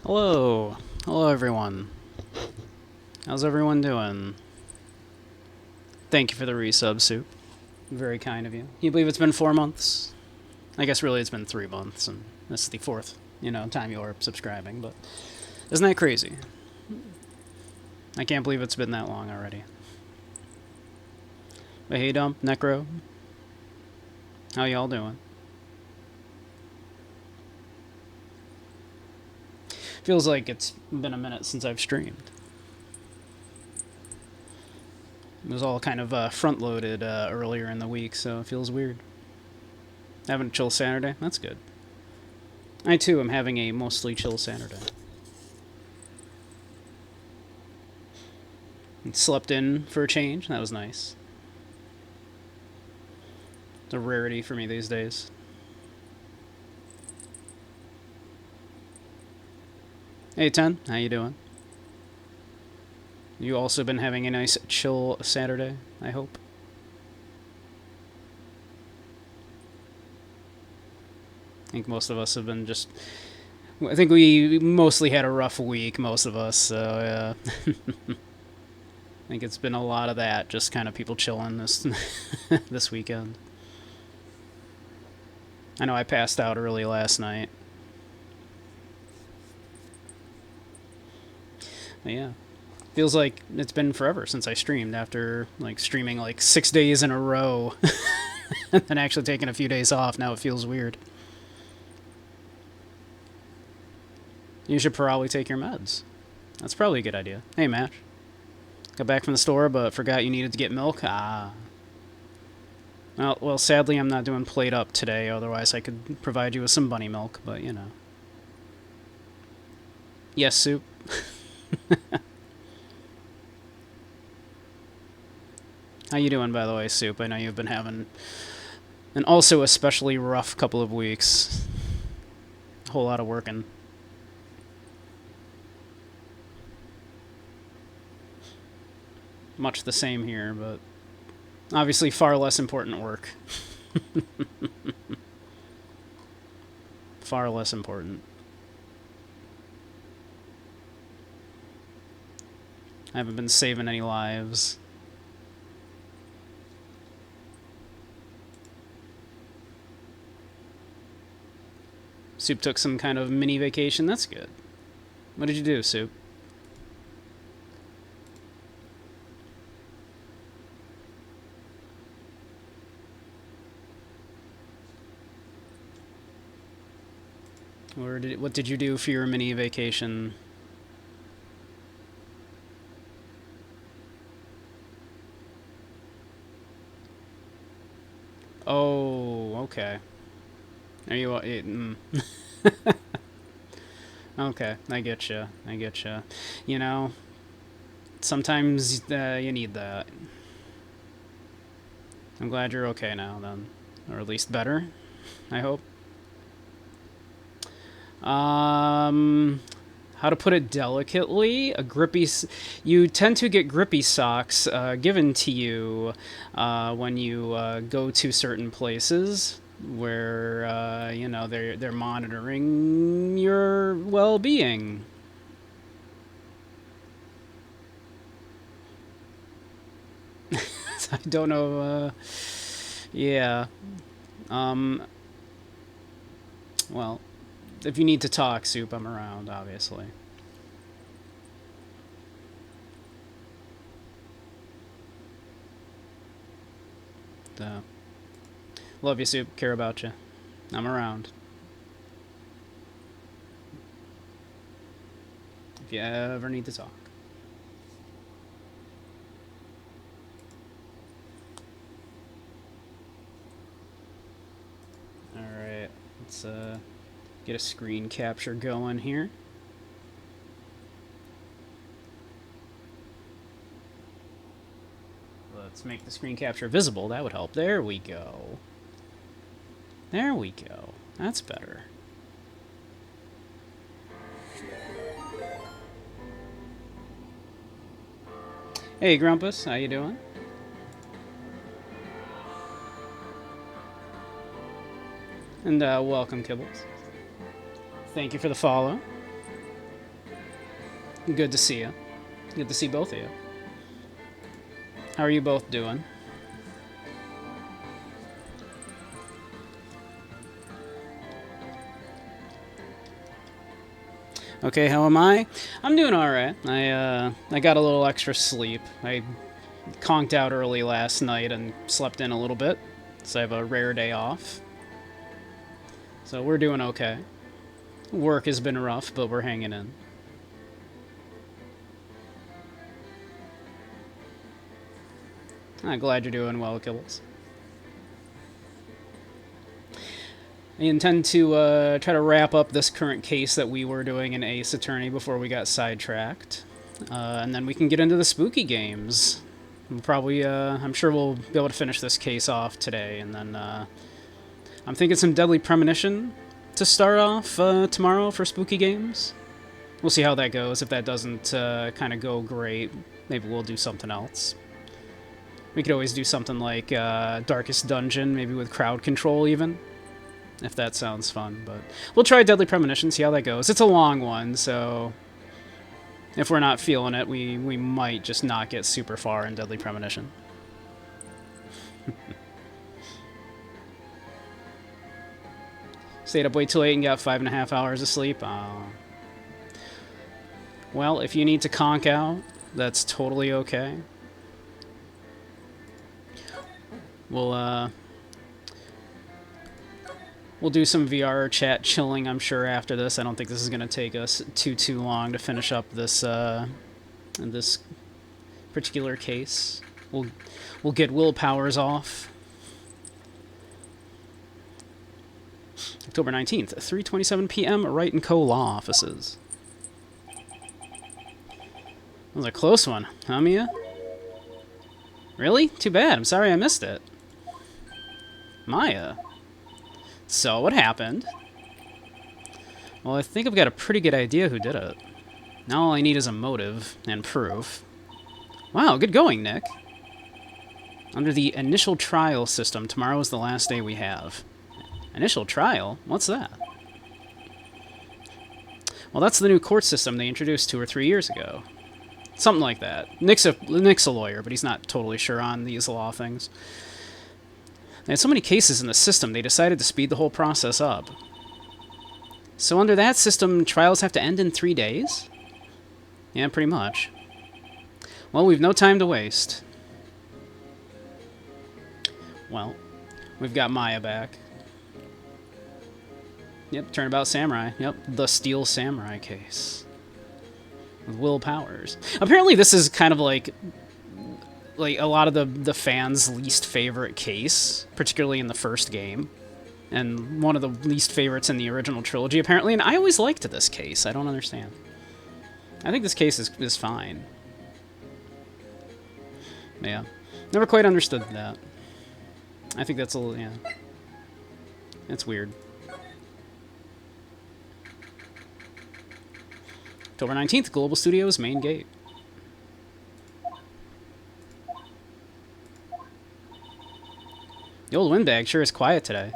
Hello. Hello, everyone. How's everyone doing? Thank you for the resub, Soup. Very kind of you. Can you believe it's been 4 months? I guess really it's been 3 months, and this is the fourth, time you're subscribing, but isn't that crazy? I can't believe it's been that long already. But hey, Dump, Necro, how y'all doing? Feels like it's been a minute since I've streamed. It was all kind of front-loaded earlier in the week, so it feels weird. Having a chill Saturday? That's good. I, too, am having a mostly chill Saturday. And slept in for a change. That was nice. It's a rarity for me these days. Hey, 10, how you doing? You also been having a nice chill Saturday, I hope? I think most of us have been just... I think we mostly had a rough week, most of us, so I think it's been a lot of that, just kind of people chilling this this weekend. I know I passed out early last night. But yeah. Feels like it's been forever since I streamed after streaming 6 days in a row and actually taking a few days off. Now it feels weird. You should probably take your meds. That's probably a good idea. Hey, Matt. Got back from the store, but forgot you needed to get milk. Ah. Well, sadly, I'm not doing plate up today. Otherwise, I could provide you with some bunny milk, but you know. Yes, Soup. How you doing, by the way, Soup? I know you've been having an also especially rough couple of weeks. A whole lot of working. Much the same here, but obviously far less important work. Far less important. I haven't been saving any lives. Soup took some kind of mini vacation. That's good. What did you do, Soup? What did you do for your mini vacation? Oh, okay. Are you? Okay, I get you. I get you. You know, sometimes you need that. I'm glad you're okay now, then, or at least better. I hope. Um, how to put it delicately? You tend to get grippy socks given to you when you go to certain places where they're monitoring your well-being. I don't know. Yeah. Um. Well, if you need to talk, Soup, I'm around. Obviously. Uh, Love you, Soup. Care about you. I'm around. If you ever need to talk. Alright. Let's get a screen capture going here. Let's make the screen capture visible. That would help. There we go. There we go. That's better. Hey, Grumpus. How you doing? And welcome, Kibbles. Thank you for the follow. Good to see you. Good to see both of you. How are you both doing? Okay, how am I? I'm doing alright. I got a little extra sleep. I conked out early last night and slept in a little bit, so I have a rare day off. So we're doing okay. Work has been rough, but we're hanging in. I'm glad you're doing well, Gillis. I intend to try to wrap up this current case that we were doing in Ace Attorney before we got sidetracked. And then we can get into the spooky games. We'll probably, I'm sure we'll be able to finish this case off today, and then I'm thinking some Deadly Premonition to start off tomorrow for spooky games. We'll see how that goes. If that doesn't kind of go great, maybe we'll do something else. We could always do something like Darkest Dungeon, maybe with crowd control even, if that sounds fun. But we'll try Deadly Premonition, see how that goes. It's a long one, so if we're not feeling it, we might just not get super far in Deadly Premonition. Stayed up way too late and got 5.5 hours of sleep. Well, if you need to conk out, that's totally okay. We'll do some VRChat chilling, I'm sure, after this. I don't think this is going to take us too long to finish up this this particular case. We'll get willpowers off. October 19th, 3:27 p.m. Wright and Co. Law Offices. That was a close one, huh, Mia? Really? Too bad. I'm sorry I missed it. Maya. So, what happened? Well, I think I've got a pretty good idea who did it. Now all I need is a motive and proof. Wow, good going, Nick. Under the initial trial system, tomorrow is the last day we have. Initial trial? What's that? Well, that's the new court system they introduced 2 or 3 years ago. Something like that. Nick's a lawyer, but he's not totally sure on these law things. They had so many cases in the system, they decided to speed the whole process up. So under that system, trials have to end in 3 days? Yeah, pretty much. Well, we've no time to waste. Well, we've got Maya back. Yep, Turnabout Samurai. Yep, the Steel Samurai case. With Will Powers. Apparently this is kind of like a lot of the fans' least favorite case, particularly in the first game. And one of the least favorites in the original trilogy, apparently. And I always liked this case. I don't understand. I think this case is fine. Yeah. Never quite understood that. I think that's a little, yeah. It's weird. October 19th, Global Studios main gate. The old windbag sure is quiet today.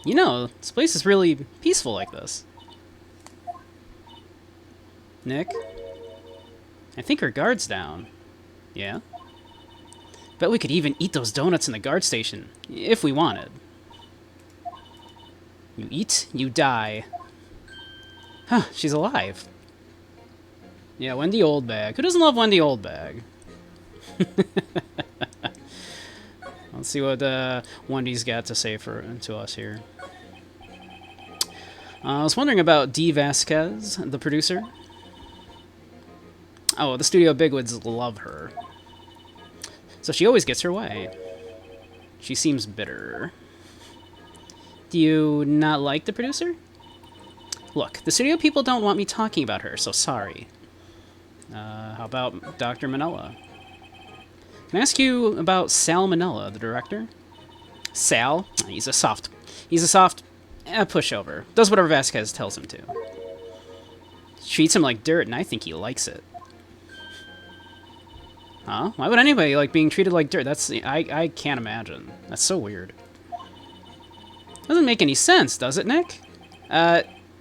You know, this place is really peaceful like this. Nick? I think our guard's down. Yeah? Bet we could even eat those donuts in the guard station, if we wanted. You eat, you die. Huh, she's alive. Yeah, Wendy Oldbag. Who doesn't love Wendy Oldbag? Let's see what Wendy's got to say to us here. I was wondering about Dee Vasquez, the producer. Oh, the studio bigwigs love her. So she always gets her way. She seems bitter. Do you not like the producer? Look, the studio people don't want me talking about her, so sorry. How about Dr. Manella? Can I ask you about Sal Manella, the director? Sal? He's a soft pushover. Does whatever Vasquez tells him to. Treats him like dirt, and I think he likes it. Huh? Why would anybody like being treated like dirt? I can't imagine. That's so weird. Doesn't make any sense, does it, Nick?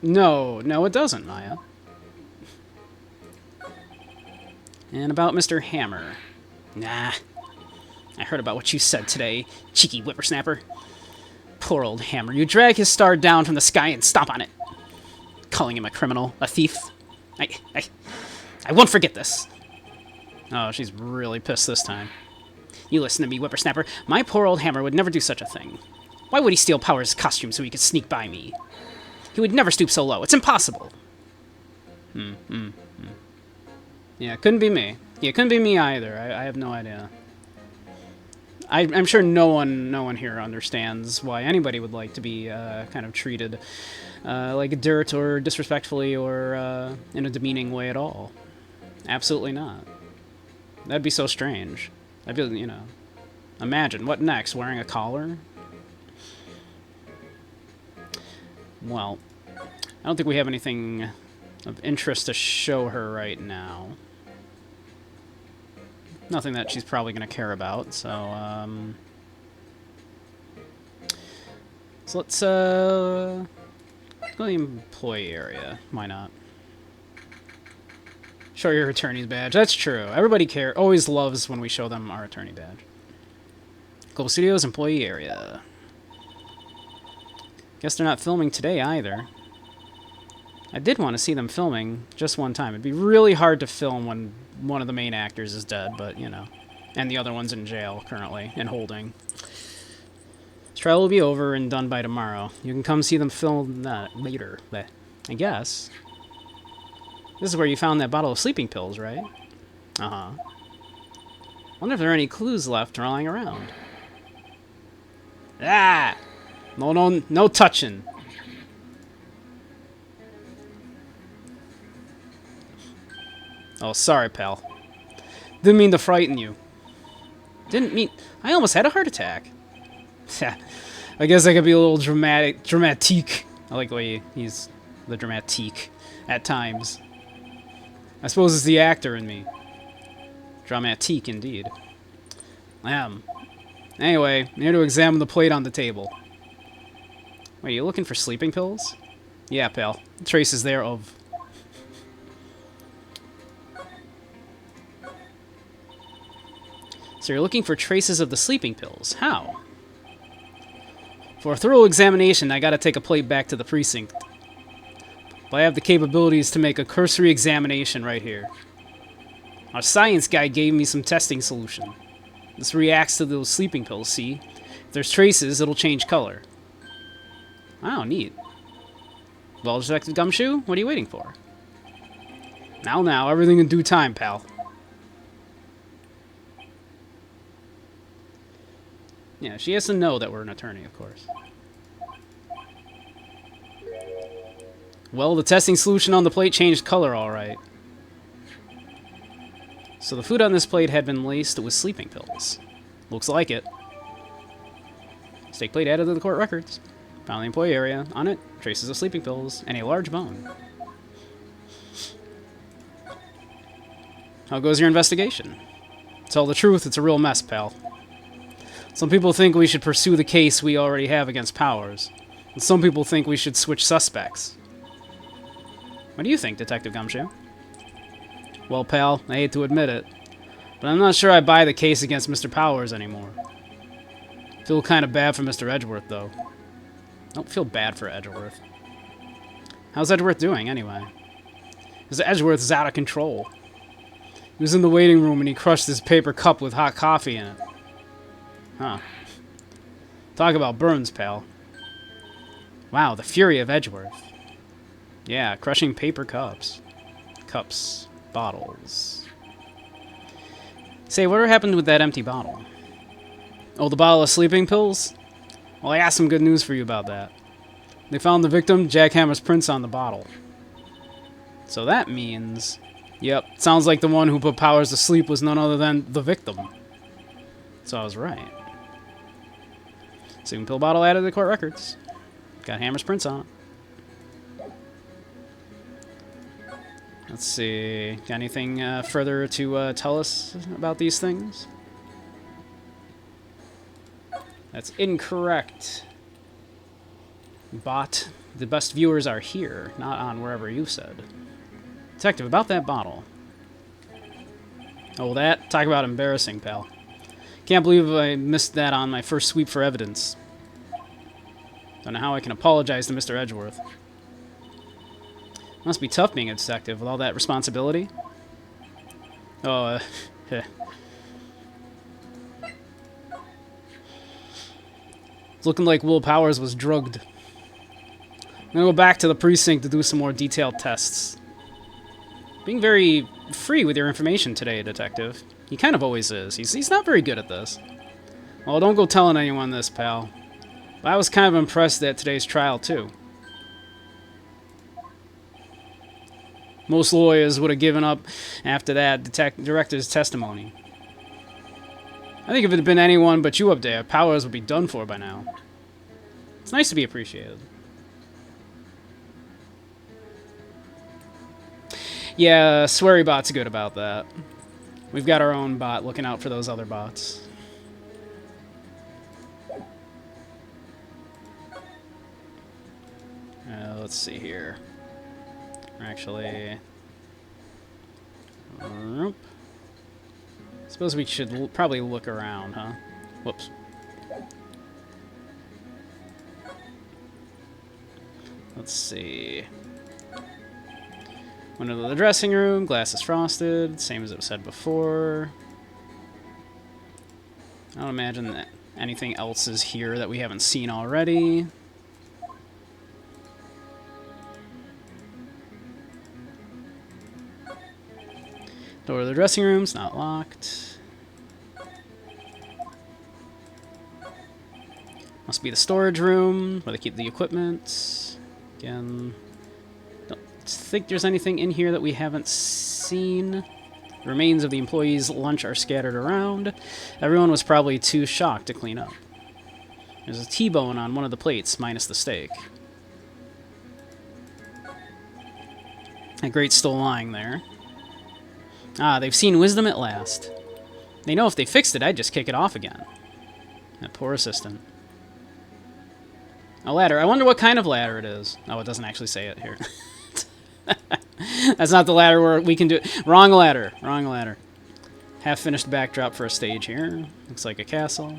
No, no, it doesn't, Maya. And about Mr. Hammer. Nah. I heard about what you said today, cheeky whippersnapper. Poor old Hammer. You drag his star down from the sky and stomp on it. Calling him a criminal, a thief. I won't forget this. Oh, she's really pissed this time. You listen to me, whippersnapper. My poor old Hammer would never do such a thing. Why would he steal Power's costume so he could sneak by me? He would never stoop so low. It's impossible. Yeah, it couldn't be me. Yeah, it couldn't be me either. I have no idea. I'm sure no one here understands why anybody would like to be kind of treated like dirt or disrespectfully or in a demeaning way at all. Absolutely not. That'd be so strange. I'd be, you know, imagine, what next? Wearing a collar? Well, I don't think we have anything of interest to show her right now. Nothing that she's probably going to care about, so, so let's, go to the employee area. Why not? Show your attorney's badge. That's true. Everybody always loves when we show them our attorney badge. Global Studios employee area. Guess they're not filming today either. I did want to see them filming just one time. It'd be really hard to film when one of the main actors is dead, but, you know. And the other one's in jail currently, and holding. This trial will be over and done by tomorrow. You can come see them film later, I guess. This is where you found that bottle of sleeping pills, right? Uh-huh. Wonder if there are any clues left lying around. Ah! No touching. Oh, sorry, pal. Didn't mean to frighten you. I almost had a heart attack. I guess I could be a little dramatique. I like the way he's the dramatique at times. I suppose it's the actor in me. Dramatique, indeed. Anyway, I'm here to examine the plate on the table. Wait, you looking for sleeping pills? Yeah, pal. Traces there of... So you're looking for traces of the sleeping pills. How? For a thorough examination, I gotta take a plate back to the precinct. But I have the capabilities to make a cursory examination right here. Our science guy gave me some testing solution. This reacts to those sleeping pills, see? If there's traces, it'll change color. Wow, neat. Well, Detective Gumshoe, what are you waiting for? Now, everything in due time, pal. Yeah, she has to know that we're an attorney, of course. Well, the testing solution on the plate changed color, alright. So the food on this plate had been laced with sleeping pills. Looks like it. Steak plate added to the court records. Found the employee area. On it, traces of sleeping pills and a large bone. How goes your investigation? Tell the truth, it's a real mess, pal. Some people think we should pursue the case we already have against Powers. And some people think we should switch suspects. What do you think, Detective Gumshoe? Well, pal, I hate to admit it, but I'm not sure I buy the case against Mr. Powers anymore. Feel kind of bad for Mr. Edgeworth, though. Don't feel bad for Edgeworth. How's Edgeworth doing, anyway? Mr. Edgeworth is out of control. He was in the waiting room and he crushed his paper cup with hot coffee in it. Huh. Talk about burns, pal. Wow, the fury of Edgeworth. Yeah, crushing paper cups. Bottles. Say, whatever happened with that empty bottle? Oh, the bottle of sleeping pills? Well, I got some good news for you about that. They found the victim, Jack Hammer's prints on the bottle. So that means... Yep, sounds like the one who put Powers to sleep was none other than the victim. So I was right. Sleeping pill bottle added to the court records. Got Hammer's prints on it. Let's see. Got anything further to tell us about these things? That's incorrect. Bot. The best viewers are here, not on wherever you said. Detective, about that bottle. Oh, that? Talk about embarrassing, pal. Can't believe I missed that on my first sweep for evidence. Don't know how I can apologize to Mr. Edgeworth. Must be tough being a detective with all that responsibility. Oh, It's looking like Will Powers was drugged. I'm gonna go back to the precinct to do some more detailed tests. Being very free with your information today, Detective. He kind of always is. He's not very good at this. Well, don't go telling anyone this, pal. But I was kind of impressed at today's trial, too. Most lawyers would have given up after that director's testimony. I think if it had been anyone but you up there, Powers would be done for by now. It's nice to be appreciated. Yeah, SwearyBot's good about that. We've got our own bot looking out for those other bots. Let's see here. Actually... Suppose we should probably look around, huh? Whoops. Let's see. Window to the dressing room, glass is frosted, same as it was said before. I don't imagine that anything else is here that we haven't seen already. Door to the dressing room's not locked. Must be the storage room where they keep the equipment. Again, don't think there's anything in here that we haven't seen. The remains of the employees' lunch are scattered around. Everyone was probably too shocked to clean up. There's a T-bone on one of the plates, minus the steak. That grate's still lying there. Ah, they've seen wisdom at last. They know if they fixed it, I'd just kick it off again. That poor assistant. A ladder. I wonder what kind of ladder it is. Oh, it doesn't actually say it here. That's not the ladder where we can do it. Wrong ladder. Wrong ladder. Half-finished backdrop for a stage here. Looks like a castle.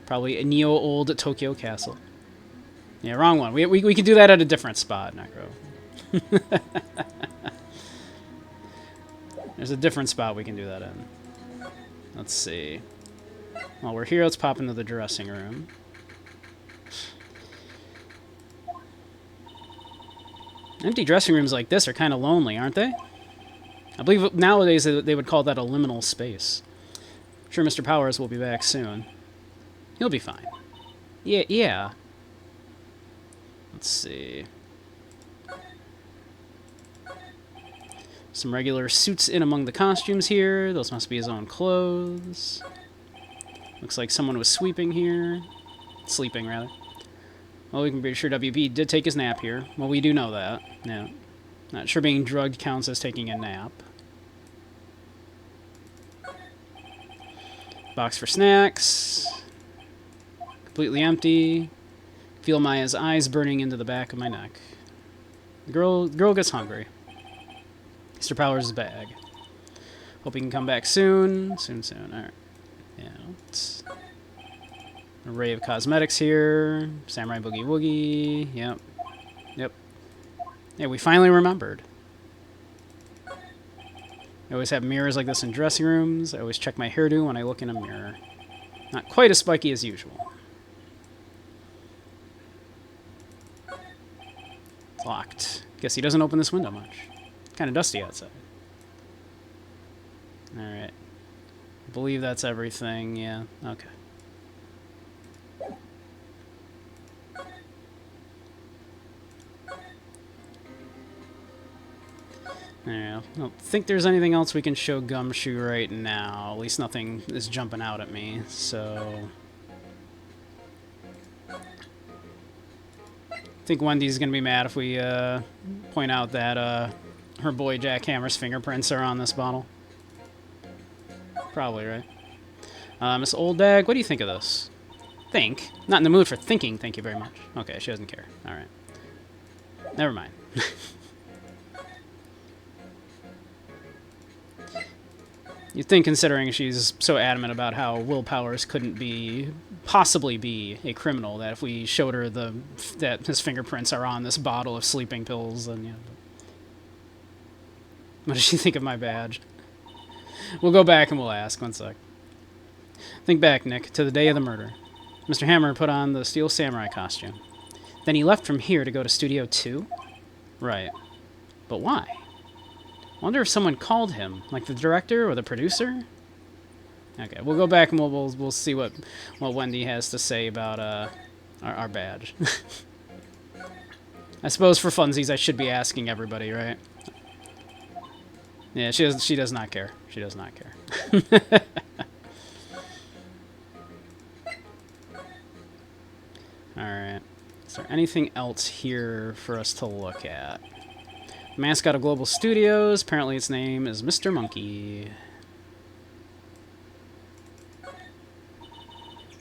Probably a neo-old Tokyo castle. Yeah, wrong one. We could do that at a different spot, Necro. There's a different spot we can do that in. Let's see. While we're here, let's pop into the dressing room. Empty dressing rooms like this are kind of lonely, aren't they? I believe nowadays they would call that a liminal space. I'm sure Mr. Powers will be back soon. He'll be fine. Yeah. Let's see. Some regular suits in among the costumes here. Those must be his own clothes. Looks like someone was sweeping here. Sleeping, rather. Well, we can be sure WB did take his nap here. Well, we do know that. Yeah. Not sure being drugged counts as taking a nap. Box for snacks. Completely empty. Feel my eyes burning into the back of my neck. The girl gets hungry. Mr. Powers' bag. Hope he can come back soon. Soon. Alright. Yeah. It's an array of cosmetics here. Samurai Boogie Woogie. Yep. Yeah, we finally remembered. I always have mirrors like this in dressing rooms. I always check my hairdo when I look in a mirror. Not quite as spiky as usual. It's locked. Guess he doesn't open this window much. Kind of dusty outside. Alright. I believe that's everything. Yeah, okay. Yeah, I don't think there's anything else we can show Gumshoe right now. At least nothing is jumping out at me, so... I think Wendy's gonna be mad if we point out that her boy Jack Hammer's fingerprints are on this bottle. Probably, right? Miss Oldbag, what do you think of this? Think? Not in the mood for thinking, thank you very much. Okay, she doesn't care. Alright. Never mind. You'd think, considering she's so adamant about how Will Powers couldn't possibly be a criminal, that if we showed her that his fingerprints are on this bottle of sleeping pills, then yeah. What does she think of my badge? We'll go back and we'll ask. One sec. Think back, Nick, to the day of the murder. Mr. Hammer put on the Steel Samurai costume. Then he left from here to go to Studio 2? Right. But why? Wonder if someone called him, like the director or the producer? Okay, we'll go back and we'll see what Wendy has to say about our badge. I suppose for funsies I should be asking everybody, right? Yeah, she does not care. She does not care. Alright. Is there anything else here for us to look at? Mascot of Global Studios. Apparently its name is Mr. Monkey. It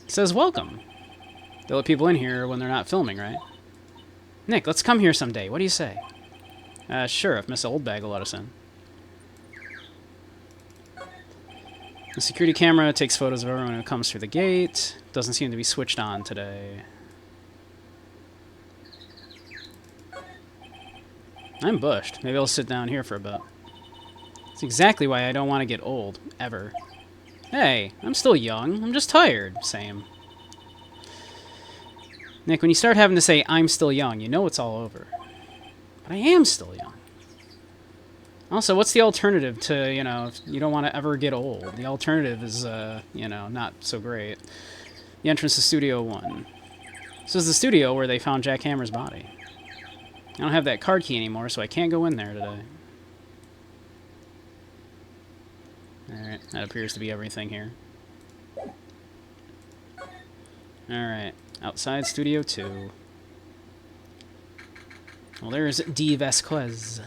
says welcome. They let people in here when they're not filming, right? Nick, let's come here someday. What do you say? Sure, if Miss Oldbag will let us in. The security camera takes photos of everyone who comes through the gate. Doesn't seem to be switched on today. I'm bushed. Maybe I'll sit down here for a bit. It's exactly why I don't want to get old. Ever. Hey, I'm still young. I'm just tired. Same. Nick, when you start having to say, I'm still young, you know it's all over. But I am still young. Also, what's the alternative to, you know, if you don't want to ever get old? The alternative is, you know, not so great. The entrance to Studio 1. This is the studio where they found Jack Hammer's body. I don't have that card key anymore, so I can't go in there today. Alright, that appears to be everything here. Alright, outside Studio 2. Well, there's D. Vasquez.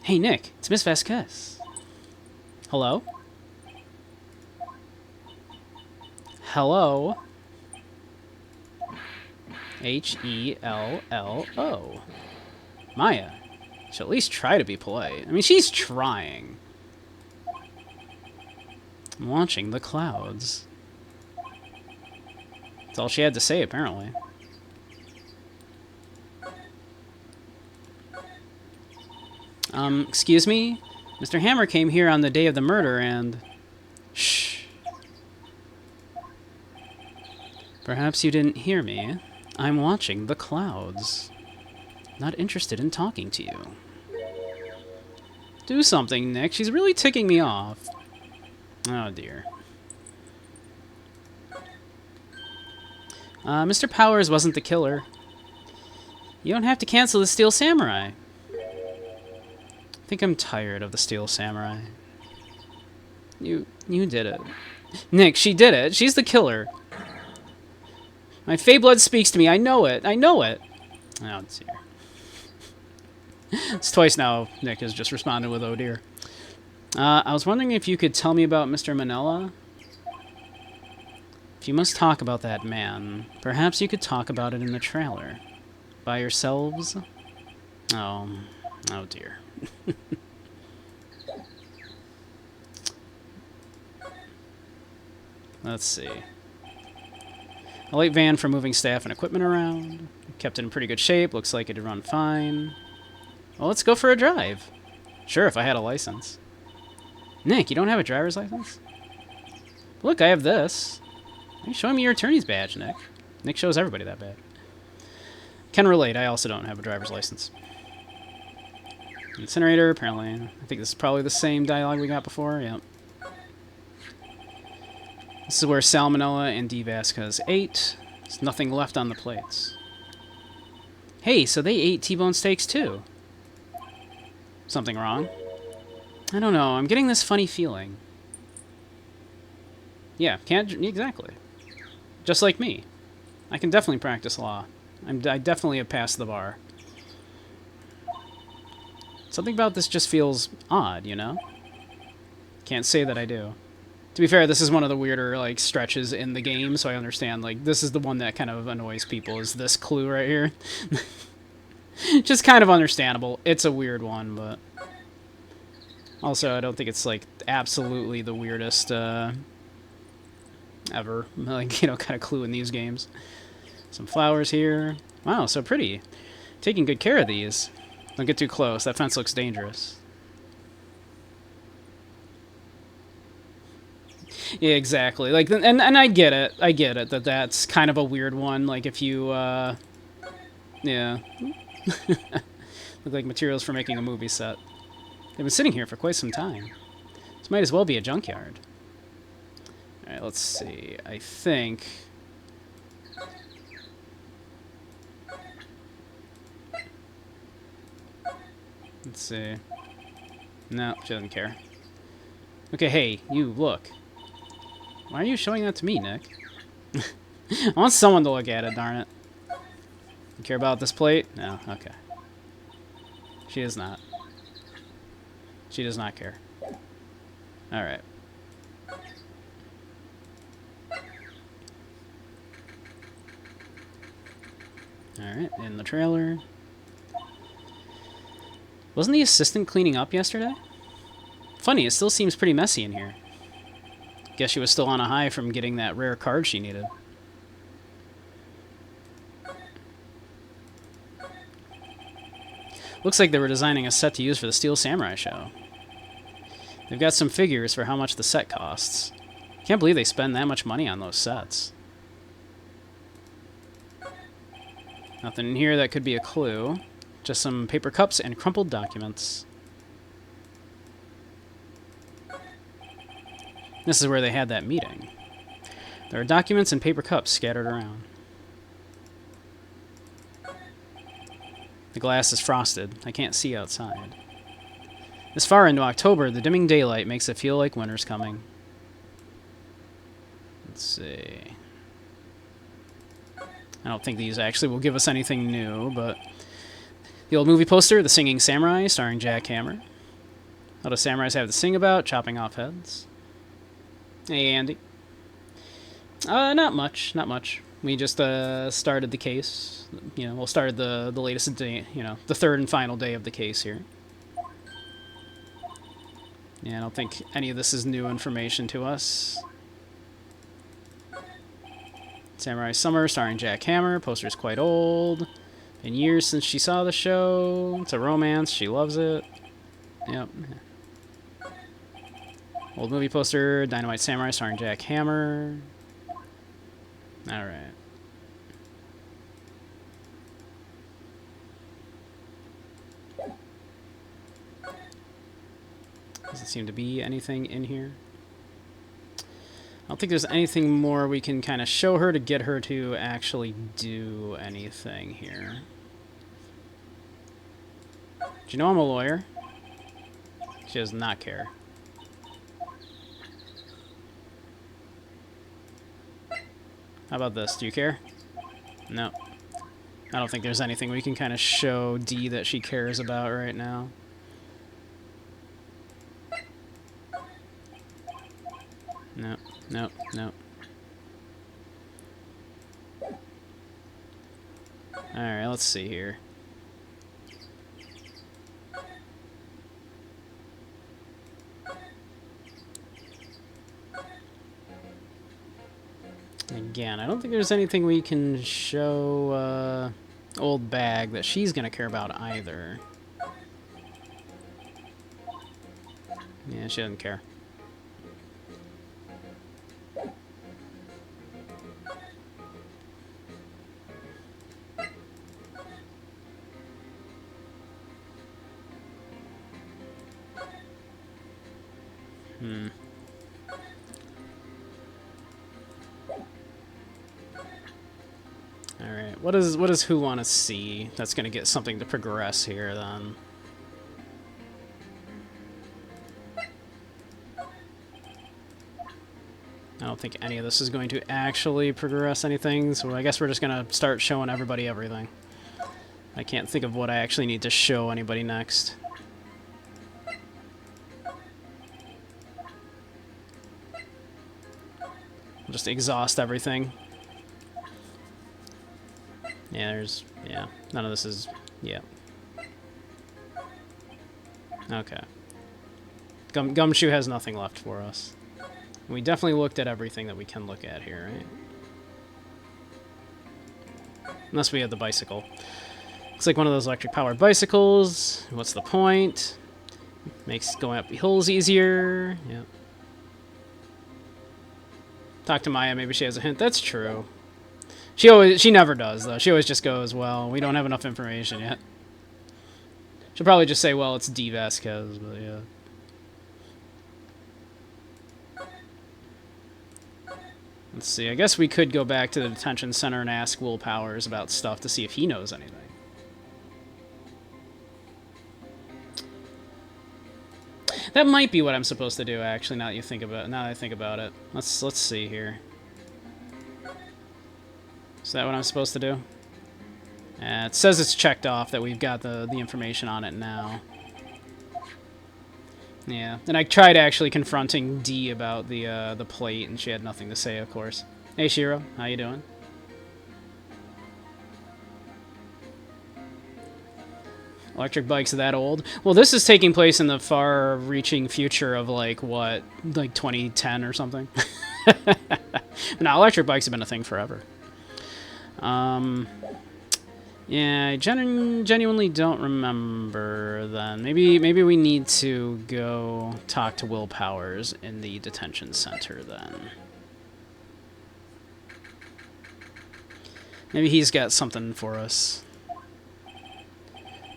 Hey, Nick, it's Miss Vasquez. Hello? Hello? H-E-L-L-O. Maya. She'll at least try to be polite. I mean, she's trying. I'm watching the clouds. That's all she had to say, apparently. Excuse me? Mr. Hammer came here on the day of the murder and... Shh. Perhaps you didn't hear me. I'm watching the clouds. Not interested in talking to you. Do something, Nick. She's really ticking me off. Oh, dear. Mr. Powers wasn't the killer. You don't have to cancel the Steel Samurai. I think I'm tired of the Steel Samurai. You did it. Nick, she did it. She's the killer. My Fey blood speaks to me. I know it. I know it. Oh, dear. It's twice now Nick has just responded with, oh, dear. I was wondering if you could tell me about Mr. Manila. If you must talk about that man, perhaps you could talk about it in the trailer. By yourselves? Oh dear. Let's see. A light van for moving staff and equipment around. Kept it in pretty good shape. Looks like it'd run fine. Well, let's go for a drive. Sure, if I had a license. Nick, you don't have a driver's license? Look, I have this. Why are you showing me your attorney's badge, Nick? Nick shows everybody that badge. Can relate, I also don't have a driver's license. Incinerator, apparently. I think this is probably the same dialogue we got before. Yep. This is where Salmonella and D. Vasquez ate. There's nothing left on the plates. Hey, so they ate T-bone steaks too. Something wrong? I don't know. I'm getting this funny feeling. Yeah, exactly. Just like me. I can definitely practice law. I definitely have passed the bar. Something about this just feels odd, you know? Can't say that I do. To be fair, this is one of the weirder, like, stretches in the game, so I understand, like, this is the one that kind of annoys people, is this clue right here. Just kind of understandable. It's a weird one, but... Also, I don't think it's, like, absolutely the weirdest, ever. Like, you know, kind of clue in these games. Some flowers here. Wow, so pretty. Taking good care of these. Don't get too close. That fence looks dangerous. Yeah, exactly. Like, and I get it. I get it that that's kind of a weird one. Like, if you, yeah. Look like materials for making a movie set. They've been sitting here for quite some time. This might as well be a junkyard. Alright, let's see. I think... Let's see. No, she doesn't care. Okay, hey, you, look. Why are you showing that to me, Nick? I want someone to look at it, darn it. You care about this plate? No, okay. She does not. She does not care. Alright. Alright, in the trailer. Wasn't the assistant cleaning up yesterday? Funny, it still seems pretty messy in here. Guess she was still on a high from getting that rare card she needed. Looks like they were designing a set to use for the Steel Samurai show. They've got some figures for how much the set costs. Can't believe they spend that much money on those sets. Nothing in here that could be a clue. Just some paper cups and crumpled documents. This is where they had that meeting. There are documents and paper cups scattered around. The glass is frosted. I can't see outside. This far into October, the dimming daylight makes it feel like winter's coming. Let's see. I don't think these actually will give us anything new, but... The old movie poster, The Singing Samurai, starring Jack Hammer. What do samurais have to sing about? Chopping off heads. Hey, Andy. Not much, not much. We just started the case. You know, we'll start the latest day, you know, the third and final day of the case here. Yeah, I don't think any of this is new information to us. Samurai Summer, starring Jack Hammer. Poster's quite old. Been years since she saw the show. It's a romance. She loves it. Yep. Old movie poster, Dynamite Samurai, starring Jack Hammer. Alright. Doesn't seem to be anything in here. I don't think there's anything more we can kind of show her to get her to actually do anything here. Do you know I'm a lawyer? She does not care. How about this? Do you care? No. I don't think there's anything we can kind of show Dee that she cares about right now. No, no, no. Alright, let's see here. Again, I don't think there's anything we can show Old Bag that she's going to care about either. Yeah, she doesn't care. Alright, what does who want to see that's going to get something to progress here, then? I don't think any of this is going to actually progress anything, so I guess we're just going to start showing everybody everything. I can't think of what I actually need to show anybody next. We'll just exhaust everything. Yeah, none of this is, yeah. Okay. Gumshoe has nothing left for us. We definitely looked at everything that we can look at here, right? Unless we have the bicycle. Looks like one of those electric-powered bicycles. What's the point? Makes going up hills easier. Yep. Talk to Maya, maybe she has a hint. That's true. She never does, though. She always just goes, well, we don't have enough information yet. She'll probably just say, well, it's D. Vasquez, but yeah. Let's see, I guess we could go back to the detention center and ask Will Powers about stuff to see if he knows anything. That might be what I'm supposed to do, actually, now that I think about it. Let's see here. Is that what I'm supposed to do? It says it's checked off, that we've got the information on it now. Yeah, and I tried actually confronting Dee about the plate, and she had nothing to say, of course. Hey, Shiro, how you doing? Electric bikes that old? Well, this is taking place in the far-reaching future of, like, what? Like 2010 or something? No, electric bikes have been a thing forever. Yeah, I genuinely don't remember then. Maybe we need to go talk to Will Powers in the detention center then. Maybe he's got something for us.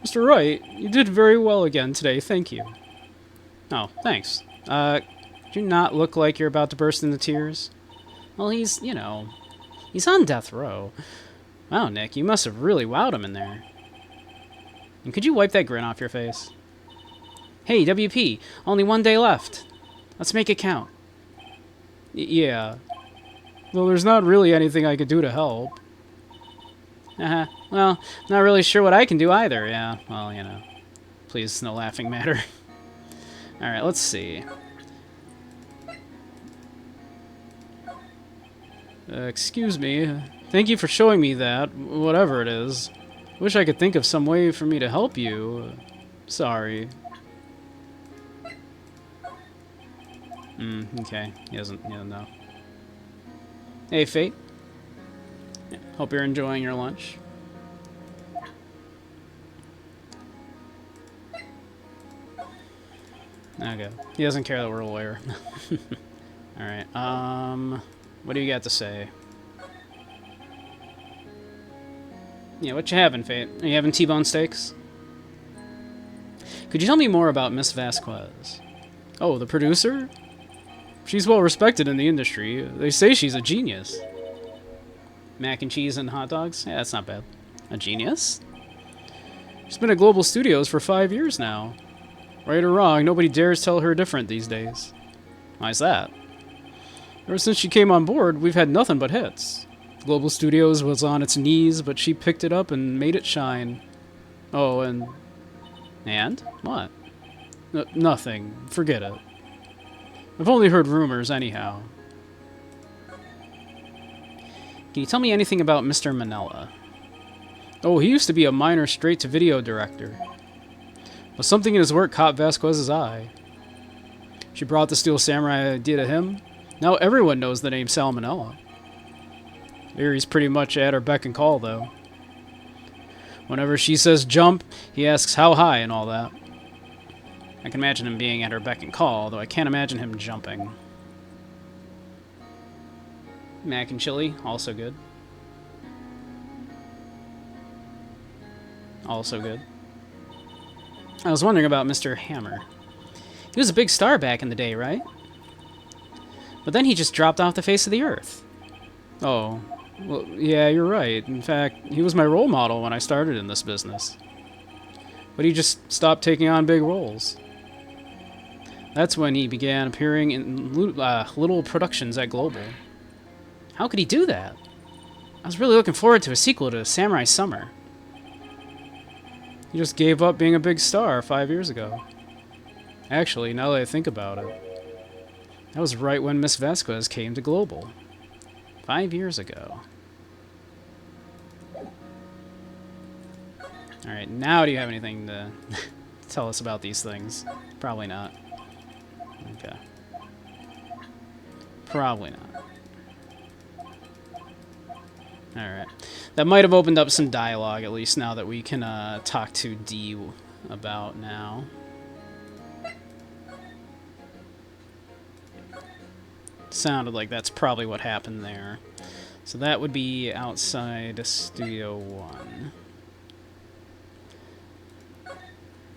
Mr. Wright, you did very well again today, thank you. Oh, thanks. Do you not look like you're about to burst into tears? Well, he's, you know, he's on death row. Wow, Nick, you must have really wowed him in there. And could you wipe that grin off your face? Hey, WP, only 1 day left. Let's make it count. Yeah. Well, there's not really anything I could do to help. Well, not really sure what I can do either, yeah. Well, you know. Please, no laughing matter. Alright, let's see. Excuse me. Thank you for showing me that, whatever it is. Wish I could think of some way for me to help you. Sorry. Okay. He doesn't know. Hey, Fate. Hope you're enjoying your lunch. Okay. He doesn't care that we're a lawyer. Alright, what do you got to say? Yeah, what you having, Fate? Are you having T-bone steaks? Could you tell me more about Miss Vasquez? Oh, the producer? She's well respected in the industry. They say she's a genius. Mac and cheese and hot dogs? Yeah, that's not bad. A genius? She's been at Global Studios for 5 years now. Right or wrong, nobody dares tell her different these days. Why's that? Ever since she came on board, we've had nothing but hits. Global Studios was on its knees, but she picked it up and made it shine. Oh, and... And? What? Nothing. Forget it. I've only heard rumors, anyhow. Can you tell me anything about Mr. Manella? Oh, he used to be a minor straight-to-video director. But something in his work caught Vasquez's eye. She brought the Steel Samurai idea to him. Now everyone knows the name Salmonella. He's pretty much at her beck and call, though. Whenever she says jump, he asks how high and all that. I can imagine him being at her beck and call, though I can't imagine him jumping. Mac and chili, also good. Also good. I was wondering about Mr. Hammer. He was a big star back in the day, right? But then he just dropped off the face of the earth. Oh, well, yeah, you're right. In fact, he was my role model when I started in this business. But he just stopped taking on big roles. That's when he began appearing in little productions at Global. How could he do that? I was really looking forward to a sequel to Samurai Summer. He just gave up being a big star 5 years ago. Actually, now that I think about it, that was right when Miss Vasquez came to Global. 5 years ago. Alright, now do you have anything to tell us about these things? Probably not. Okay. Probably not. Alright. That might have opened up some dialogue, at least now that we can talk to D about now. Sounded like that's probably what happened there. So that would be outside Studio 1.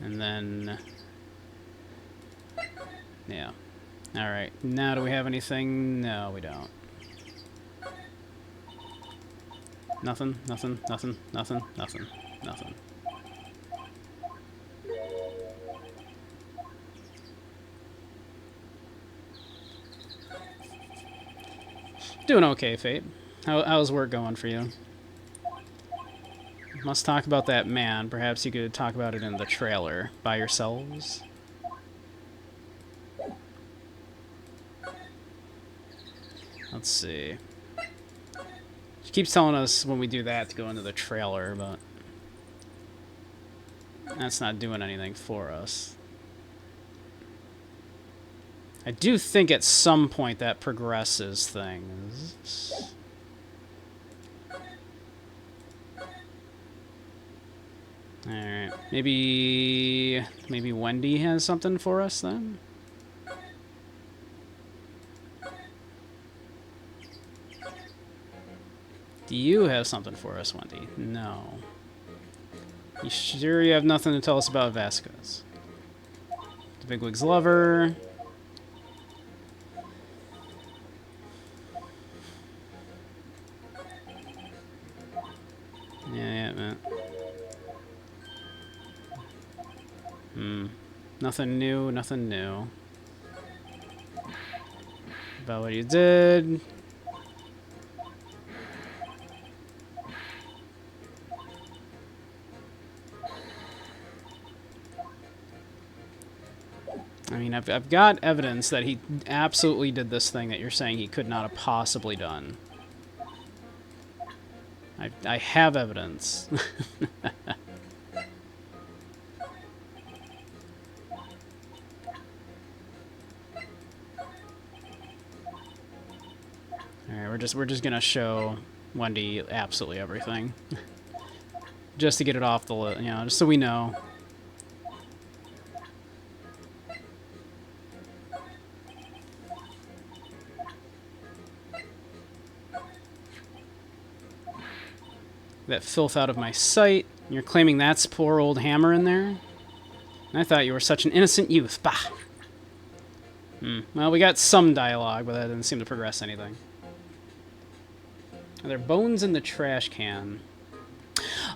And then... yeah. Alright, now do we have anything? No, we don't. Nothing, nothing, nothing, nothing, nothing, nothing. Doing okay, Fate. How's work going for you? Must talk about that man. Perhaps you could talk about it in the trailer by yourselves. Let's see. She keeps telling us when we do that to go into the trailer, but that's not doing anything for us. I do think at some point that progresses things. Alright, maybe Wendy has something for us then? Do you have something for us, Wendy? No. You sure you have nothing to tell us about Vasquez? The Bigwig's lover. Yeah, man. Nothing new, nothing new. About what you did. I mean, I've got evidence that he absolutely did this thing that you're saying he could not have possibly done. I have evidence. Alright, we're just gonna show Wendy absolutely everything. Just to get it off the list, you know, just so we know. That filth out of my sight. You're claiming that's poor old Hammer in there? And I thought you were such an innocent youth. Bah! Well, we got some dialogue, but that didn't seem to progress anything. Are there bones in the trash can?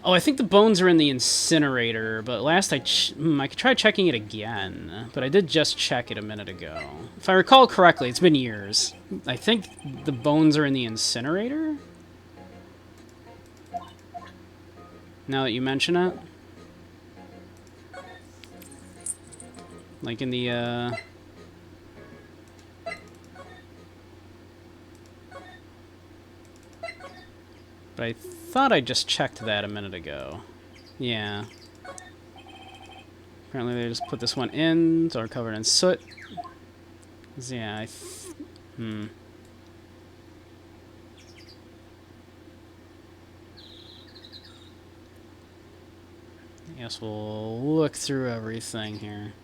Oh, I think the bones are in the incinerator, but last I could try checking it again, but I did just check it a minute ago. If I recall correctly, it's been years. I think the bones are in the incinerator? Now that you mention it. Like in the, But I thought I just checked that a minute ago. Yeah. Apparently they just put this one in, so we're covered in soot. Yeah, I guess we'll look through everything here.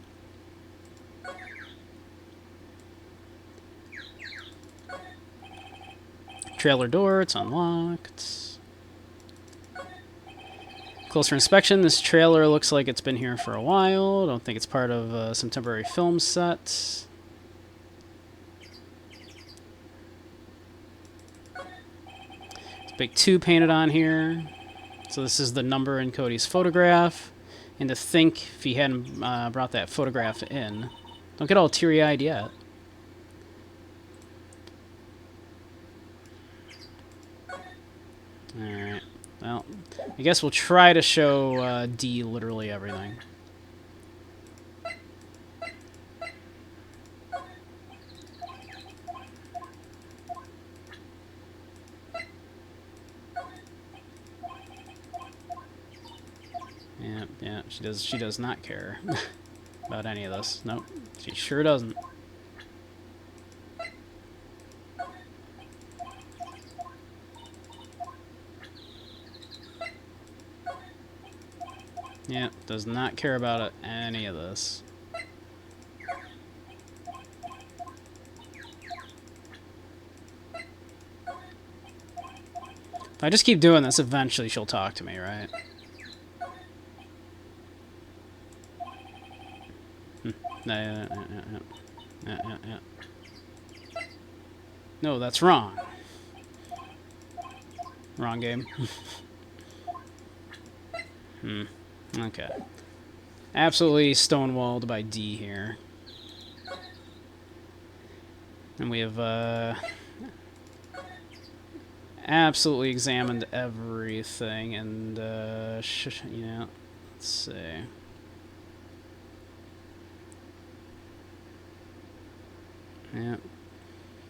Trailer door, it's unlocked. Closer inspection, this trailer looks like it's been here for a while. Don't think it's part of some temporary film set. Big 2 painted on here. So this is the number in Cody's photograph. And to think if he hadn't brought that photograph in. Don't get all teary-eyed yet. Alright. Well, I guess we'll try to show D literally everything. Yeah, she does not care about any of this. Nope, she sure doesn't. Yeah, does not care about any of this. If I just keep doing this, eventually she'll talk to me, right? Yeah. No, that's wrong. Wrong game. Okay. Absolutely stonewalled by D here. And we have absolutely examined everything, and yeah, let's see. Yeah,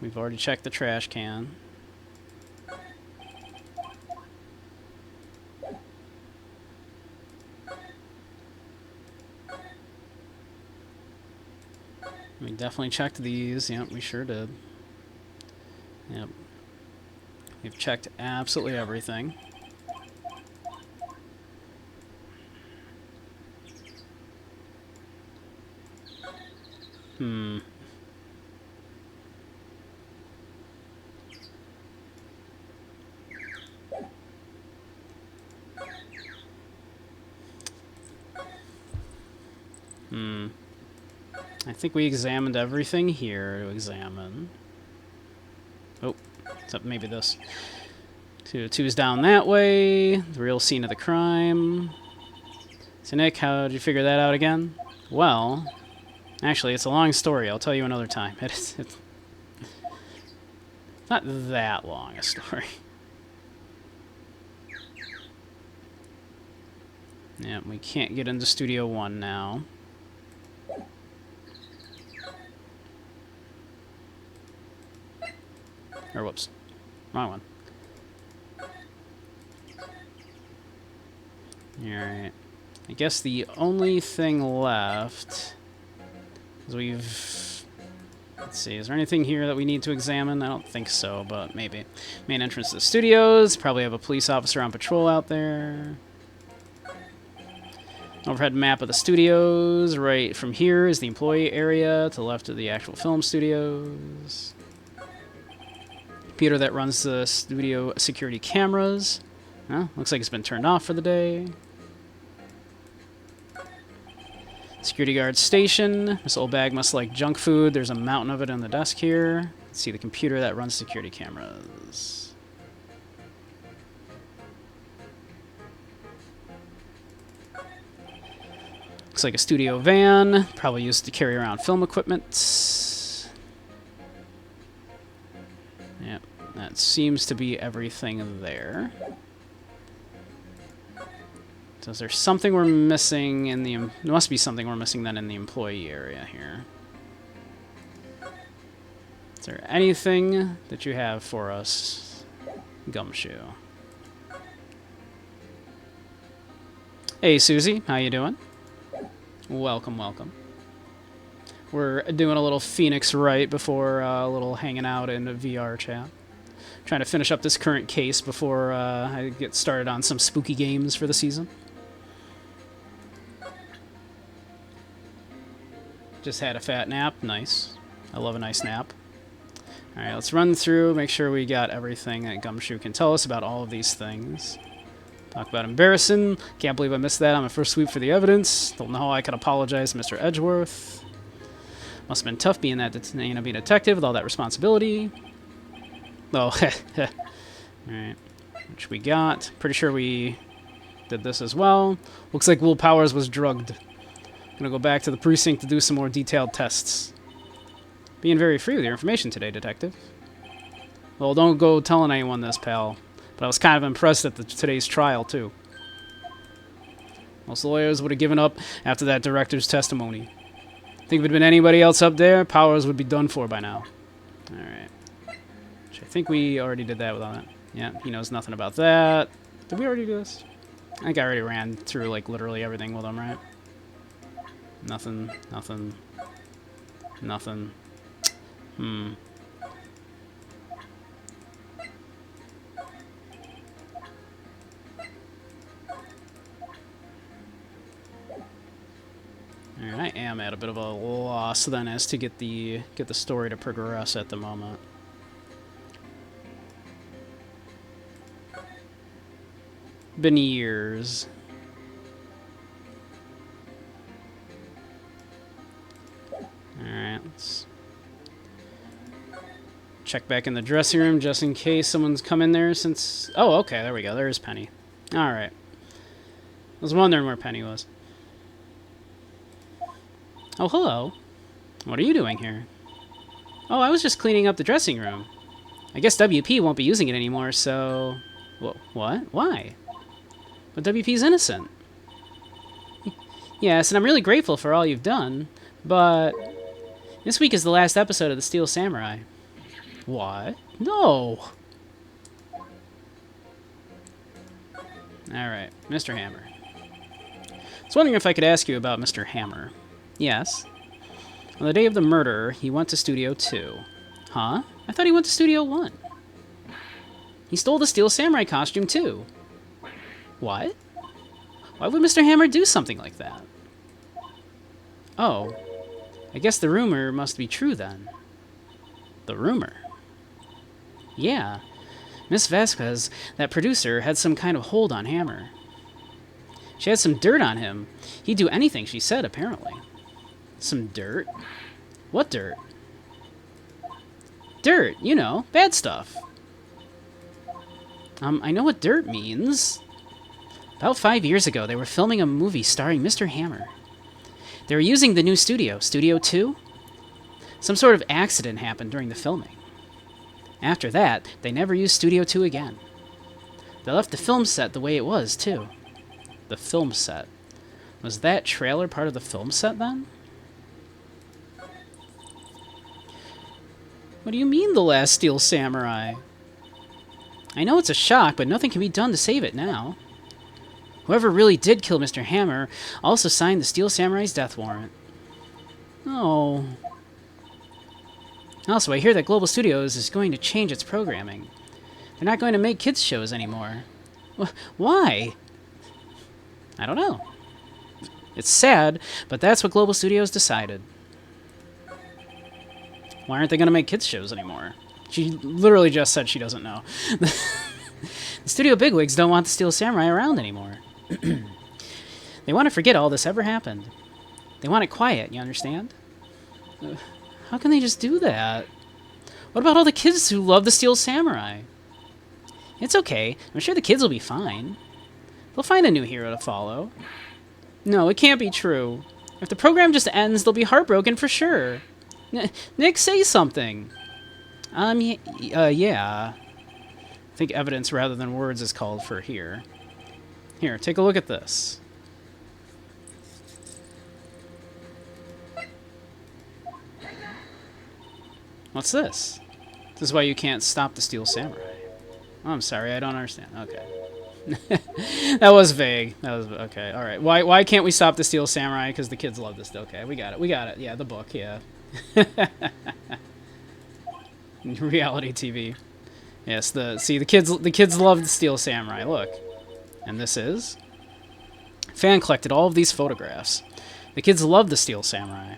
we've already checked the trash can. We definitely checked these. Yep, we sure did. Yep. We've checked absolutely everything. I think we examined everything here to examine. Oh, except maybe this. 2's down that way. The real scene of the crime. So Nick, how did you figure that out again? Well, actually, it's a long story. I'll tell you another time. It's not that long a story. Yeah, we can't get into Studio 1 now. Or whoops, wrong one. Alright. I guess the only thing left is let's see, is there anything here that we need to examine? I don't think so, but maybe. Main entrance to the studios. Probably have a police officer on patrol out there. Overhead map of the studios. Right from here is the employee area. To the left of the actual film studios. Computer that runs the studio security cameras. Well, looks like it's been turned off for the day. Security guard station. This old bag must like junk food. There's a mountain of it on the desk here. Let's see the computer that runs security cameras. Looks like a studio van. Probably used to carry around film equipment. Yep, that seems to be everything there. So is there something we're missing in the... There must be something we're missing then in the employee area here. Is there anything that you have for us, Gumshoe? Hey, Susie. How you doing? Welcome, welcome. We're doing a little Phoenix Wright before a little hanging out in VRChat. Trying to finish up this current case before I get started on some spooky games for the season. Just had a fat nap. Nice. I love a nice nap. Alright, let's run through, make sure we got everything that Gumshoe can tell us about all of these things. Talk about embarrassing. Can't believe I missed that on my first sweep for the evidence. Don't know how I could apologize to Mr. Edgeworth. Must have been tough being being a detective with all that responsibility. Oh, alright. Which we got. Pretty sure we did this as well. Looks like Will Powers was drugged. Gonna go back to the precinct to do some more detailed tests. Being very free with your information today, Detective. Well, don't go telling anyone this, pal. But I was kind of impressed at today's trial, too. Most lawyers would have given up after that director's testimony. Think if it had been anybody else up there, Powers would be done for by now. Alright. I think we already did that with all that. Yeah, he knows nothing about that. Did we already do this? I think I already ran through, like, literally everything with him, right? Nothing, nothing, nothing. Alright, I am at a bit of a loss then as to get the story to progress at the moment. Been years. Alright, let's check back in the dressing room just in case someone's come in there since... Oh, okay, there we go. There's Penny. Alright. I was wondering where Penny was. Oh, hello. What are you doing here? Oh, I was just cleaning up the dressing room. I guess WP won't be using it anymore, so... What? Why? But WP's innocent. Yes, and I'm really grateful for all you've done, but... This week is the last episode of The Steel Samurai. What? No! Alright, Mr. Hammer. I was wondering if I could ask you about Mr. Hammer. Yes. On the day of the murder, he went to Studio 2. Huh? I thought he went to Studio 1. He stole the Steel Samurai costume, too. What? Why would Mr. Hammer do something like that? Oh. I guess the rumor must be true, then. The rumor? Yeah. Miss Vasquez, that producer, had some kind of hold on Hammer. She had some dirt on him. He'd do anything she said, apparently. Some dirt? What dirt? Dirt, you know, bad stuff. I know what dirt means. About 5 years ago, they were filming a movie starring Mr. Hammer. They were using the new studio, Studio 2. Some sort of accident happened during the filming. After that, they never used Studio 2 again. They left the film set the way it was, too. The film set. Was that trailer part of the film set, then? What do you mean, The Last Steel Samurai? I know it's a shock, but nothing can be done to save it now. Whoever really did kill Mr. Hammer also signed the Steel Samurai's death warrant. Oh. Also, I hear that Global Studios is going to change its programming. They're not going to make kids' shows anymore. Why? I don't know. It's sad, but that's what Global Studios decided. Why aren't they going to make kids' shows anymore? She literally just said she doesn't know. The studio bigwigs don't want the Steel Samurai around anymore. They want to forget all this ever happened. They want it quiet, you understand? How can they just do that? What about all the kids who love the Steel Samurai? It's okay. I'm sure the kids will be fine. They'll find a new hero to follow. No, it can't be true. If the program just ends, they'll be heartbroken for sure. Nick, say something. Yeah. I think evidence rather than words is called for here. Here, take a look at this. What's this? This is why you can't stop the Steel Samurai. Oh, I'm sorry, I don't understand. Okay. That was vague. That was okay. All right. Why can't we stop the Steel Samurai? Because the kids love this. Okay, we got it. We got it. Yeah, the book. Yeah. Reality TV. Yes. The kids love the Steel Samurai. Look, and this is fan collected all of these photographs. The kids love the Steel Samurai.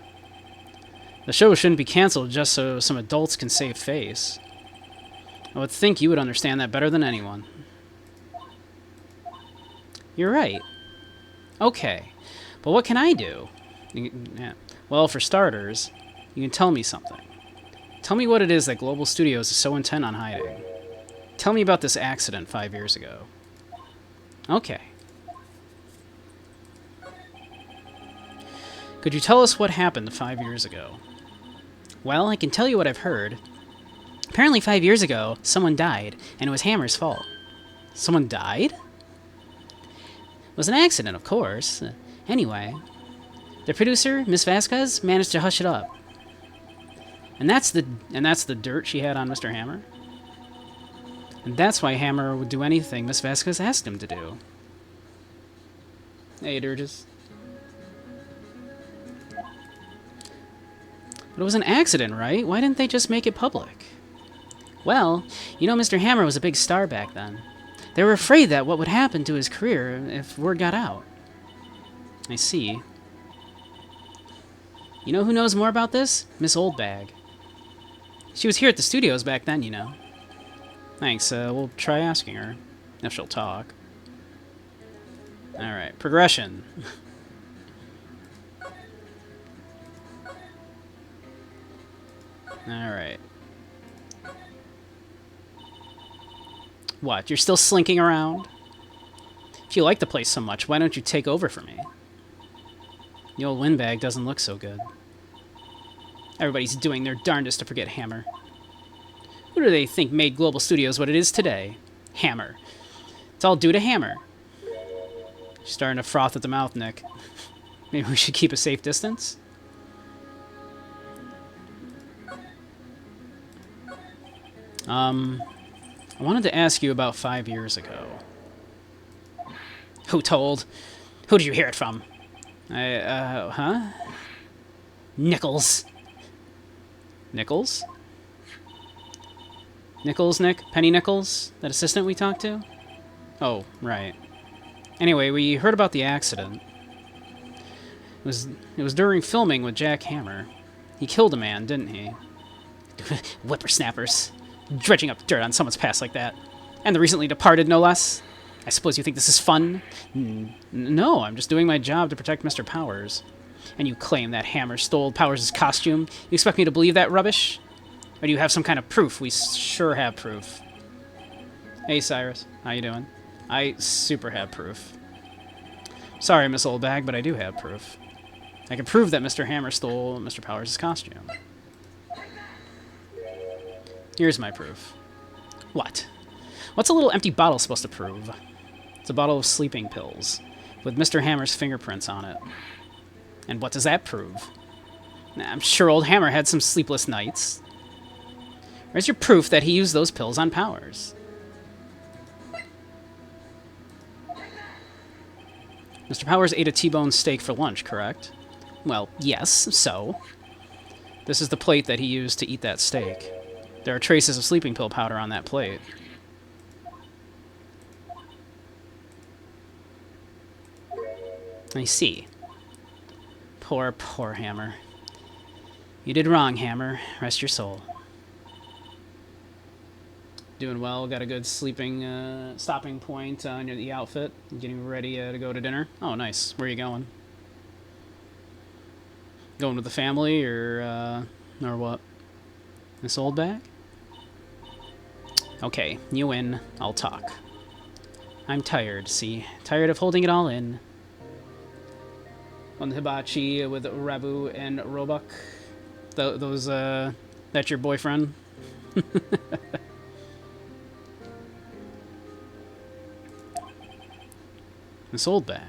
The show shouldn't be canceled just so some adults can save face. I would think you would understand that better than anyone. You're right. Okay, but what can I do? Yeah. Well, for starters, you can tell me something. Tell me what it is that Global Studios is so intent on hiding. Tell me about this accident 5 years ago. Okay. Could you tell us what happened 5 years ago? Well, I can tell you what I've heard. Apparently 5 years ago, someone died, and it was Hammer's fault. Someone died? It was an accident, of course. Anyway, the producer, Miss Vasquez, managed to hush it up. And that's the dirt she had on Mr. Hammer? And that's why Hammer would do anything Miss Vasquez asked him to do. Hey, Durges. But it was an accident, right? Why didn't they just make it public? Well, you know Mr. Hammer was a big star back then. They were afraid that what would happen to his career if word got out. I see. You know who knows more about this? Miss Oldbag. She was here at the studios back then, you know. Thanks, we'll try asking her, if she'll talk. Alright, progression. Alright. What, you're still slinking around? If you like the place so much, why don't you take over for me? The old windbag doesn't look so good. Everybody's doing their darndest to forget Hammer. Who do they think made Global Studios what it is today? Hammer. It's all due to Hammer. You're starting to froth at the mouth, Nick. Maybe we should keep a safe distance? I wanted to ask you about 5 years ago. Who told? Who did you hear it from? Huh? Nichols. Nichols? Nichols, Nick? Penny Nichols? That assistant we talked to? Oh, right. Anyway, we heard about the accident. It was during filming with Jack Hammer. He killed a man, didn't he? Whippersnappers. Dredging up dirt on someone's past like that. And the recently departed, no less. I suppose you think this is fun? No, I'm just doing my job to protect Mr. Powers. And you claim that Hammer stole Powers' costume? You expect me to believe that rubbish? Or do you have some kind of proof? We sure have proof. Hey, Cyrus. How you doing? I super have proof. Sorry, Miss Oldbag, but I do have proof. I can prove that Mr. Hammer stole Mr. Powers' costume. Here's my proof. What? What's a little empty bottle supposed to prove? It's a bottle of sleeping pills, with Mr. Hammer's fingerprints on it. And what does that prove? I'm sure old Hammer had some sleepless nights. Where's your proof that he used those pills on Powers? Mr. Powers ate a T-bone steak for lunch, correct? Well, yes, so. This is the plate that he used to eat that steak. There are traces of sleeping pill powder on that plate. I see. Poor, poor Hammer. You did wrong, Hammer. Rest your soul. Doing well. Got a good sleeping, stopping point near the outfit. Getting ready to go to dinner. Oh, nice. Where are you going? Going with the family, or what? Miss Oldbag? Okay, you win. I'll talk. I'm tired, see? Tired of holding it all in. On the hibachi with Rabu and Roebuck. That's your boyfriend? Miss Oldbag.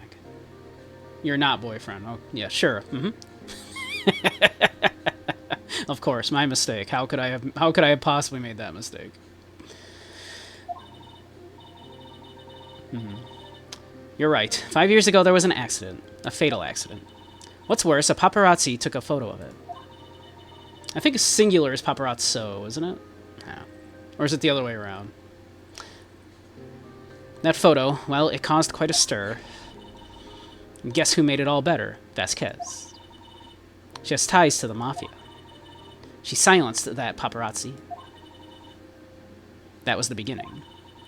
You're not boyfriend. Oh, yeah, sure. Mm-hmm. Of course, my mistake. How could I have possibly made that mistake? You're right. 5 years ago, there was an accident. A fatal accident. What's worse, a paparazzi took a photo of it. I think singular is paparazzo, isn't it? Yeah. Or is it the other way around? That photo, well, it caused quite a stir. And guess who made it all better? Vasquez. She has ties to the mafia. She silenced that paparazzi. That was the beginning.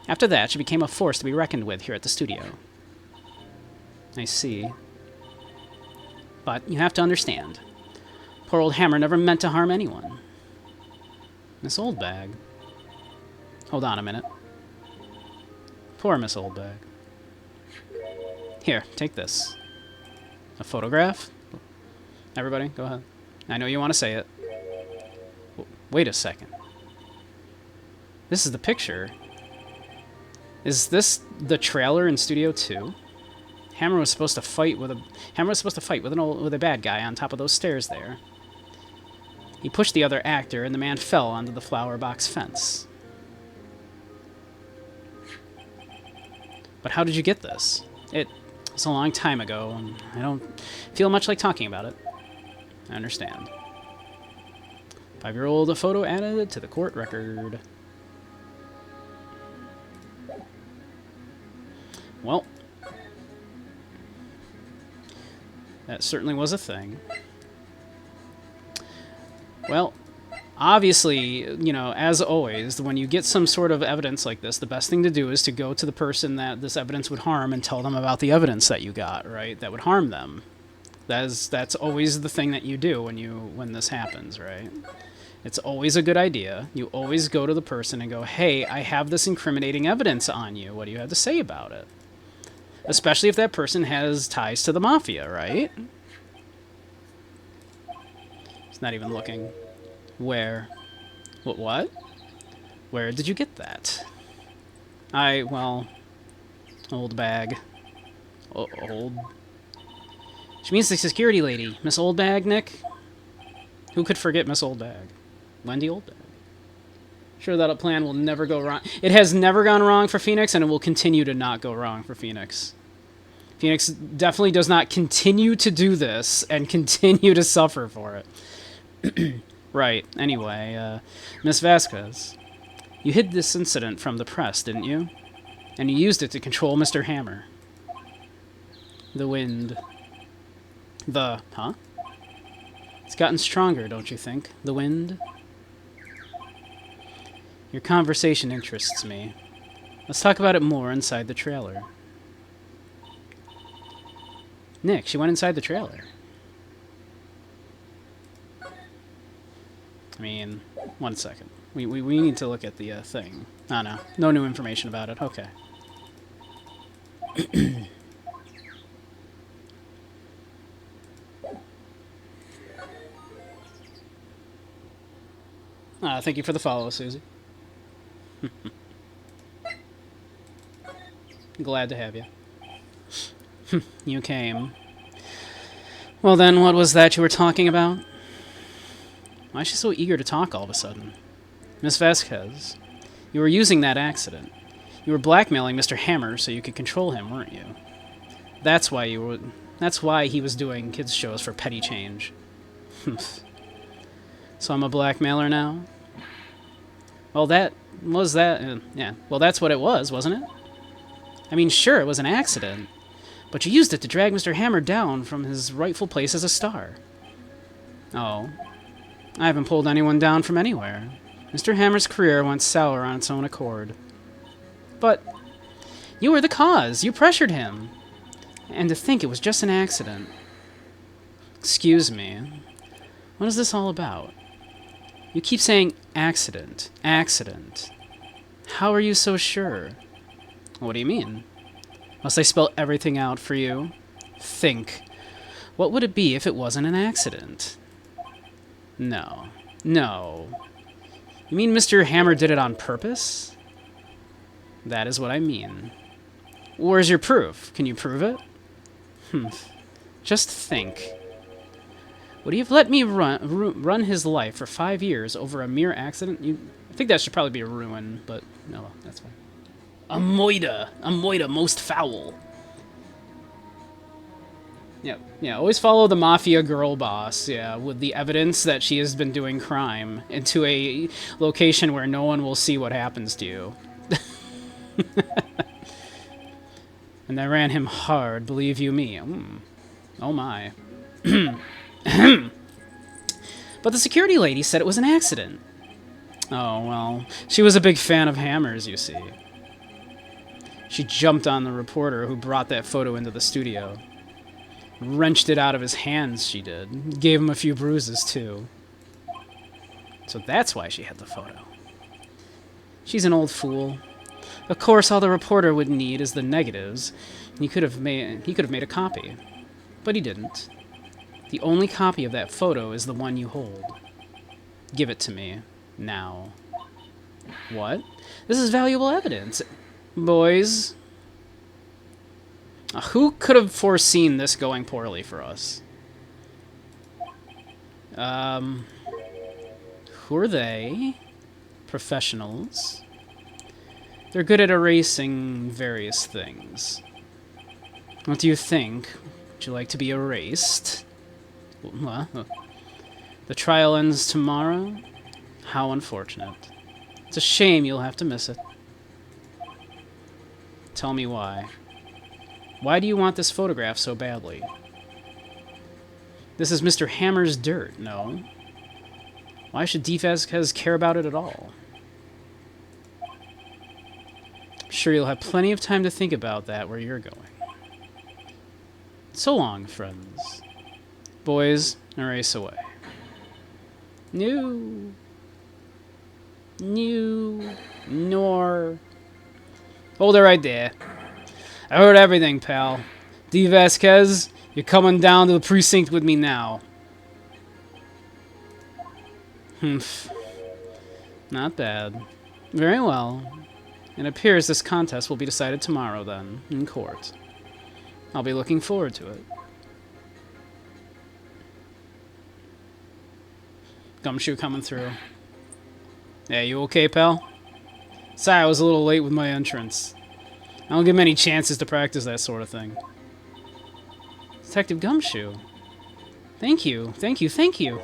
After that, she became a force to be reckoned with here at the studio. I see. But you have to understand. Poor old Hammer never meant to harm anyone. Miss Oldbag. Hold on a minute. Poor Miss Oldbag. Here, take this. A photograph? Everybody, go ahead. I know you want to say it. Wait a second. This is the picture. Is this the trailer in Studio 2? Hammer was supposed to fight with a bad guy on top of those stairs there. He pushed the other actor, and the man fell onto the flower box fence. But how did you get this? It's a long time ago, and I don't feel much like talking about it. I understand. 5-year-old photo added to the court record. Well, that certainly was a thing. Well, obviously, you know, as always, when you get some sort of evidence like this, the best thing to do is to go to the person that this evidence would harm and tell them about the evidence that you got, right? That would harm them. That's always the thing that you do when this happens, right? It's always a good idea. You always go to the person and go, "Hey, I have this incriminating evidence on you. What do you have to say about it?" Especially if that person has ties to the mafia, right? It's not even looking. Where? What? Where did you get that? Well, old bag. Old? She means the security lady. Miss Oldbag, Nick? Who could forget Miss Oldbag? Wendy Oldbag. Sure that plan will never go wrong. It has never gone wrong for Phoenix, and it will continue to not go wrong for Phoenix. Phoenix definitely does not continue to do this and continue to suffer for it. Right. Anyway, Miss Vasquez, you hid this incident from the press, didn't you? And you used it to control Mr. Hammer. The wind. Huh? It's gotten stronger, don't you think? The wind? Your conversation interests me. Let's talk about it more inside the trailer. Nick, she went inside the trailer. I mean, one second. We need to look at the thing. Oh, no. No new information about it. Okay. Thank you for the follow, Susie. Glad to have you. You came. Well then, what was that you were talking about? Why is she so eager to talk all of a sudden? Miss Vasquez, you were using that accident. You were blackmailing Mr. Hammer so you could control him, weren't you? That's why he was doing kids shows for petty change. So I'm a blackmailer now? Well, yeah. Well, that's what it was, wasn't it? I mean, sure, it was an accident, but you used it to drag Mr. Hammer down from his rightful place as a star. Oh, I haven't pulled anyone down from anywhere. Mr. Hammer's career went sour on its own accord. But you were the cause. You pressured him. And to think it was just an accident. Excuse me. What is this all about? You keep saying accident, accident. How are you so sure? What do you mean? Must I spell everything out for you? Think. What would it be if it wasn't an accident? No. No. You mean Mr. Hammer did it on purpose? That is what I mean. Where's your proof? Can you prove it? Just think. Would he have let me run his life for 5 years over a mere accident? I think that should probably be a ruin, but no, that's fine. A moida most foul. Yeah, always follow the mafia girl boss, yeah, with the evidence that she has been doing crime into a location where no one will see what happens to you. And I ran him hard, believe you me. Oh my. But the security lady said it was an accident. Oh, well, she was a big fan of Hammers, you see. She jumped on the reporter who brought that photo into the studio. Wrenched it out of his hands, she did. Gave him a few bruises, too. So that's why she had the photo. She's an old fool. Of course, all the reporter would need is the negatives. He could have made a copy. But he didn't. The only copy of that photo is the one you hold. Give it to me. Now. What? This is valuable evidence. Boys. Who could have foreseen this going poorly for us? Who are they? Professionals. They're good at erasing various things. What do you think? Would you like to be erased? What? The trial ends tomorrow? How unfortunate. It's a shame you'll have to miss it. Tell me why. Why do you want this photograph so badly? This is Mr. Hammer's dirt, no? Why should D. Vasquez care about it at all? I'm sure you'll have plenty of time to think about that where you're going. So long, friends. Boys, erase away. No. No. Nor. Hold it right there. I heard everything, pal. D. Vasquez, you're coming down to the precinct with me now. Humph. Not bad. Very well. It appears this contest will be decided tomorrow, then, in court. I'll be looking forward to it. Gumshoe coming through. Yeah, you okay, pal? Sorry, I was a little late with my entrance. I don't get many chances to practice that sort of thing. Detective Gumshoe. Thank you, thank you, thank you.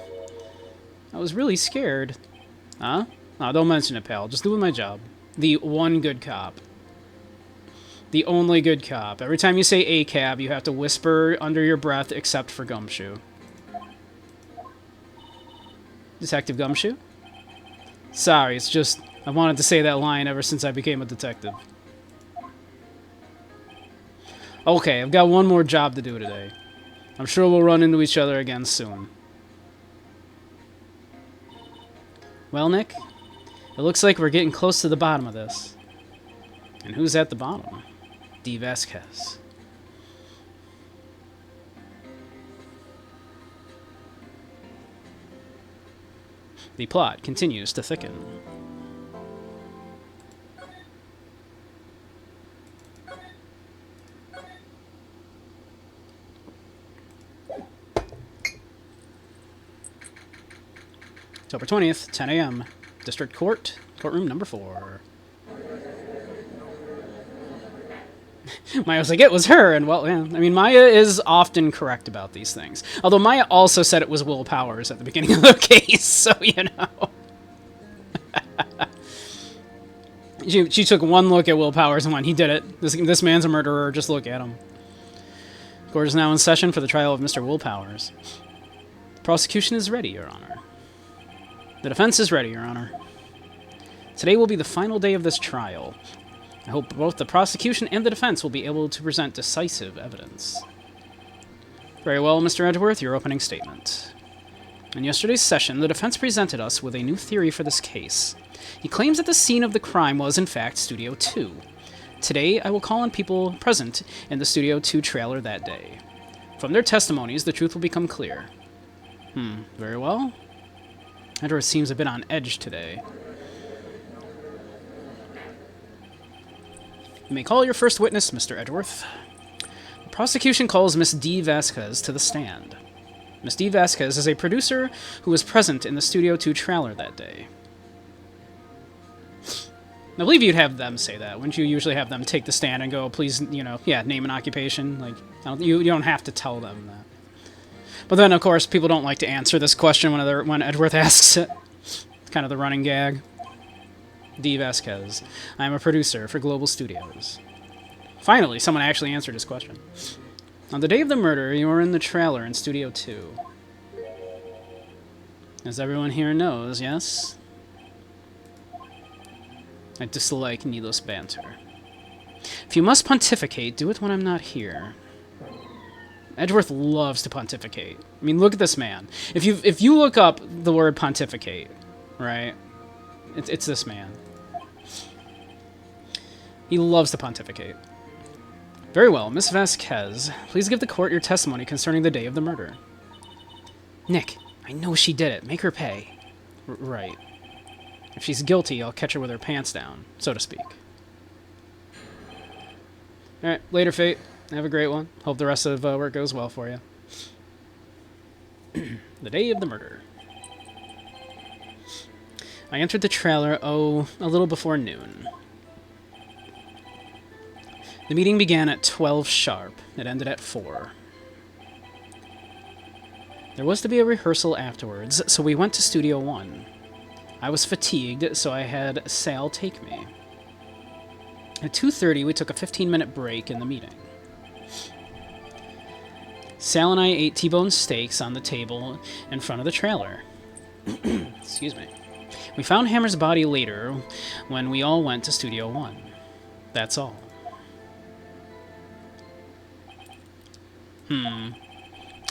I was really scared. Huh? No, don't mention it, pal. Just doing my job. The one good cop. The only good cop. Every time you say a cab, you have to whisper under your breath, except for Gumshoe. Detective Gumshoe? Sorry, it's just I wanted to say that line ever since I became a detective. Okay, I've got one more job to do today. I'm sure we'll run into each other again soon. Well, Nick, it looks like we're getting close to the bottom of this. And who's at the bottom? D. Vasquez. The plot continues to thicken. October 20th, 10 a.m. District Court, courtroom number 4. Maya was like, it was her, and well, yeah. I mean, Maya is often correct about these things. Although Maya also said it was Will Powers at the beginning of the case, so, you know. she took one look at Will Powers and went, he did it. This man's a murderer, just look at him. Court is now in session for the trial of Mr. Will Powers. The prosecution is ready, Your Honor. The defense is ready, Your Honor. Today will be the final day of this trial. I hope both the prosecution and the defense will be able to present decisive evidence. Very well, Mr. Edgeworth, your opening statement. In yesterday's session, the defense presented us with a new theory for this case. He claims that the scene of the crime was, in fact, Studio 2. Today, I will call on people present in the Studio 2 trailer that day. From their testimonies, the truth will become clear. Very well. Edgeworth seems a bit on edge today. You may call your first witness, Mr. Edgeworth. The prosecution calls Miss D. Vasquez to the stand. Miss D. Vasquez is a producer who was present in the Studio 2 trailer that day. I believe you'd have them say that. Wouldn't you usually have them take the stand and go, please, you know, yeah, name an occupation? Like, you don't have to tell them that. But then, of course, people don't like to answer this question when Edgeworth asks it. It's kind of the running gag. D. Vasquez. I am a producer for Global Studios. Finally, someone actually answered his question. On the day of the murder, you were in the trailer in Studio 2. As everyone here knows, yes? I dislike needless banter. If you must pontificate, do it when I'm not here. Edgeworth loves to pontificate. I mean, look at this man. If you look up the word pontificate, right? It's this man. He loves to pontificate. Very well, Miss Vasquez, please give the court your testimony concerning the day of the murder. Nick, I know she did it. Make her pay. Right. If she's guilty, I'll catch her with her pants down, so to speak. Alright, later, Fate. Have a great one. Hope the rest of work goes well for you. The day of the murder. I entered the trailer, a little before noon. The meeting began at 12 sharp. It ended at 4. There was to be a rehearsal afterwards, so we went to Studio 1. I was fatigued, so I had Sal take me. At 2:30, we took a 15-minute break in the meeting. Sal and I ate T-bone steaks on the table in front of the trailer. Excuse me. We found Hammer's body later when we all went to Studio 1. That's all. I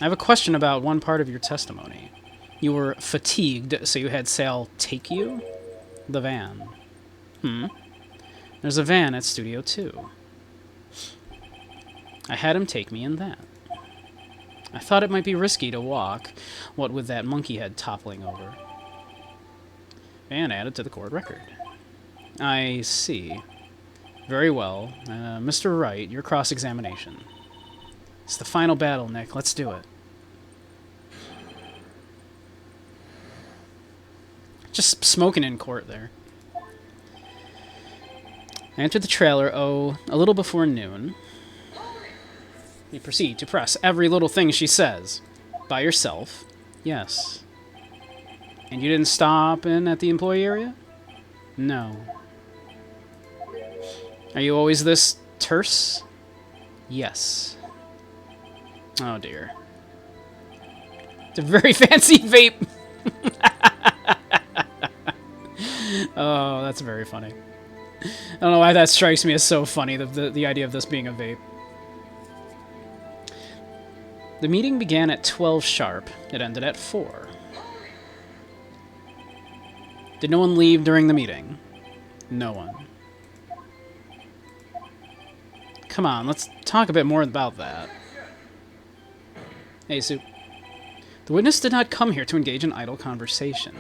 have a question about one part of your testimony. You were fatigued, so you had Sal take you? The van. There's a van at Studio 2. I had him take me in that. I thought it might be risky to walk, what with that monkey head toppling over. And added to the court record. I see. Very well. Mr. Wright, your cross-examination. It's the final battle, Nick. Let's do it. Just smoking in court there. I entered the trailer, a little before noon. You proceed to press every little thing she says. By yourself? Yes. And you didn't stop in at the employee area? No. Are you always this terse? Yes. Oh dear. It's a very fancy vape. Oh, that's very funny. I don't know why that strikes me as so funny, the idea of this being a vape. The meeting began at 12 sharp. It ended at 4. Did no one leave during the meeting? No one. Come on, let's talk a bit more about that. Hey, Soup. The witness did not come here to engage in idle conversation.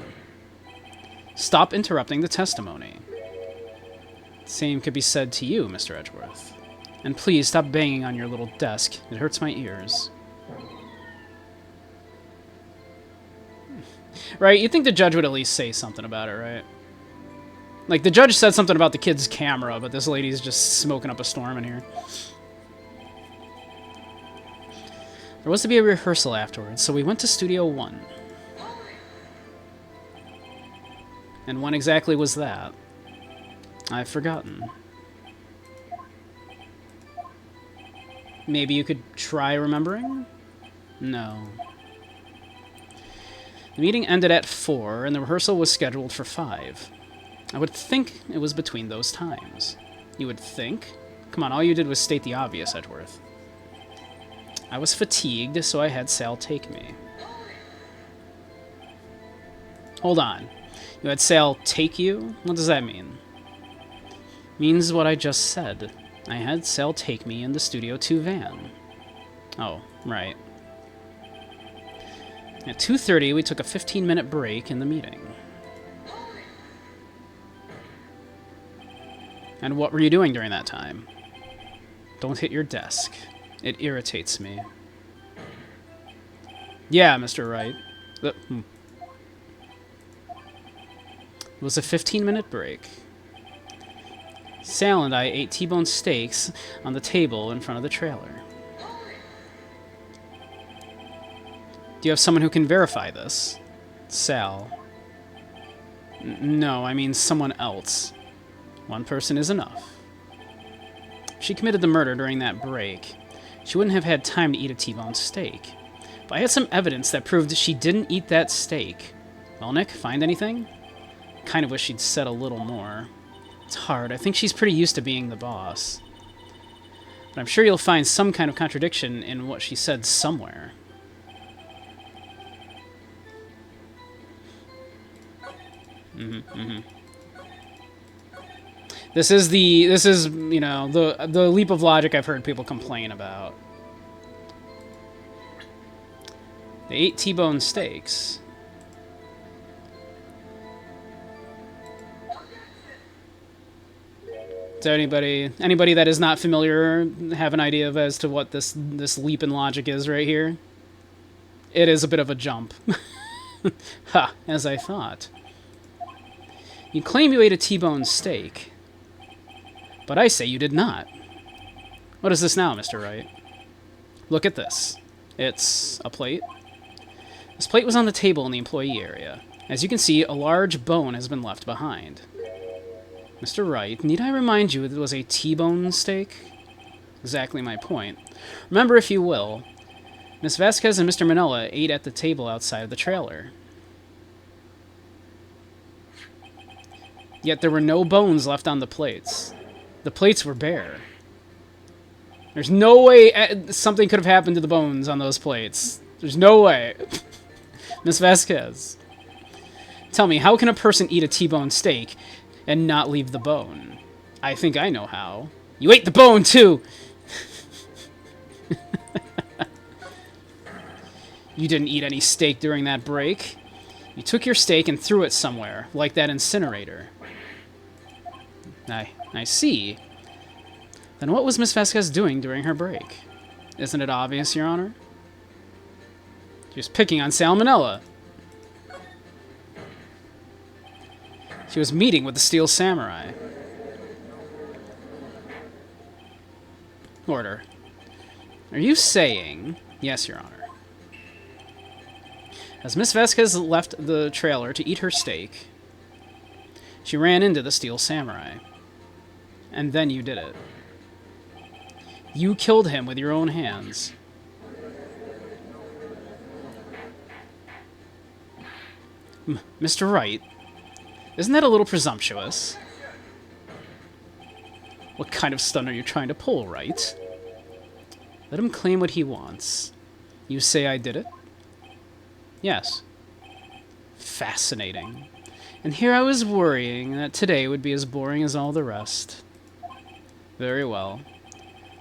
Stop interrupting the testimony. Same could be said to you, Mr. Edgeworth. And please stop banging on your little desk. It hurts my ears. Right, you'd think the judge would at least say something about it, right? Like, the judge said something about the kid's camera, but this lady's just smoking up a storm in here. There was to be a rehearsal afterwards, so we went to Studio 1. And when exactly was that? I've forgotten. Maybe you could try remembering? No. The meeting ended at 4, and the rehearsal was scheduled for 5. I would think it was between those times. You would think? Come on, all you did was state the obvious, Edgeworth. I was fatigued, so I had Sal take me. Hold on. You had Sal take you? What does that mean? Means what I just said. I had Sal take me in the Studio 2 van. Oh, right. At 2:30, we took a 15-minute break in the meeting. And what were you doing during that time? Don't hit your desk. It irritates me. Yeah, Mr. Wright. It was a 15-minute break. Sal and I ate T-bone steaks on the table in front of the trailer. Do you have someone who can verify this? Sal. No, I mean someone else. One person is enough. If she committed the murder during that break, she wouldn't have had time to eat a T-bone steak. But I had some evidence that proved she didn't eat that steak. Well, Nick, find anything? Kind of wish she'd said a little more. It's hard. I think she's pretty used to being the boss. But I'm sure you'll find some kind of contradiction in what she said somewhere. This is, you know, the leap of logic I've heard people complain about. They ate T-bone steaks. Does anybody that is not familiar have an idea of as to what this leap in logic is right here? It is a bit of a jump. Ha, as I thought. You claim you ate a T-bone steak, but I say you did not. What is this now, Mr. Wright? Look at this. It's a plate. This plate was on the table in the employee area. As you can see, a large bone has been left behind. Mr. Wright, need I remind you that it was a T-bone steak? Exactly my point. Remember, if you will, Miss Vasquez and Mr. Manella ate at the table outside of the trailer. Yet there were no bones left on the plates. The plates were bare. There's no way something could have happened to the bones on those plates. There's no way. Miss Vasquez, tell me, how can a person eat a T-bone steak and not leave the bone? I think I know how. You ate the bone, too! You didn't eat any steak during that break. You took your steak and threw it somewhere, like that incinerator. I see. Then what was Miss Vasquez doing during her break? Isn't it obvious, Your Honor? She was picking on Salmonella. She was meeting with the Steel Samurai. Order. Are you saying... Yes, Your Honor. As Miss Vasquez left the trailer to eat her steak, she ran into the Steel Samurai. And then you did it. You killed him with your own hands. Mr. Wright, isn't that a little presumptuous? What kind of stunt are you trying to pull, Wright? Let him claim what he wants. You say I did it? Yes. Fascinating. And here I was worrying that today would be as boring as all the rest. Very well.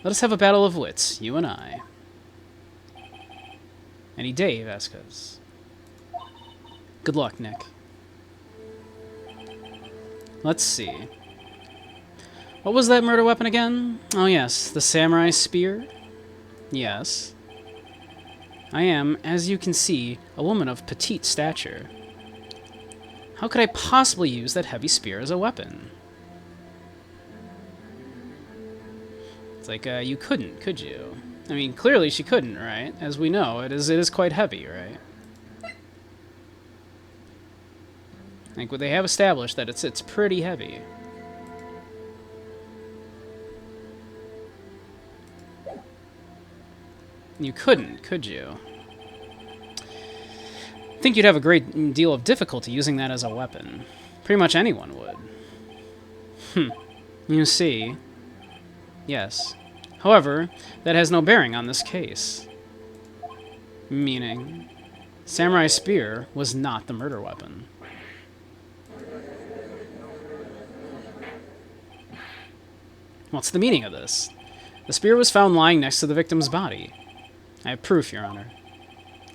Let us have a battle of wits, you and I. Any day, Vasquez. Good luck, Nick. Let's see. What was that murder weapon again? Oh yes, the samurai spear? Yes. I am, as you can see, a woman of petite stature. How could I possibly use that heavy spear as a weapon? It's like, you couldn't, could you? I mean, clearly she couldn't, right? As we know, it is quite heavy, right? Like, they have established that it's pretty heavy. You couldn't, could you? I think you'd have a great deal of difficulty using that as a weapon. Pretty much anyone would. You see. Yes. However, that has no bearing on this case. Meaning, Samurai Spear was not the murder weapon. What's the meaning of this? The spear was found lying next to the victim's body. I have proof, Your Honor.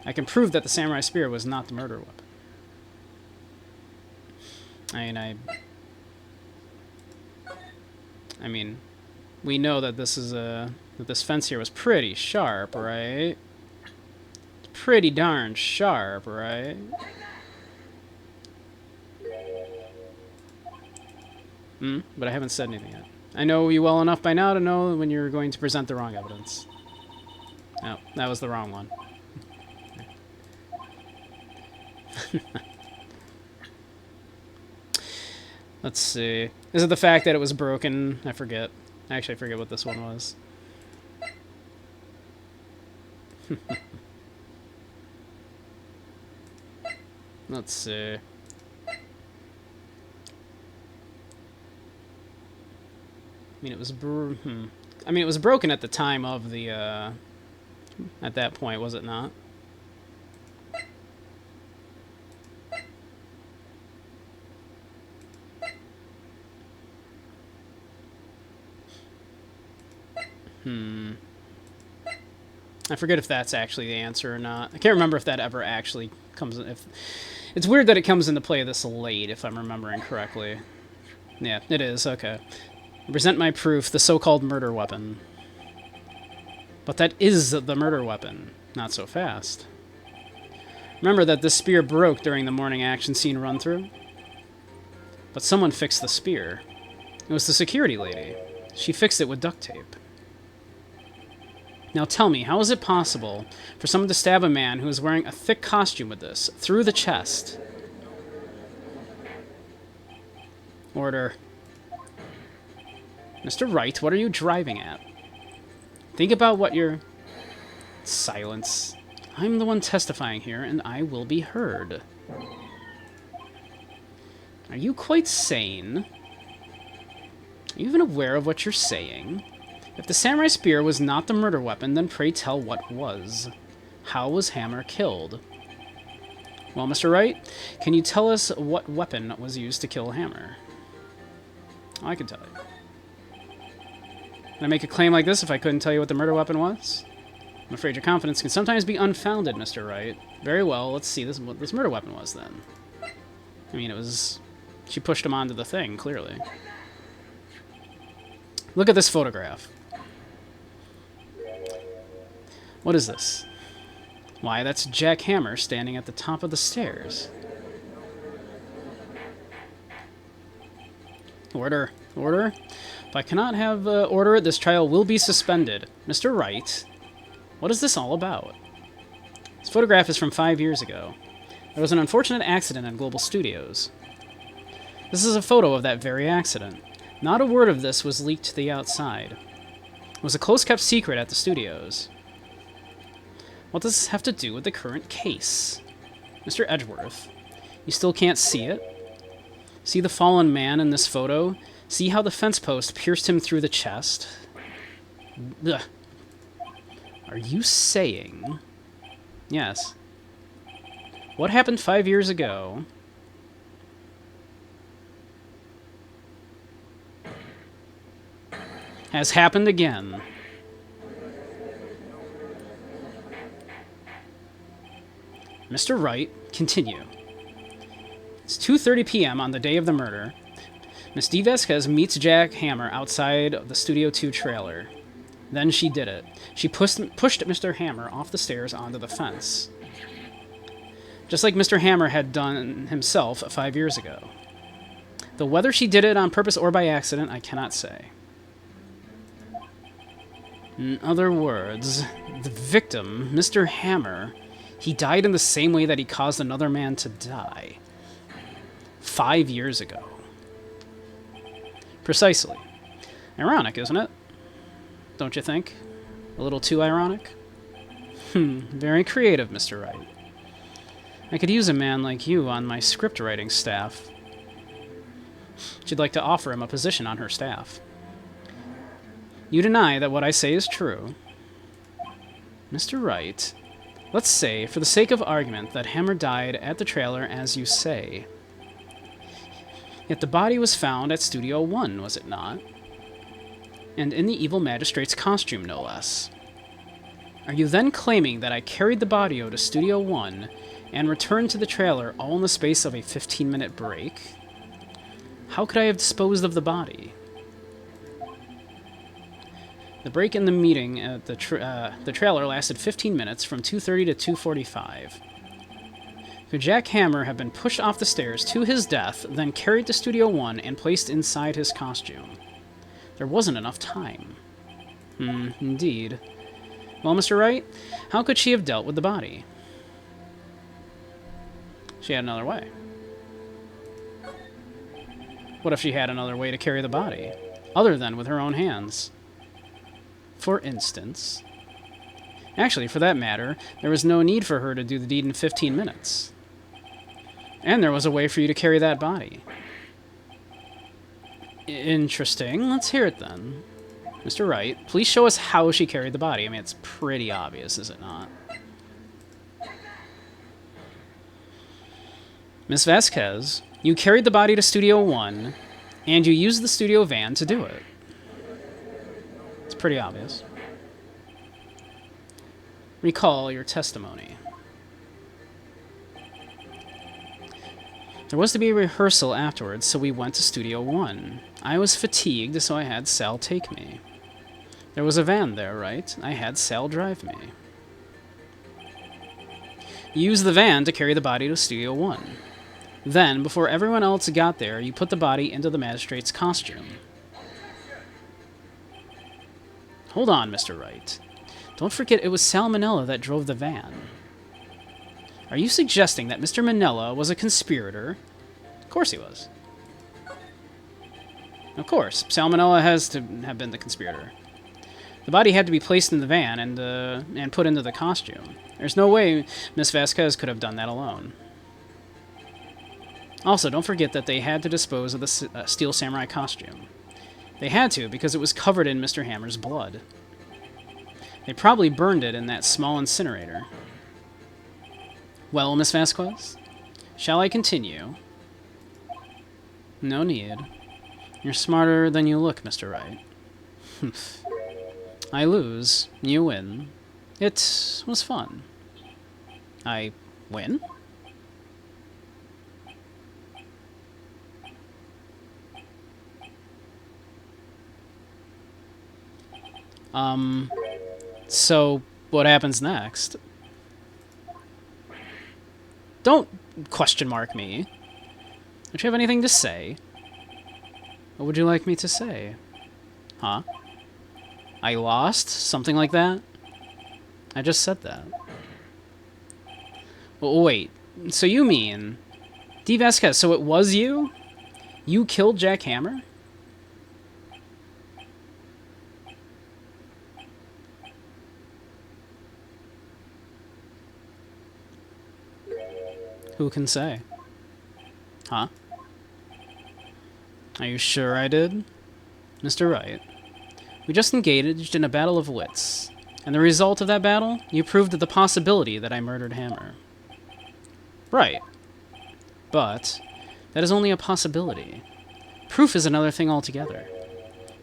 I can prove that the samurai spear was not the murder weapon. I mean, we know that this is that this fence here was pretty sharp, right? It's pretty darn sharp, right? But I haven't said anything yet. I know you well enough by now to know when you're going to present the wrong evidence. No, that was the wrong one. Let's see. Is it the fact that it was broken? I forget. Actually, I forget what this one was. Let's see. I mean, it was I mean, it was broken at the time of the, at that point, was it not? I forget if that's actually the answer or not. I can't remember if that ever actually comes in. It's weird that it comes into play this late, if I'm remembering correctly. Yeah, it is, okay. I present my proof, the so-called murder weapon. But that is the murder weapon. Not so fast. Remember that this spear broke during the morning action scene run-through? But someone fixed the spear. It was the security lady. She fixed it with duct tape. Now tell me, how is it possible for someone to stab a man who is wearing a thick costume with this, through the chest? Order. Mr. Wright, what are you driving at? Think about what you're... Silence. I'm the one testifying here, and I will be heard. Are you quite sane? Are you even aware of what you're saying? If the samurai spear was not the murder weapon, then pray tell what was. How was Hammer killed? Well, Mr. Wright, can you tell us what weapon was used to kill Hammer? I can tell you. Can I make a claim like this if I couldn't tell you what the murder weapon was? I'm afraid your confidence can sometimes be unfounded, Mr. Wright. Very well, let's see what this murder weapon was then. I mean, it was... She pushed him onto the thing, clearly. Look at this photograph. What is this? Why, that's Jack Hammer standing at the top of the stairs. Order. Order? If I cannot have order, this trial will be suspended. Mr. Wright, what is this all about? This photograph is from 5 years ago. There was an unfortunate accident at Global Studios. This is a photo of that very accident. Not a word of this was leaked to the outside. It was a close-kept secret at the studios. What does this have to do with the current case? Mr. Edgeworth, you still can't see it? See the fallen man in this photo? See how the fence post pierced him through the chest? Ugh. Are you saying... Yes. What happened 5 years ago... has happened again. Mr. Wright, continue. It's 2:30 p.m. on the day of the murder. Miss D. Vasquez meets Jack Hammer outside of the Studio 2 trailer. Then she did it. She pushed Mr. Hammer off the stairs onto the fence. Just like Mr. Hammer had done himself 5 years ago. Though whether she did it on purpose or by accident, I cannot say. In other words, the victim, Mr. Hammer, he died in the same way that he caused another man to die. 5 years ago. Precisely. Ironic, isn't it? Don't you think? A little too ironic? Very creative, Mr. Wright. I could use a man like you on my script writing staff. She'd like to offer him a position on her staff. You deny that what I say is true. Mr. Wright, let's say, for the sake of argument, that Hammer died at the trailer as you say. Yet the body was found at Studio 1, was it not? And in the evil magistrate's costume, no less. Are you then claiming that I carried the body to Studio 1 and returned to the trailer all in the space of a 15-minute break? How could I have disposed of the body? The break in the meeting at the trailer lasted 15 minutes, from 2:30 to 2:45. Could Jack Hammer have been pushed off the stairs to his death, then carried to Studio 1 and placed inside his costume? There wasn't enough time. Indeed. Well, Mr. Wright, how could she have dealt with the body? She had another way. What if she had another way to carry the body, other than with her own hands? For instance... Actually, for that matter, there was no need for her to do the deed in 15 minutes. And there was a way for you to carry that body. Interesting. Let's hear it then. Mr. Wright, please show us how she carried the body. I mean, it's pretty obvious, is it not? Miss Vasquez, you carried the body to Studio 1, and you used the studio van to do it. It's pretty obvious. Recall your testimony. There was to be a rehearsal afterwards, so we went to Studio 1. I was fatigued, so I had Sal take me. There was a van there, right? I had Sal drive me. You used the van to carry the body to Studio 1. Then, before everyone else got there, you put the body into the magistrate's costume. Hold on, Mr. Wright. Don't forget it was Salmonella that drove the van. Are you suggesting that Mr. Manella was a conspirator? Of course he was. Of course, Salmonella has to have been the conspirator. The body had to be placed in the van and put into the costume. There's no way Miss Vasquez could have done that alone. Also, don't forget that they had to dispose of the Steel Samurai costume. They had to because it was covered in Mr. Hammer's blood. They probably burned it in that small incinerator. Well, Miss Vasquez, shall I continue? No need. You're smarter than you look, Mr. Wright. I lose, you win. It was fun. I win? So what happens next? Don't question mark me. Don't you have anything to say? What would you like me to say? Huh? I lost? Something like that? I just said that. Well, wait. So you mean... D. Vasquez, so it was you? You killed Jack Hammer? Who can say? Huh? Are you sure I did? Mr. Wright, we just engaged in a battle of wits, and the result of that battle, you proved the possibility that I murdered Hammer. Right. But that is only a possibility. Proof is another thing altogether.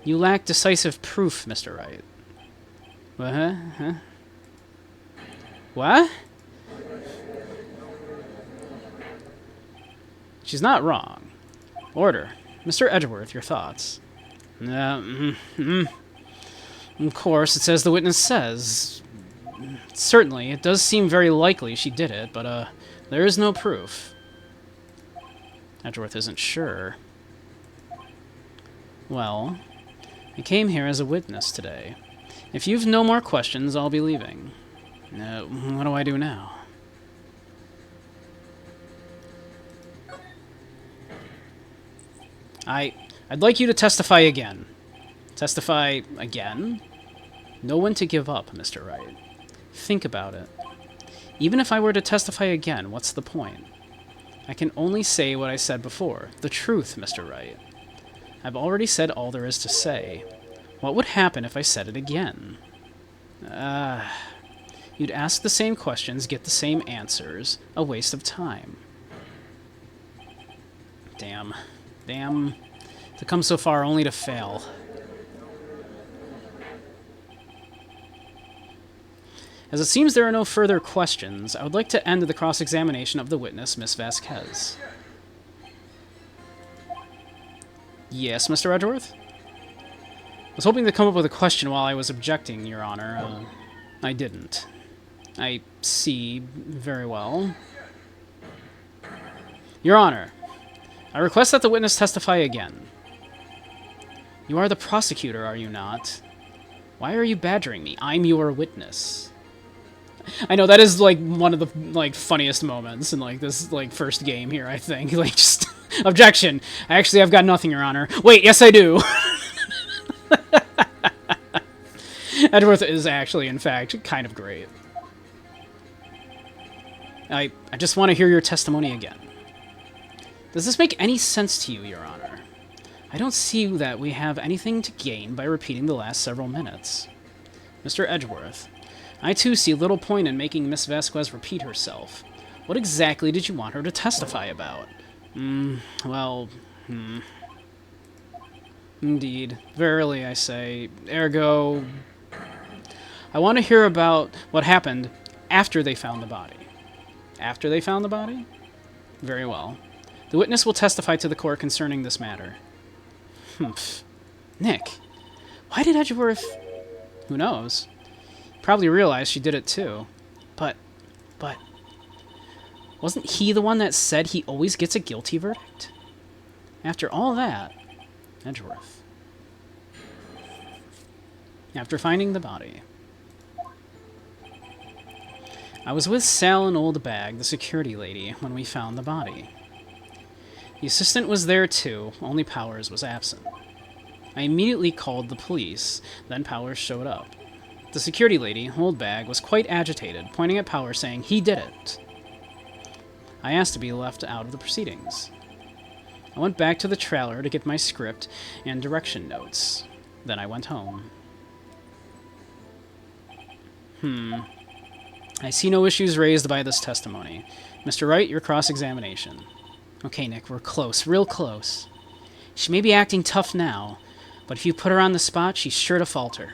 You lack decisive proof, Mr. Wright. What? What? She's not wrong. Order. Mr. Edgeworth, your thoughts. Of course, it's as the witness says. Certainly, it does seem very likely she did it, but, there is no proof. Edgeworth isn't sure. Well, I came here as a witness today. If you've no more questions, I'll be leaving. What do I do now? I'd like you to testify again. Testify again? Know when to give up, Mr. Wright. Think about it. Even if I were to testify again, what's the point? I can only say what I said before. The truth, Mr. Wright. I've already said all there is to say. What would happen if I said it again? You'd ask the same questions, get the same answers. A waste of time. Damn. Damn. To come so far only to fail. As it seems there are no further questions, I would like to end the cross-examination of the witness, Miss Vasquez. Yes, Mr. Edgeworth? I was hoping to come up with a question while I was objecting, Your Honor. I didn't. I see very well. Your Honor, I request that the witness testify again. You are the prosecutor, are you not? Why are you badgering me? I'm your witness. I know, that is, like, one of the, like, funniest moments in, like, this, like, first game here, I think. Like, just... Objection! Actually, I've got nothing, Your Honor. Wait, yes I do! Edgeworth is actually, in fact, kind of great. I just want to hear your testimony again. Does this make any sense to you, Your Honor? I don't see that we have anything to gain by repeating the last several minutes. Mr. Edgeworth, I too see little point in making Miss Vasquez repeat herself. What exactly did you want her to testify about? Indeed. Verily, I say. Ergo... I want to hear about what happened after they found the body. After they found the body? Very well. The witness will testify to the court concerning this matter. Nick, why did Edgeworth... Who knows? Probably realized she did it too. But... Wasn't he the one that said he always gets a guilty verdict? After all that... Edgeworth. After finding the body... I was with Sal and Old Bag, the security lady, when we found the body. The assistant was there too, only Powers was absent. I immediately called the police, then Powers showed up. The security lady, Old Bag, was quite agitated, pointing at Powers saying he did it. I asked to be left out of the proceedings. I went back to the trailer to get my script and direction notes. Then I went home. I see no issues raised by this testimony. Mr. Wright, your cross-examination. Okay, Nick, we're close, real close. She may be acting tough now, but if you put her on the spot, she's sure to falter.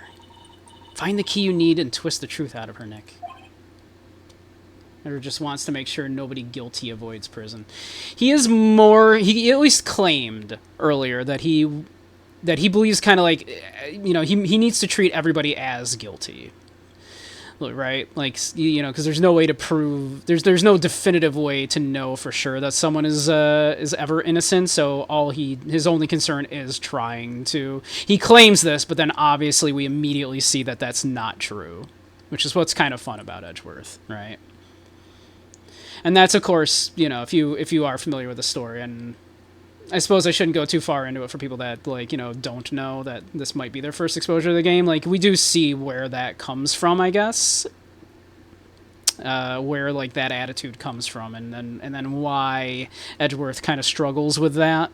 Find the key you need and twist the truth out of her, Nick. Or just wants to make sure nobody guilty avoids prison. He is more... He at least claimed earlier that he believes kind of like... You know, he needs to treat everybody as guilty. Right? Like, you know, because there's no way to prove... There's no definitive way to know for sure that someone is ever innocent, so his only concern is trying to... He claims this, but then obviously we immediately see that that's not true. Which is what's kind of fun about Edgeworth, right? And that's, of course, you know, if you are familiar with the story, and I suppose I shouldn't go too far into it for people that, like, you know, don't know that this might be their first exposure to the game. Like, we do see where that comes from, I guess. Where, like, that attitude comes from, and then why Edgeworth kind of struggles with that.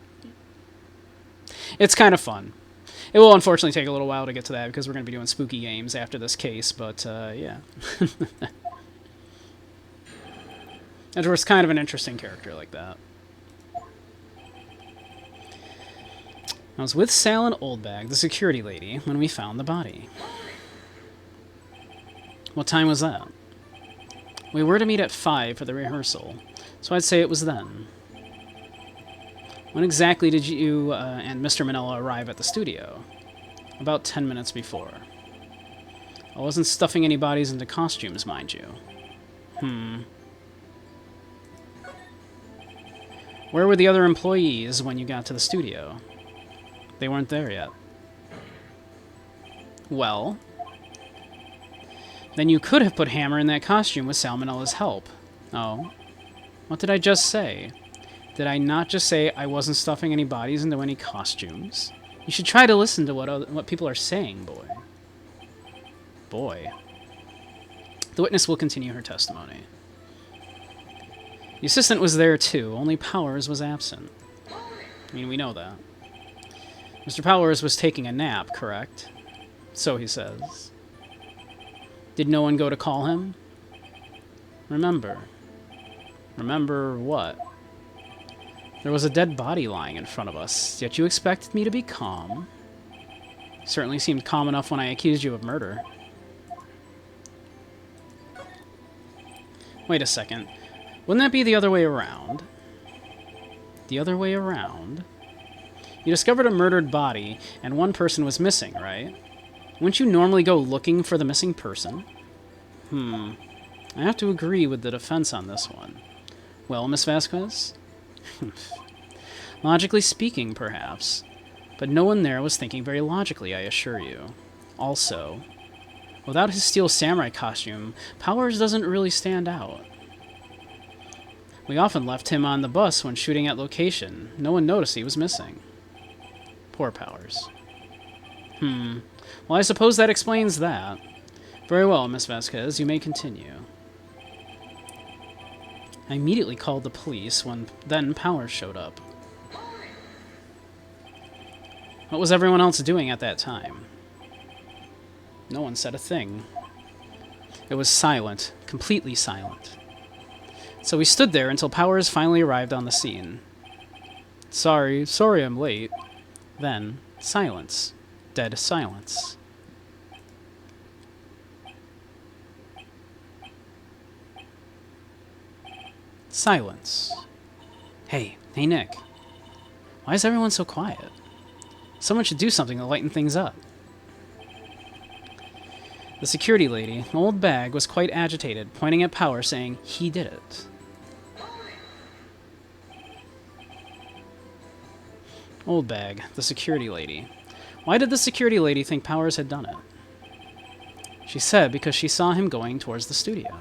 It's kind of fun. It will unfortunately take a little while to get to that, because we're going to be doing spooky games after this case, but, yeah. Edgeworth's kind of an interesting character like that. I was with Sal and Old Bag, the security lady, when we found the body. What time was that? We were to meet at 5 for the rehearsal, so I'd say it was then. When exactly did you and Mr. Manella arrive at the studio? About 10 minutes before. I wasn't stuffing any bodies into costumes, mind you. Where were the other employees when you got to the studio? They weren't there yet. Well, then you could have put Hammer in that costume with Salmonella's help. Oh, what did I just say? Did I not just say I wasn't stuffing any bodies into any costumes? You should try to listen to what people are saying, boy. Boy. The witness will continue her testimony. The assistant was there too, only Powers was absent. I mean, we know that. Mr. Powers was taking a nap, correct? So he says. Did no one go to call him? Remember. Remember what? There was a dead body lying in front of us, yet you expected me to be calm. Certainly seemed calm enough when I accused you of murder. Wait a second. Wouldn't that be the other way around? The other way around? You discovered a murdered body, and one person was missing, right? Wouldn't you normally go looking for the missing person? I have to agree with the defense on this one. Well, Miss Vasquez? Logically speaking, perhaps. But no one there was thinking very logically, I assure you. Also, without his steel samurai costume, Powers doesn't really stand out. We often left him on the bus when shooting at location. No one noticed he was missing. Poor Powers. Well, I suppose that explains that. Very well, Miss Vasquez, you may continue. I immediately called the police when then Powers showed up. What was everyone else doing at that time? No one said a thing. It was silent, completely silent. So we stood there until Powers finally arrived on the scene. Sorry I'm late. Then, silence. Dead silence. Silence. Hey, Nick. Why is everyone so quiet? Someone should do something to lighten things up. The security lady, Old Bag, was quite agitated, pointing at Powers, saying he did it. Old Bag, the security lady. Why did the security lady think Powers had done it? She said because she saw him going towards the studio.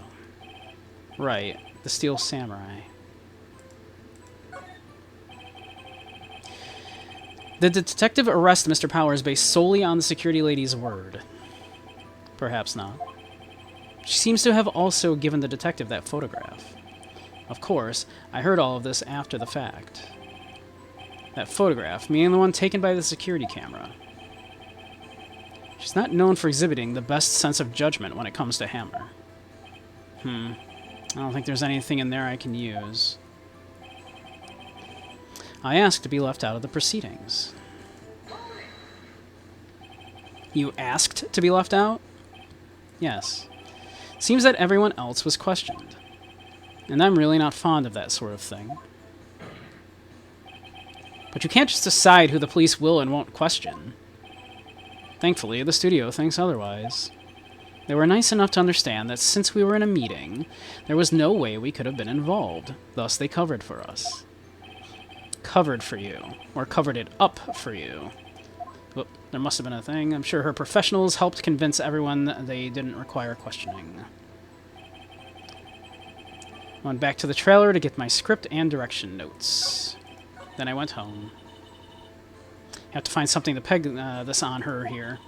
Right. The Steel Samurai. Did the detective arrest Mr. Powers based solely on the security lady's word? Perhaps not. She seems to have also given the detective that photograph. Of course, I heard all of this after the fact. That photograph, meaning the one taken by the security camera. She's not known for exhibiting the best sense of judgment when it comes to Hammer. I don't think there's anything in there I can use. I asked to be left out of the proceedings. You asked to be left out? Yes. Seems that everyone else was questioned. And I'm really not fond of that sort of thing. But you can't just decide who the police will and won't question. Thankfully, the studio thinks otherwise. They were nice enough to understand that since we were in a meeting, there was no way we could have been involved. Thus, they covered for us. Covered for you. Or covered it up for you. Whoop, there must have been a thing. I'm sure her professionals helped convince everyone that they didn't require questioning. I went back to the trailer to get my script and direction notes. Then I went home. Have to find something to peg this on her here.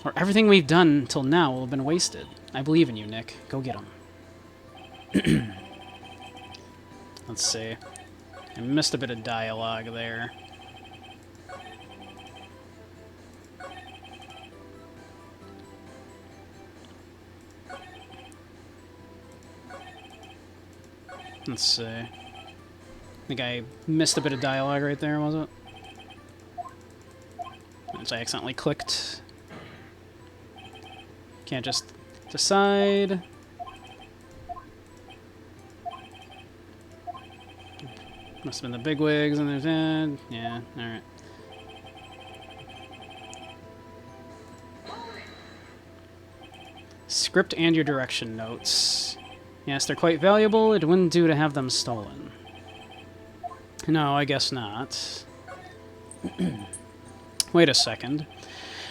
Or everything we've done till now will have been wasted. I believe in you, Nick. Go get him. Let's see. I missed a bit of dialogue there. Let's see. I think I missed a bit of dialogue right there, was it? Once I accidentally clicked. Can't just decide. Must have been the bigwigs and there's that. Yeah, alright. Script and your direction notes. Yes, they're quite valuable. It wouldn't do to have them stolen. No, I guess not. Wait a second.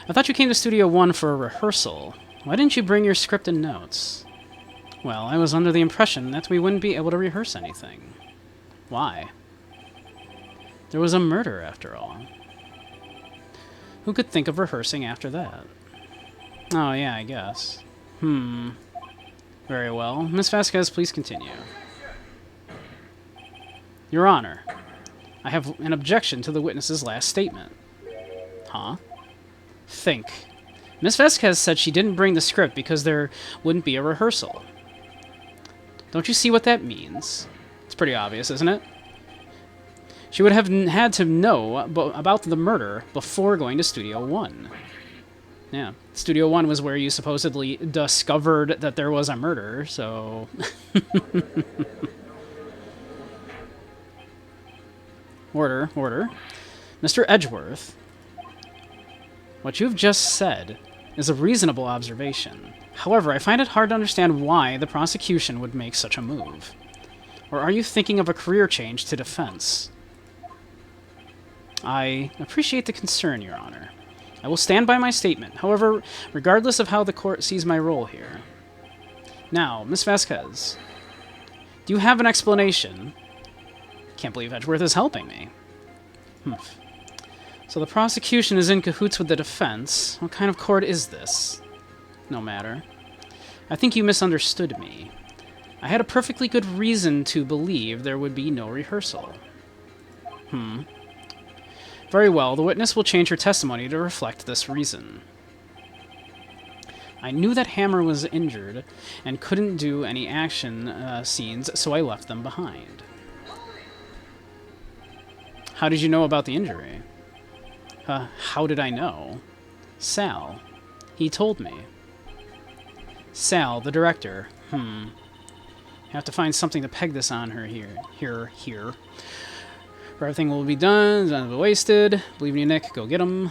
I thought you came to Studio One for a rehearsal. Why didn't you bring your script and notes? Well, I was under the impression that we wouldn't be able to rehearse anything. Why? There was a murder, after all. Who could think of rehearsing after that? Oh, yeah, I guess. Very well. Miss Vasquez, please continue. Your Honor, I have an objection to the witness's last statement. Huh? Think. Miss Vasquez said she didn't bring the script because there wouldn't be a rehearsal. Don't you see what that means? It's pretty obvious, isn't it? She would have had to know about the murder before going to Studio One. Yeah, Studio One was where you supposedly discovered that there was a murder, so... Order, order. Mr. Edgeworth, what you've just said is a reasonable observation. However, I find it hard to understand why the prosecution would make such a move. Or are you thinking of a career change to defense? I appreciate the concern, Your Honor. I will stand by my statement, however, regardless of how the court sees my role here. Now, Miss Vasquez, do you have an explanation? Can't believe Edgeworth is helping me. So the prosecution is in cahoots with the defense. What kind of court is this? No matter. I think you misunderstood me. I had a perfectly good reason to believe there would be no rehearsal. Very well, the witness will change her testimony to reflect this reason. I knew that Hammer was injured and couldn't do any action scenes, so I left them behind. How did you know about the injury? How did I know? Sal. He told me. Sal, the director. Have to find something to peg this on her here. For everything will be done, none of it wasted. Believe in you, Nick. Go get him.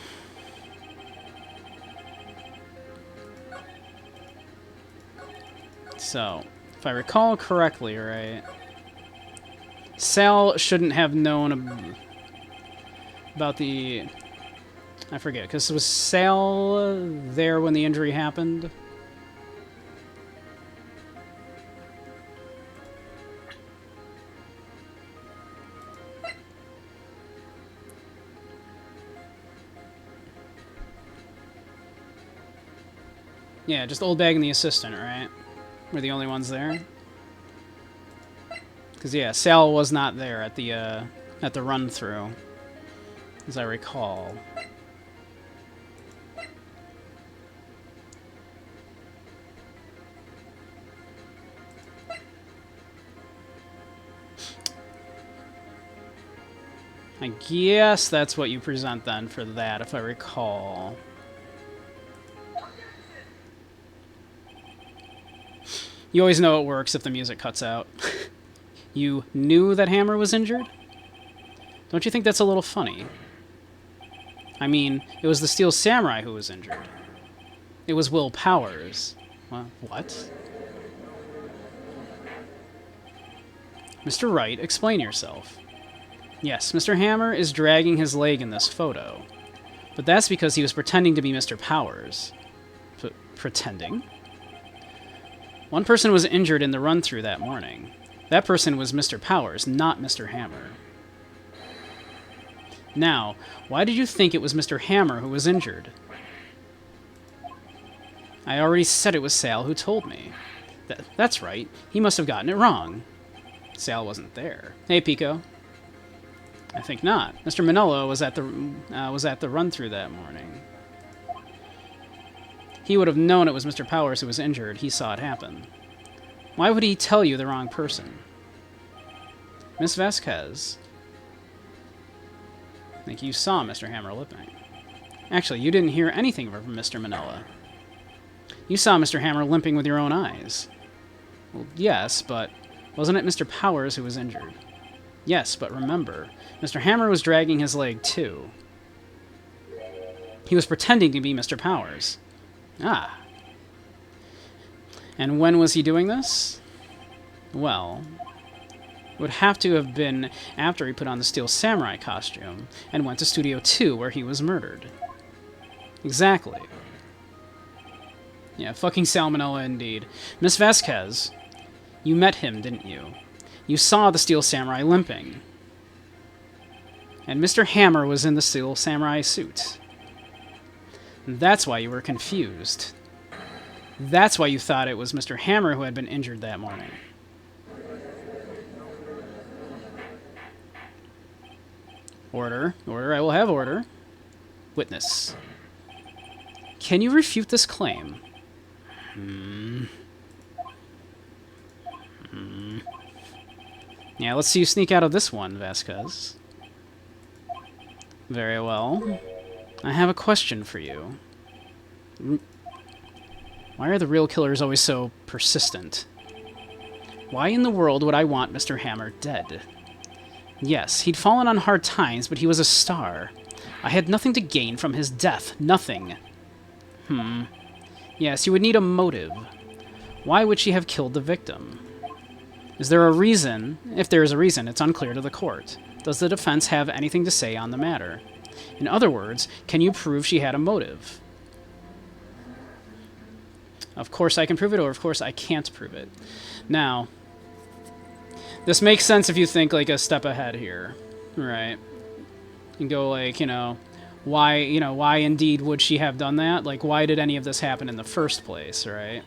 So, if I recall correctly, right, Sal shouldn't have known about the... I forget, because was Sal there when the injury happened? Yeah, just Old Bag and the assistant, right? We're the only ones there. Because, yeah, Sal was not there at the run-through, as I recall. I guess that's what you present then for that, if I recall. You always know it works if the music cuts out. You knew that Hammer was injured? Don't you think that's a little funny? I mean, it was the Steel Samurai who was injured. It was Will Powers. Well, what? Mr. Wright, explain yourself. Yes, Mr. Hammer is dragging his leg in this photo. But that's because he was pretending to be Mr. Powers. Pretending? One person was injured in the run-through that morning. That person was Mr. Powers, not Mr. Hammer. Now, why did you think it was Mr. Hammer who was injured? I already said it was Sal who told me. That's right. He must have gotten it wrong. Sal wasn't there. Hey, Pico. I think not. Mr. Manolo was at the run-through that morning. He would have known it was Mr. Powers who was injured. He saw it happen. Why would he tell you the wrong person? Miss Vasquez. I think you saw Mr. Hammer limping. Actually, you didn't hear anything from Mr. Manila. You saw Mr. Hammer limping with your own eyes. Well, yes, but wasn't it Mr. Powers who was injured? Yes, but remember, Mr. Hammer was dragging his leg too. He was pretending to be Mr. Powers. Ah. And when was he doing this? Well, it would have to have been after he put on the Steel Samurai costume and went to Studio 2 where he was murdered. Exactly. Yeah, fucking salmonella indeed. Miss Vasquez, you met him, didn't you? You saw the Steel Samurai limping. And Mr. Hammer was in the Steel Samurai suit. And that's why you were confused. That's why you thought it was Mr. Hammer who had been injured that morning. Order. Order. I will have order. Witness. Can you refute this claim? Yeah, let's see you sneak out of this one, Vasquez. Very well. I have a question for you. Why are the real killers always so persistent? Why in the world would I want Mr. Hammer dead? Yes, he'd fallen on hard times, but he was a star. I had nothing to gain from his death. Nothing. Yes, you would need a motive. Why would she have killed the victim? Is there a reason? If there is a reason, it's unclear to the court. Does the defense have anything to say on the matter? In other words, can you prove she had a motive? Of course I can prove it, or of course I can't prove it. Now, this makes sense if you think like a step ahead here, right? You go like, why indeed would she have done that? Like, why did any of this happen in the first place, right?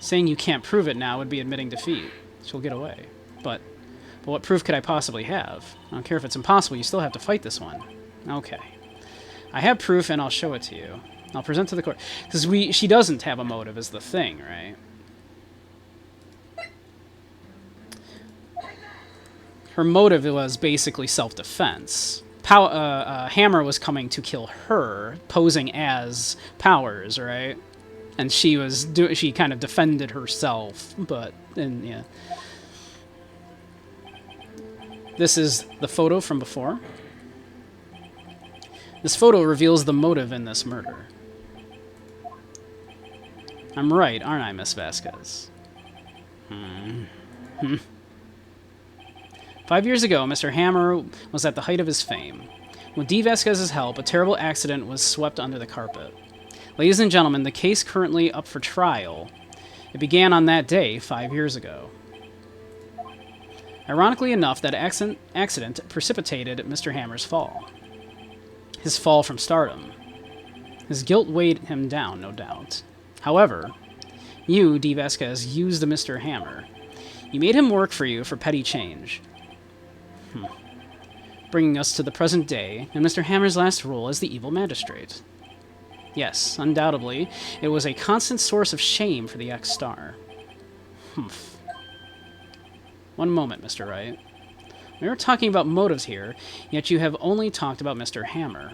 Saying you can't prove it now would be admitting defeat. She'll get away. But what proof could I possibly have? I don't care if it's impossible, you still have to fight this one. Okay. I have proof and I'll show it to you. I'll present to the court. Because she doesn't have a motive is the thing, right? Her motive was basically self-defense. Hammer was coming to kill her, posing as Powers, right? And she kind of defended herself, yeah. This is the photo from before. This photo reveals the motive in this murder. I'm right, aren't I, Miss Vasquez? 5 years ago, Mr. Hammer was at the height of his fame. With D. Vasquez's help, a terrible accident was swept under the carpet. Ladies and gentlemen, the case currently up for trial. It began on that day 5 years ago. Ironically enough, that accident precipitated Mr. Hammer's fall. His fall from stardom. His guilt weighed him down, no doubt. However, you, D. Vasquez, used the Mr. Hammer. You made him work for you for petty change. Bringing us to the present day, and Mr. Hammer's last role as the evil magistrate. Yes, undoubtedly, it was a constant source of shame for the ex-star. Humph. One moment, Mr. Wright. We are talking about motives here, yet you have only talked about Mr. Hammer.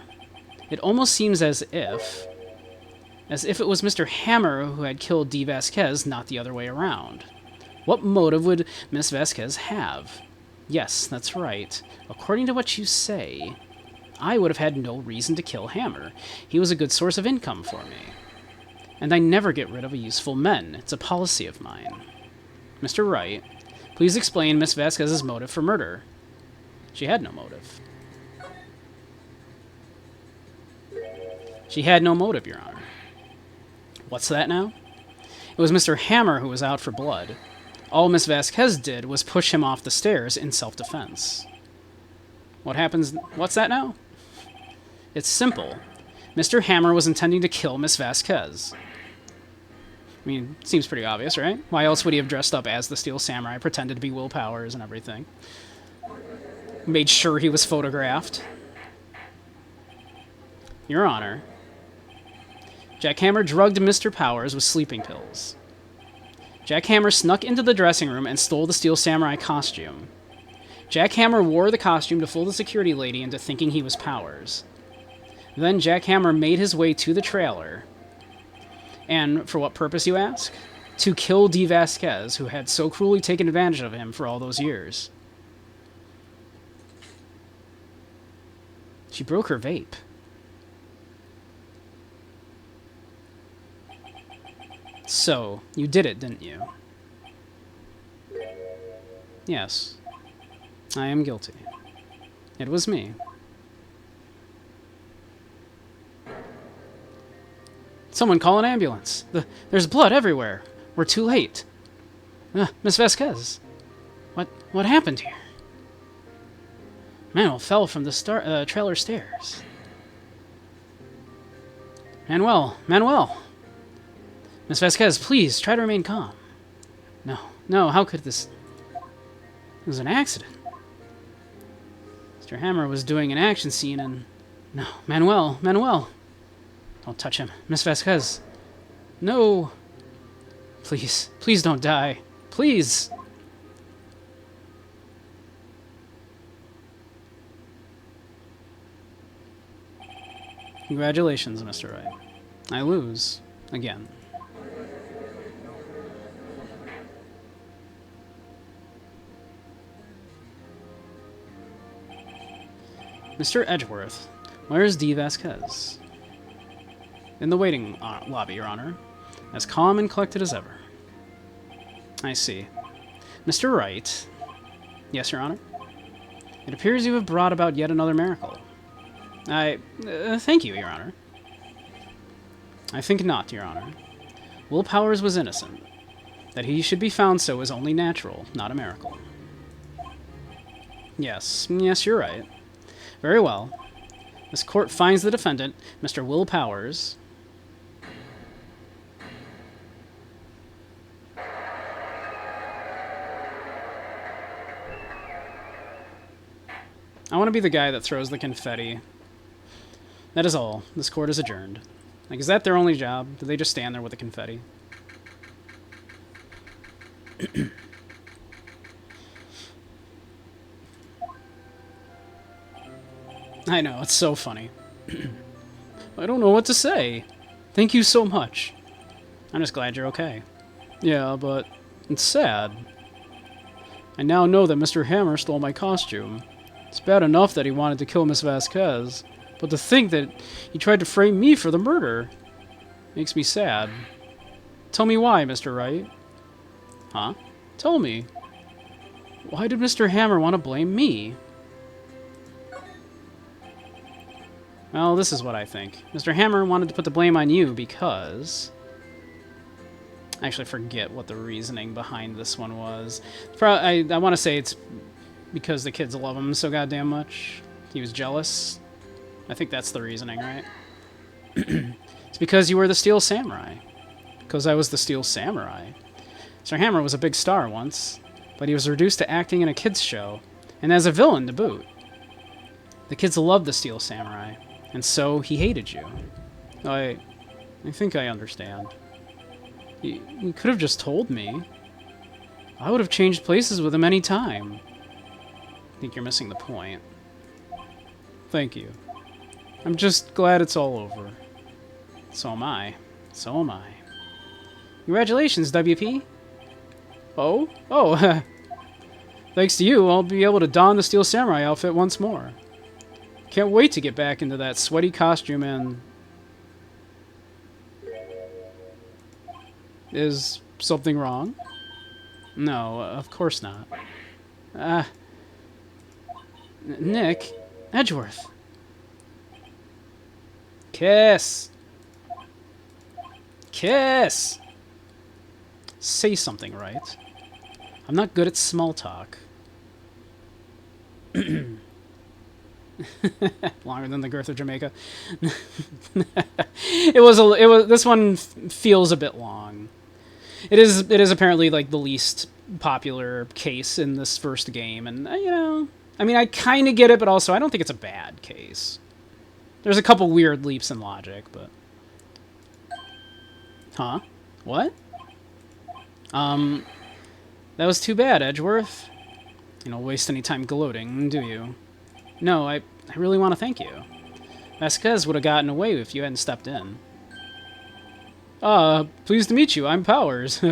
It almost seems as if it was Mr. Hammer who had killed D. Vasquez, not the other way around. What motive would Miss Vasquez have? Yes, that's right. According to what you say, I would have had no reason to kill Hammer. He was a good source of income for me. And I never get rid of useful men. It's a policy of mine. Mr. Wright, please explain Miss Vasquez's motive for murder. She had no motive. She had no motive, Your Honor. What's that now? It was Mr. Hammer who was out for blood. All Miss Vasquez did was push him off the stairs in self-defense. What happens? What's that now? It's simple. Mr. Hammer was intending to kill Miss Vasquez. I mean, seems pretty obvious, right? Why else would he have dressed up as the Steel Samurai, pretended to be Will Powers and everything? Made sure he was photographed. Your Honor, Jack Hammer drugged Mr. Powers with sleeping pills. Jack Hammer snuck into the dressing room and stole the Steel Samurai costume. Jack Hammer wore the costume to fool the security lady into thinking he was Powers. Then Jack Hammer made his way to the trailer. And for what purpose, you ask? To kill D. Vasquez, who had so cruelly taken advantage of him for all those years. She broke her vape. So, you did it, didn't you? Yes. I am guilty. It was me. Someone call an ambulance. There's blood everywhere. We're too late. Miss Vasquez. What happened here? Manuel fell from the trailer stairs. Manuel! Miss Vasquez, please, try to remain calm. No, how could this... It was an accident. Mr. Hammer was doing an action scene and... No, Manuel! Don't touch him. Miss Vasquez. No! Please don't die. Please! Congratulations, Mr. Wright. I lose. Again. Mr. Edgeworth, where is D. Vasquez? In the waiting lobby, Your Honor. As calm and collected as ever. I see. Mr. Wright. Yes, Your Honor? It appears you have brought about yet another miracle. Thank you, Your Honor. I think not, Your Honor. Will Powers was innocent. That he should be found so is only natural, not a miracle. Yes, you're right. Very well. This court finds the defendant, Mr. Will Powers... I want to be the guy that throws the confetti. That is all. This court is adjourned. Like, is that their only job? Do they just stand there with the confetti? I know, it's so funny. I don't know what to say. Thank you so much. I'm just glad you're okay. Yeah, but it's sad. I now know that Mr. Hammer stole my costume. It's bad enough that he wanted to kill Miss Vasquez, but to think that he tried to frame me for the murder makes me sad. Tell me why, Mr. Wright. Huh? Tell me. Why did Mr. Hammer want to blame me? Well, this is what I think. Mr. Hammer wanted to put the blame on you because... I actually forget what the reasoning behind this one was. I want to say it's because the kids love him so goddamn much. He was jealous. I think that's the reasoning, right? It's because you were the Steel Samurai. Because I was the Steel Samurai. Sir Hammer was a big star once, but he was reduced to acting in a kids' show, and as a villain to boot. The kids loved the Steel Samurai, and so he hated you. I think I understand. You could have just told me. I would have changed places with him any time. I think you're missing the point. Thank you. I'm just glad it's all over. So am I. So am I. Congratulations, WP. Oh? Oh, thanks to you, I'll be able to don the Steel Samurai outfit once more. Can't wait to get back into that sweaty costume and... Is something wrong? No, of course not. Nick? Edgeworth. Kiss! Kiss! Say something, right? I'm not good at small talk. Longer than the girth of Jamaica. This one feels a bit long. It is apparently like the least popular case in this first game, and you know, I mean, I kind of get it, but also I don't think it's a bad case. There's a couple weird leaps in logic, but huh? What? That was too bad, Edgeworth. You don't waste any time gloating, do you? No, I really want to thank you. Vasquez would have gotten away if you hadn't stepped in. Pleased to meet you. I'm Powers.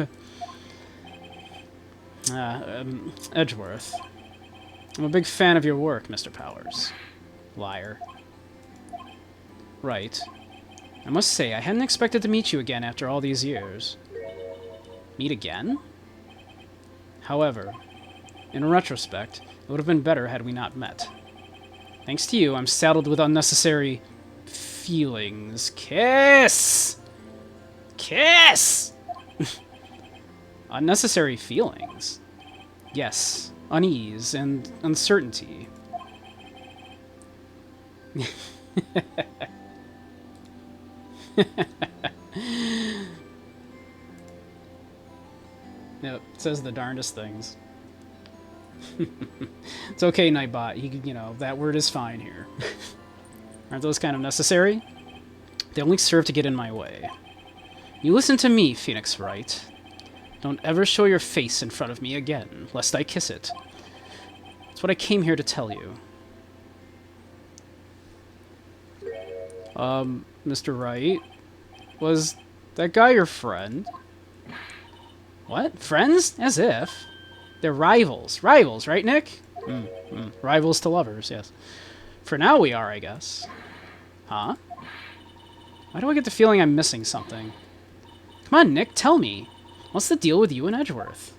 Edgeworth. I'm a big fan of your work, Mr. Powers. Liar. Right. I must say, I hadn't expected to meet you again after all these years. Meet again? However, in retrospect, it would have been better had we not met. Thanks to you, I'm saddled with unnecessary feelings. Kiss! Kiss! Unnecessary feelings? Yes, unease and uncertainty. Yep, it says the darndest things. It's okay, Nightbot. You know, that word is fine here. Aren't those kind of necessary? They only serve to get in my way. You listen to me, Phoenix Wright. Don't ever show your face in front of me again, lest I kiss it. That's what I came here to tell you. Mr. Wright? Was that guy your friend? What? Friends? As if. They're rivals. Rivals, right, Nick? Rivals to lovers, yes. For now we are, I guess. Huh? Why do I get the feeling I'm missing something? Come on, Nick, tell me. What's the deal with you and Edgeworth?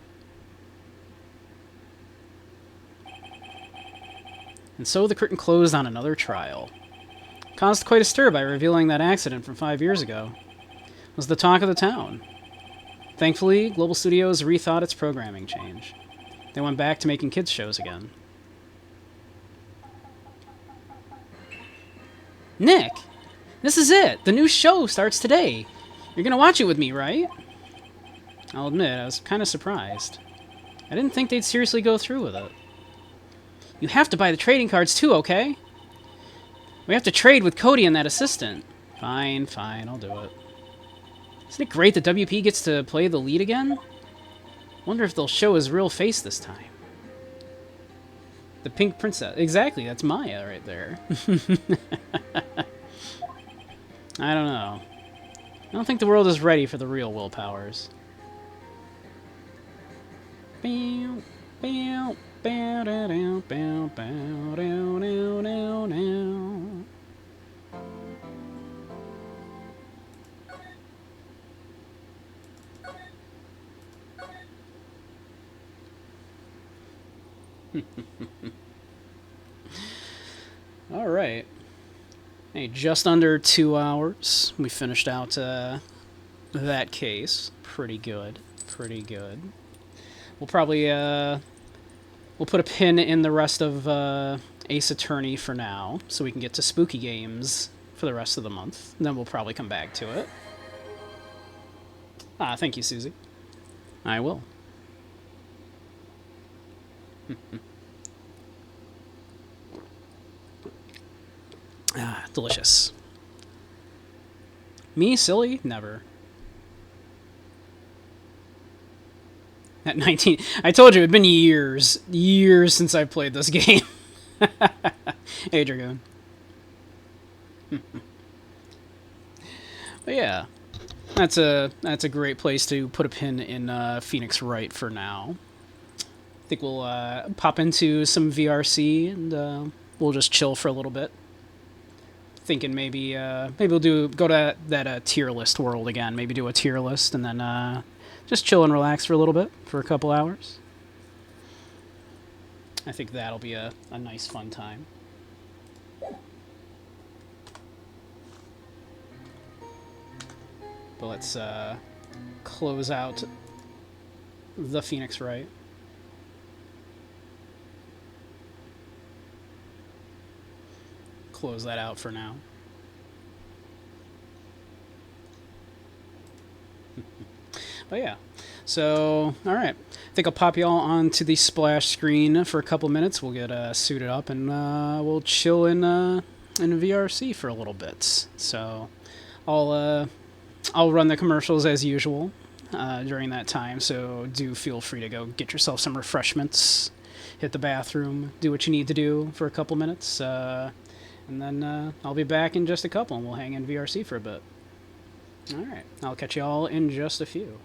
And so the curtain closed on another trial. Caused quite a stir by revealing that accident from 5 years ago. It was the talk of the town. Thankfully, Global Studios rethought its programming change. They went back to making kids' shows again. Nick! This is it! The new show starts today! You're gonna watch it with me, right? I'll admit, I was kind of surprised. I didn't think they'd seriously go through with it. You have to buy the trading cards too, okay? We have to trade with Cody and that assistant. Fine, I'll do it. Isn't it great that WP gets to play the lead again? Wonder if they'll show his real face this time. The Pink Princess. Exactly, that's Maya right there. I don't know. I don't think the world is ready for the real Will Powers. All right. Hey, just under 2 hours. We finished out that case. Pretty good. Pretty good. We'll probably we'll put a pin in the rest of Ace Attorney for now, so we can get to spooky games for the rest of the month. And then we'll probably come back to it. Ah, thank you, Susie. I will. Ah, delicious. Me, silly? Never. At 19, I told you it'd been years since I played this game. Hey, Dragoon. But yeah, that's a great place to put a pin in Phoenix Wright for now. I think we'll pop into some VRC and we'll just chill for a little bit. Thinking maybe we'll go to that tier list world again. Maybe do a tier list and then just chill and relax for a little bit for a couple hours. I think that'll be a nice fun time. But let's close out the Phoenix Wright. Close that out for now. But yeah, so all right, I think I'll pop y'all onto the splash screen for a couple minutes. We'll get suited up and we'll chill in VRC for a little bit. So I'll run the commercials as usual during that time. So do feel free to go get yourself some refreshments, hit the bathroom, do what you need to do for a couple minutes, and then I'll be back in just a couple and we'll hang in VRC for a bit. All right, I'll catch y'all in just a few.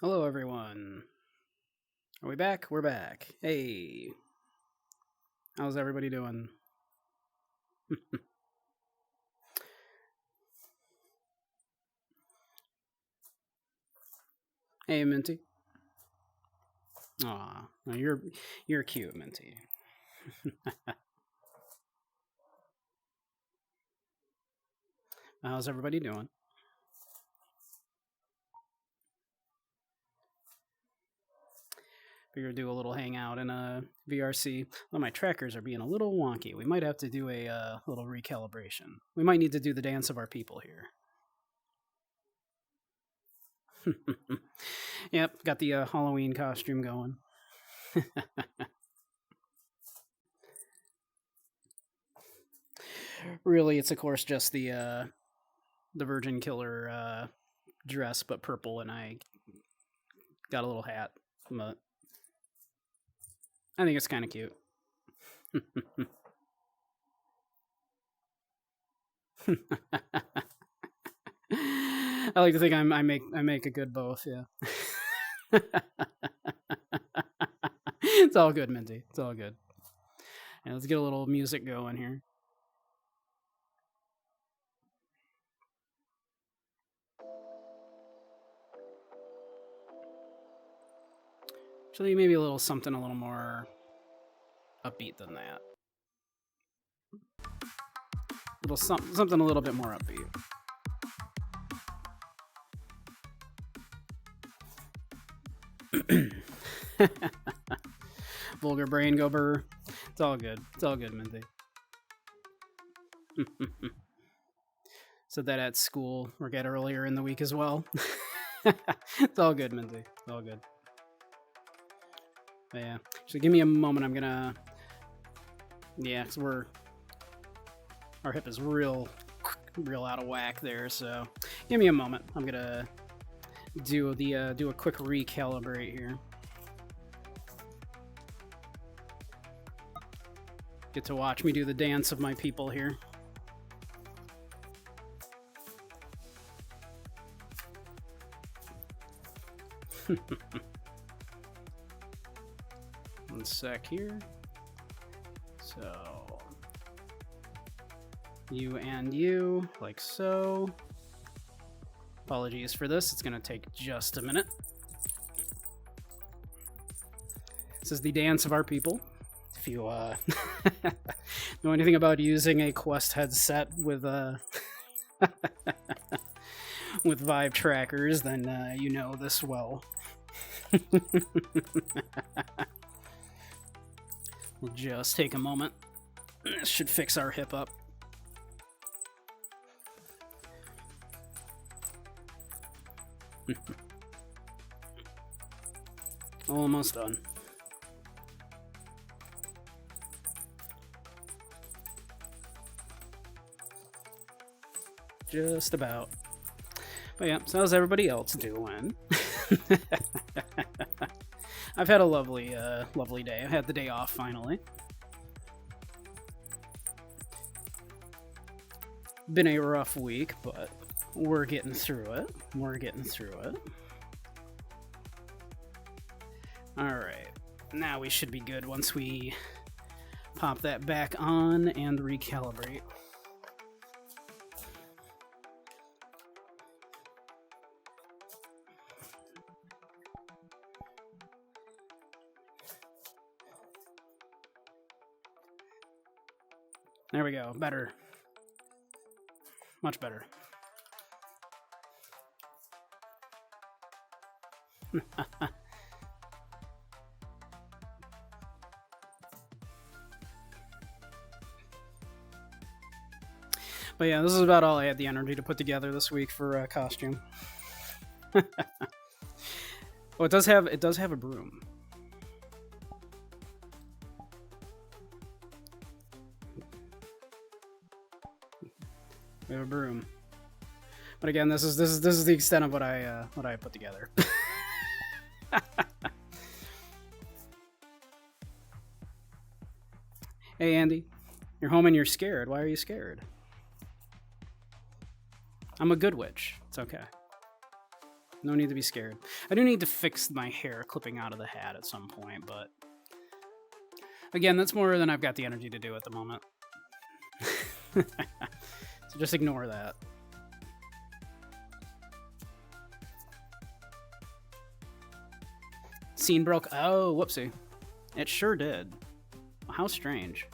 Hello, everyone. Are we back? We're back. Hey. How's everybody doing? Hey, Minty. Aw, no, you're cute, Minty. How's everybody doing? Figured do a little hangout in a VRC. Well, my trackers are being a little wonky. We might have to do a little recalibration. We might need to do the dance of our people here. Yep, got the Halloween costume going. Really, it's of course just the Virgin Killer dress, but purple, and I got a little hat. But I think it's kind of cute. I like to think I make a good both. Yeah. It's all good, Minty. It's all good. Yeah, let's get a little music going here. Actually, maybe a little something a little more upbeat than that. Little something a little bit more upbeat. Vulgar brain go burr. It's all good. It's all good, Minty. Said that at school or get earlier in the week as well. It's all good, Minty. It's all good. But yeah. So give me a moment. I'm gonna. Yeah, because our hip is real out of whack there. So give me a moment. I'm gonna do a quick recalibrate here. Get to watch me do the dance of my people here. One sec here. So you and you, like so. Apologies for this, it's gonna take just a minute. This is the dance of our people. If you know anything about using a Quest headset with with Vive trackers, then you know this well. We'll just take a moment. This should fix our hip up. Almost done. Just about. But yeah, so how's everybody else doing? I've had a lovely day. I had the day off finally. Been a rough week, but we're getting through it. Alright, now we should be good once we pop that back on and recalibrate. There we go, better. Much better. But yeah, this is about all I had the energy to put together this week for a costume. Oh, it does have a broom. We have a broom. But again, this is the extent of what I put together. Hey Andy, you're home and you're scared. Why are you scared? I'm a good witch. It's okay. No need to be scared. I do need to fix my hair clipping out of the hat at some point, but again, that's more than I've got the energy to do at the moment. So just ignore that. Scene broke. Oh, whoopsie. It sure did. How strange.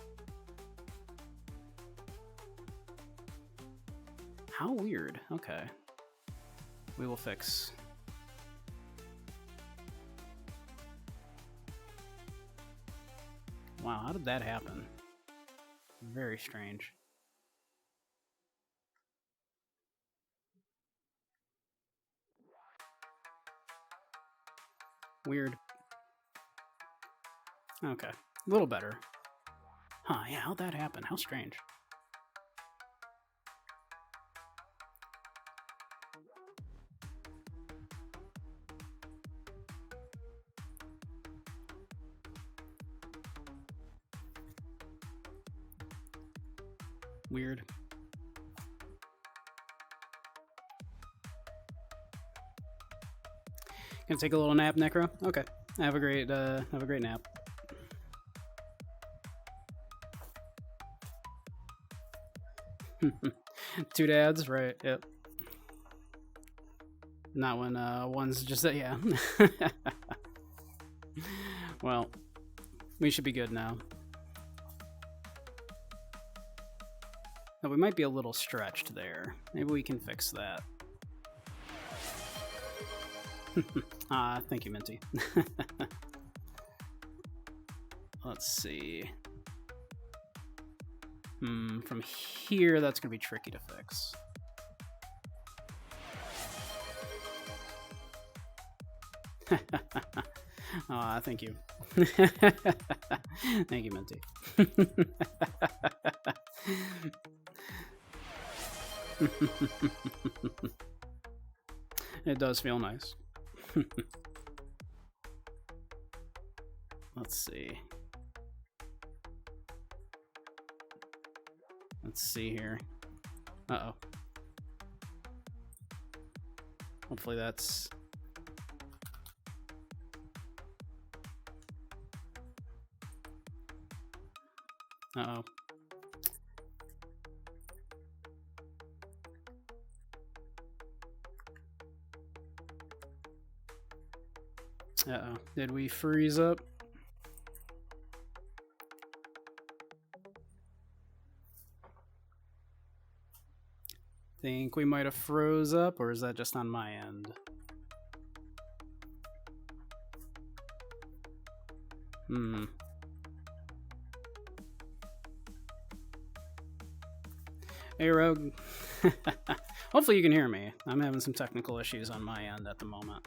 How weird. Okay. We will fix. Wow, how did that happen? Very strange. Weird. Okay. A little better. Huh, yeah, how'd that happen? How strange. Weird. Gonna take a little nap, Necro? Okay. Have a great nap. Two dads, right? Yep. Not when one's just yeah. Well, we should be good now. Oh, we might be a little stretched there. Maybe we can fix that. Thank you, Minty. Let's see. From here, that's gonna be tricky to fix. Thank you. Thank you, Minty. It does feel nice. Let's see. Let's see here. Uh-oh. Hopefully that's... Uh-oh. Uh-oh. Did we freeze up? Think we might have froze up, or is that just on my end? Hey, Rogue. Hopefully you can hear me. I'm having some technical issues on my end at the moment.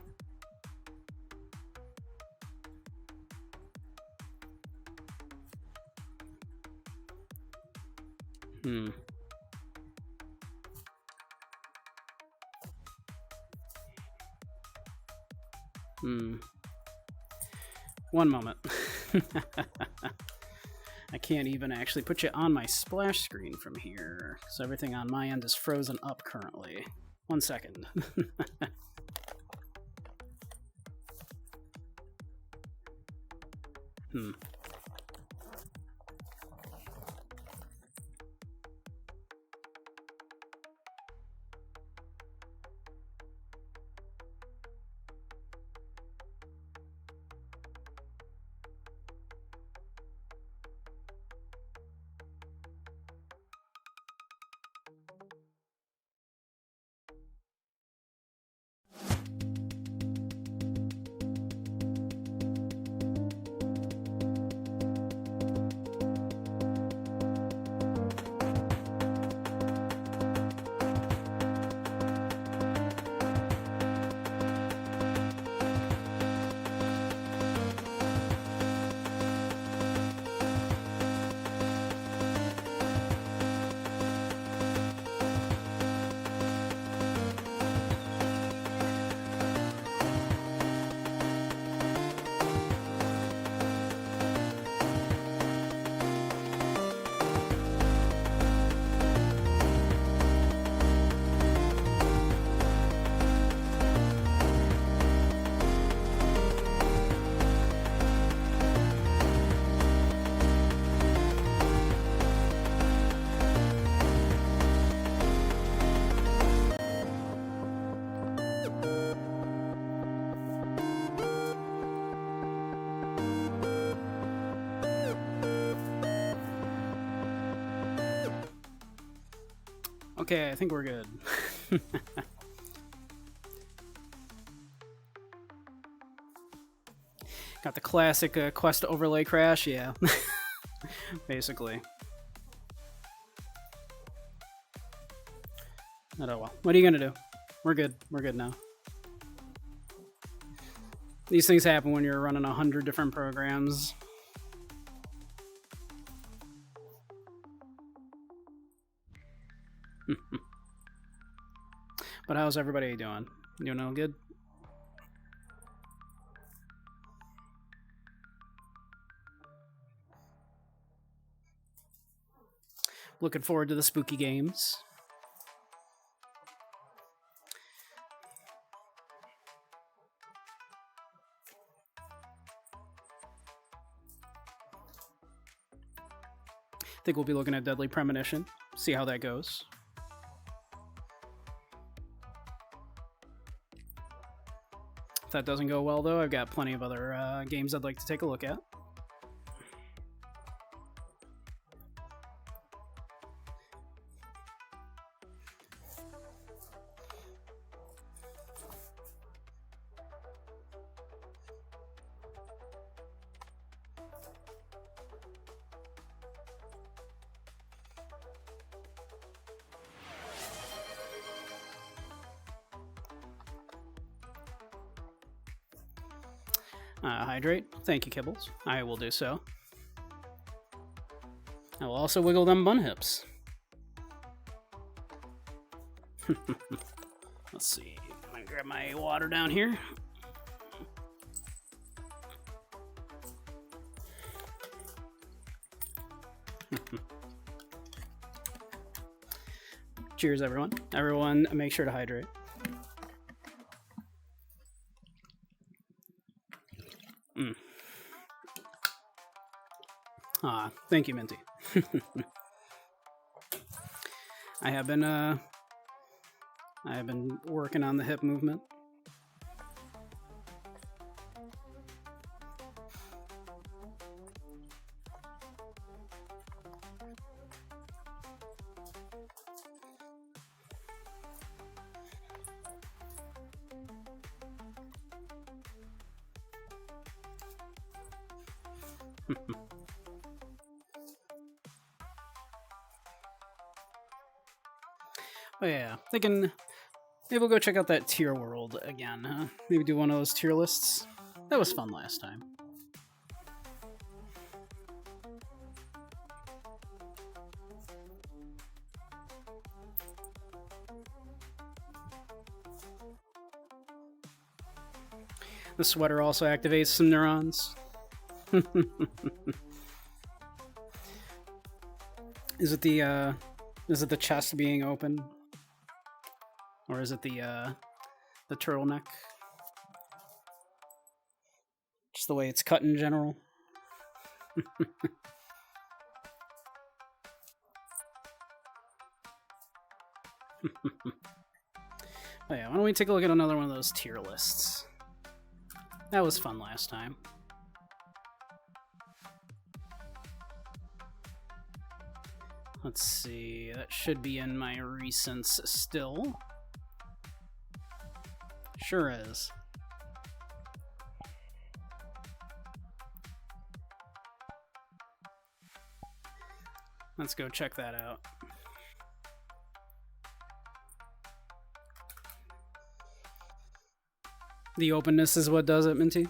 One moment. I can't even actually put you on my splash screen from here, so everything on my end is frozen up currently. 1 second. Okay, I think we're good. Got the classic quest overlay crash, yeah. Basically. Oh well. What are you gonna do? We're good. We're good now. These things happen when you're running 100 different programs. But how's everybody doing? You know, good? Looking forward to the spooky games. I think we'll be looking at Deadly Premonition. See how that goes. If that doesn't go well, though, I've got plenty of other games I'd like to take a look at. Hydrate. Thank you, Kibbles. I will do so. I will also wiggle them bun hips. Let's see. I'm gonna grab my water down here. Cheers, everyone. Everyone, make sure to hydrate. Thank you, Minty. I have been working on the hip movement. Oh yeah, thinking maybe we'll go check out that tier world again, huh? Maybe do one of those tier lists. That was fun last time. The sweater also activates some neurons. Is it the chest being open? Or is it the turtleneck? Just the way it's cut in general. Oh yeah, why don't we take a look at another one of those tier lists? That was fun last time. Let's see, that should be in my recents still. Sure is. Let's go check that out. The openness is what does it, Minty.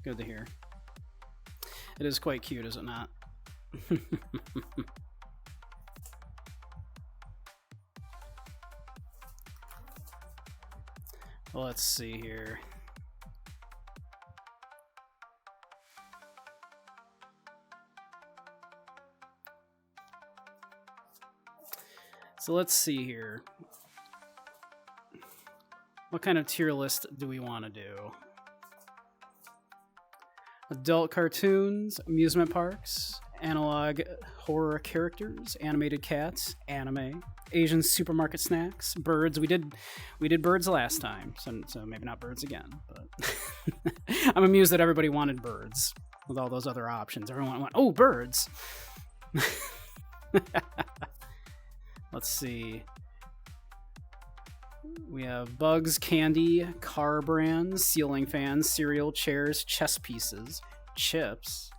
Good to hear. It is quite cute, is it not? Well, let's see here. So let's see here. What kind of tier list do we want to do? Adult cartoons, amusement parks, analog horror characters, animated cats, anime, Asian supermarket snacks, birds. We did birds last time, so maybe not birds again. But I'm amused that everybody wanted birds. with all those other options. Everyone went, oh, birds. Let's see. We have bugs, candy, car brands, ceiling fans, cereal, chairs, chess pieces, chips,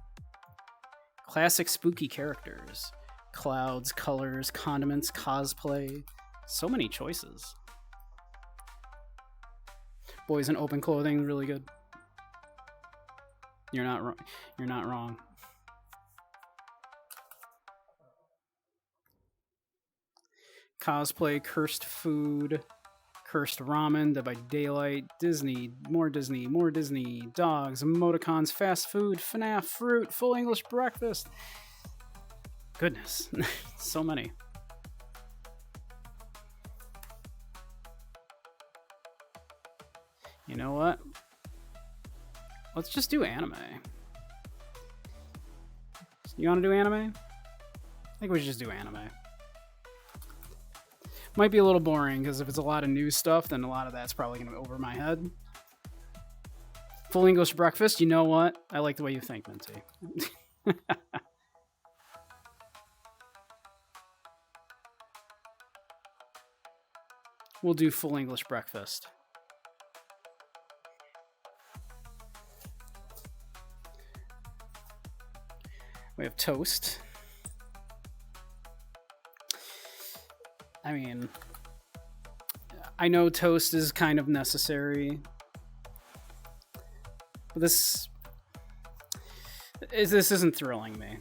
classic spooky characters, clouds, colors, condiments, cosplay. So many choices. Boys in open clothing, really good. You're not wrong. You're not wrong. Cosplay, cursed food, cursed ramen, Dead by Daylight, Disney, more Disney, more Disney, dogs, emoticons, fast food, FNAF, fruit, full English breakfast. Goodness, so many. You know what? Let's just do anime. You want to do anime? I think we should just do anime. Might be a little boring, because if it's a lot of new stuff, then a lot of that's probably going to be over my head. Full English breakfast, you know what? I like the way you think, Minty. We'll do full English breakfast. We have toast. I mean, I know toast is kind of necessary, but this isn't thrilling me.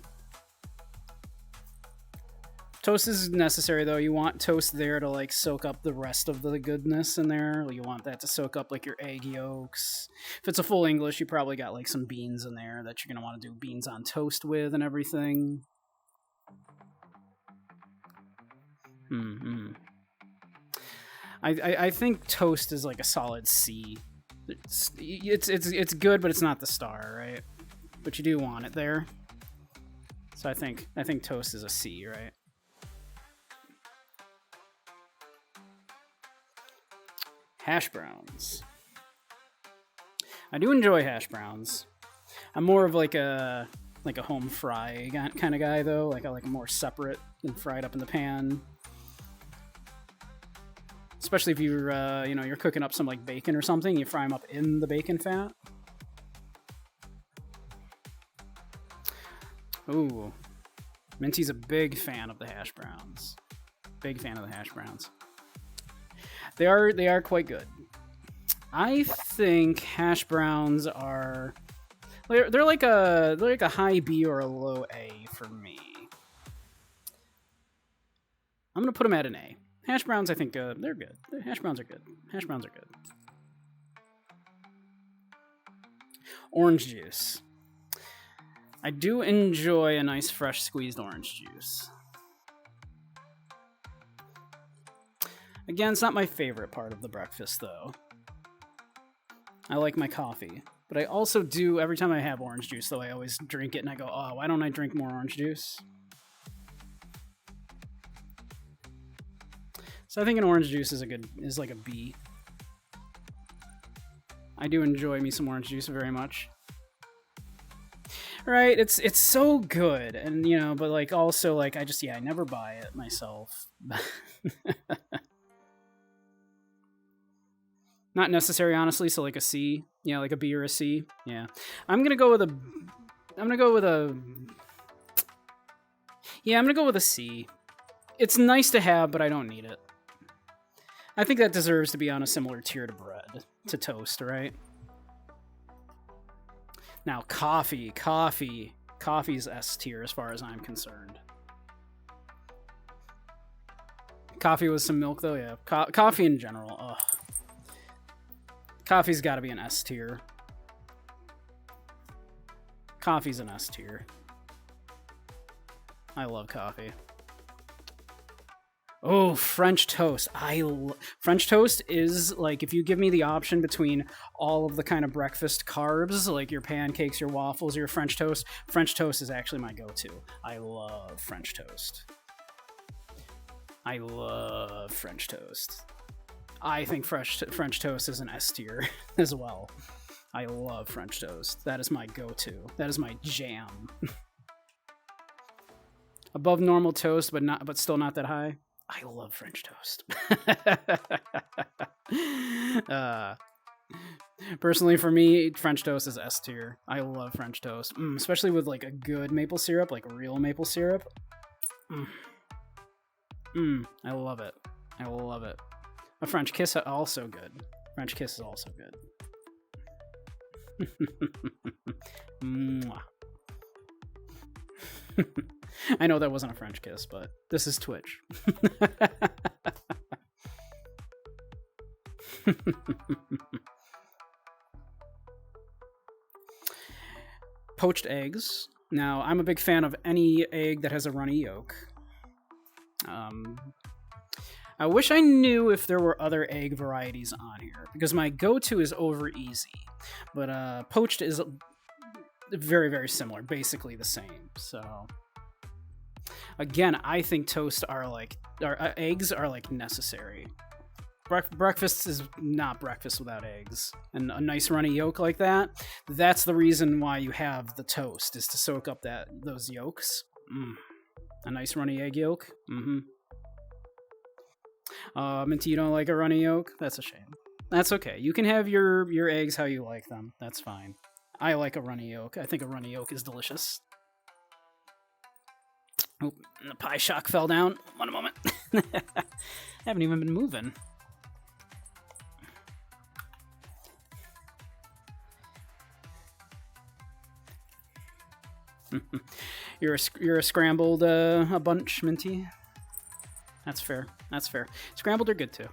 Toast is necessary, though. You want toast there to like soak up the rest of the goodness in there. You want that to soak up like your egg yolks. If it's a full English, you probably got like some beans in there that you're gonna want to do beans on toast with and everything. I think toast is like a solid C. It's good, but it's not the star, right? But you do want it there. So I think toast is a C, right? Hash browns. I do enjoy hash browns. I'm more of like a home fry kind of guy, though. Like I like them more separate and fried up in the pan. Especially if you're you're cooking up some like bacon or something, you fry them up in the bacon fat. Ooh, Minty's a big fan of the hash browns. Big fan of the hash browns. They are quite good. I think hash browns are they're like a high B or a low A for me. I'm gonna put them at an A. Hash browns, I think they're good. Hash browns are good. Hash browns are good. Orange juice. I do enjoy a nice fresh squeezed orange juice. Again, it's not my favorite part of the breakfast, though. I like my coffee. But I also do, every time I have orange juice, though, I always drink it and I go, oh, why don't I drink more orange juice? So I think an orange juice is like a B. I do enjoy me some orange juice very much. Right, it's so good, and but like also like I never buy it myself. Not necessary, honestly. So like a C, like a B or a C. Yeah, I'm gonna go with a C. It's nice to have, but I don't need it. I think that deserves to be on a similar tier to bread, to toast, right? Now, coffee's S tier as far as I'm concerned. Coffee with some milk, though, yeah. Coffee in general, ugh. Coffee's got to be an S tier. Coffee's an S tier. I love coffee. Oh, French toast. French toast is like, if you give me the option between all of the kind of breakfast carbs, like your pancakes, your waffles, your French toast is actually my go-to. I love French toast. I love French toast. I think French toast is an S tier as well. I love French toast. That is my go-to. That is my jam. Above normal toast, but still not that high. I love French toast. Personally, for me, French toast is S tier. I love French toast, especially with like a good maple syrup, like real maple syrup. I love it. I love it. A French kiss also good. French kiss is also good. Mwah. I know that wasn't a French kiss, but this is Twitch. Poached eggs. Now, I'm a big fan of any egg that has a runny yolk. I wish I knew if there were other egg varieties on here, because my go-to is over easy, but poached is very, very similar, basically the same. So, again, I think eggs are like necessary. Breakfast is not breakfast without eggs. And a nice runny yolk like that, that's the reason why you have the toast, is to soak up those yolks. A nice runny egg yolk. Minty, you don't like a runny yolk? That's a shame. That's okay. You can have your eggs how you like them. That's fine. I like a runny yolk. I think a runny yolk is delicious. Oh, the pie shock fell down. One moment. Haven't even been moving. You're a scrambled a bunch, Minty. That's fair. That's fair. Scrambled are good too,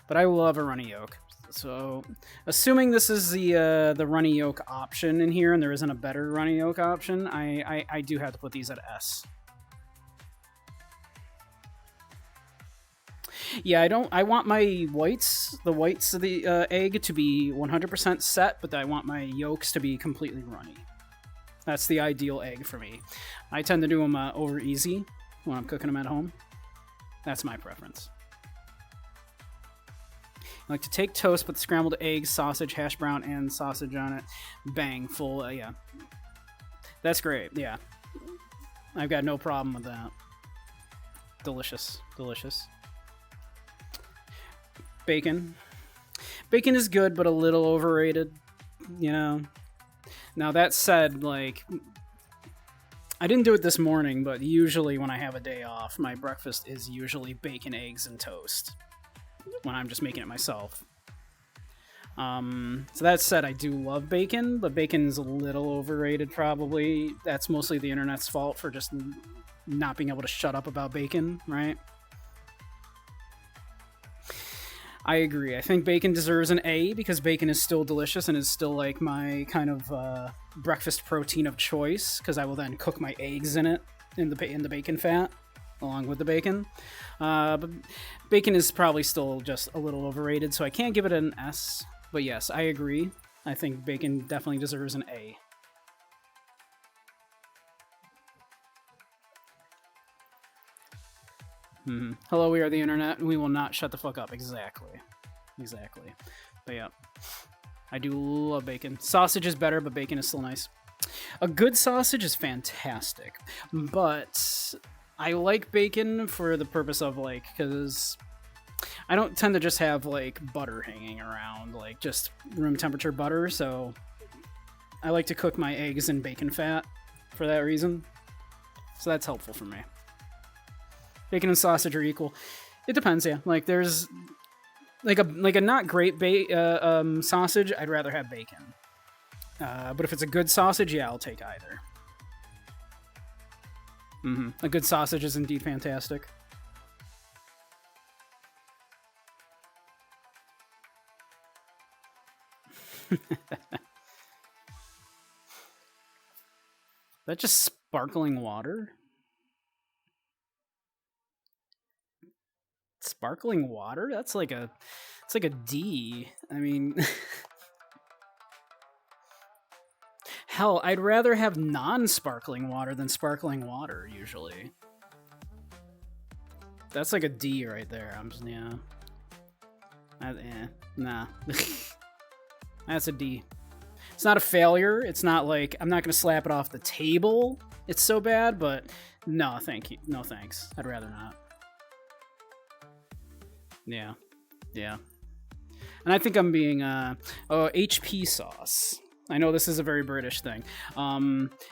but I love a runny yolk. So, assuming this is the runny yolk option in here, and there isn't a better runny yolk option, I do have to put these at S. Yeah, I want my the whites of the egg to be 100% set, but I want my yolks to be completely runny. That's the ideal egg for me. I tend to do them over easy when I'm cooking them at home. That's my preference. I like to take toast, put scrambled eggs, sausage, hash brown, and sausage on it. Bang, full, yeah. That's great, yeah. I've got no problem with that. Delicious, delicious. Bacon. Bacon is good, but a little overrated, you know. Now, that said, like, I didn't do it this morning, but usually when I have a day off, my breakfast is usually bacon, eggs, and toast when I'm just making it myself. So that said, I do love bacon, but bacon's a little overrated probably. That's mostly the internet's fault for just not being able to shut up about bacon, right? I agree. I think bacon deserves an A because bacon is still delicious and is still like my kind of breakfast protein of choice, because I will then cook my eggs in it in the bacon fat along with the bacon. But bacon is probably still just a little overrated, so I can't give it an S. But yes, I agree. I think bacon definitely deserves an A. Hello, we are the internet, and we will not shut the fuck up. Exactly. But yeah, I do love bacon. Sausage is better, but bacon is still nice. A good sausage is fantastic, but I like bacon for the purpose of, like, because I don't tend to just have, like, butter hanging around, like, just room temperature butter, so I like to cook my eggs in bacon fat for that reason. So that's helpful for me. Bacon and sausage are equal. It depends, yeah. Like, there's like a not great sausage, I'd rather have bacon. But if it's a good sausage, yeah, I'll take either. A good sausage is indeed fantastic. That just sparkling water? Sparkling water? It's like a D. I mean, hell, I'd rather have non-sparkling water than sparkling water usually. That's like a D right there. Nah. That's a D. It's not a failure. It's not like I'm not going to slap it off the table. It's so bad, but no, thank you. No thanks. I'd rather not. Yeah. Yeah. And I think I'm being HP sauce. I know this is a very British thing.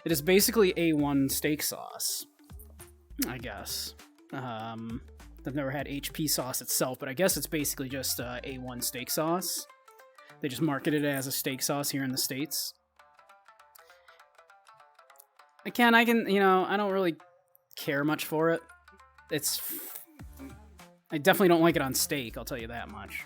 It is basically A1 steak sauce, I guess. I've never had HP sauce itself, but I guess it's basically just A1 steak sauce. They just marketed it as a steak sauce here in the States. I can, you know, I don't really care much for it. I definitely don't like it on steak, I'll tell you that much.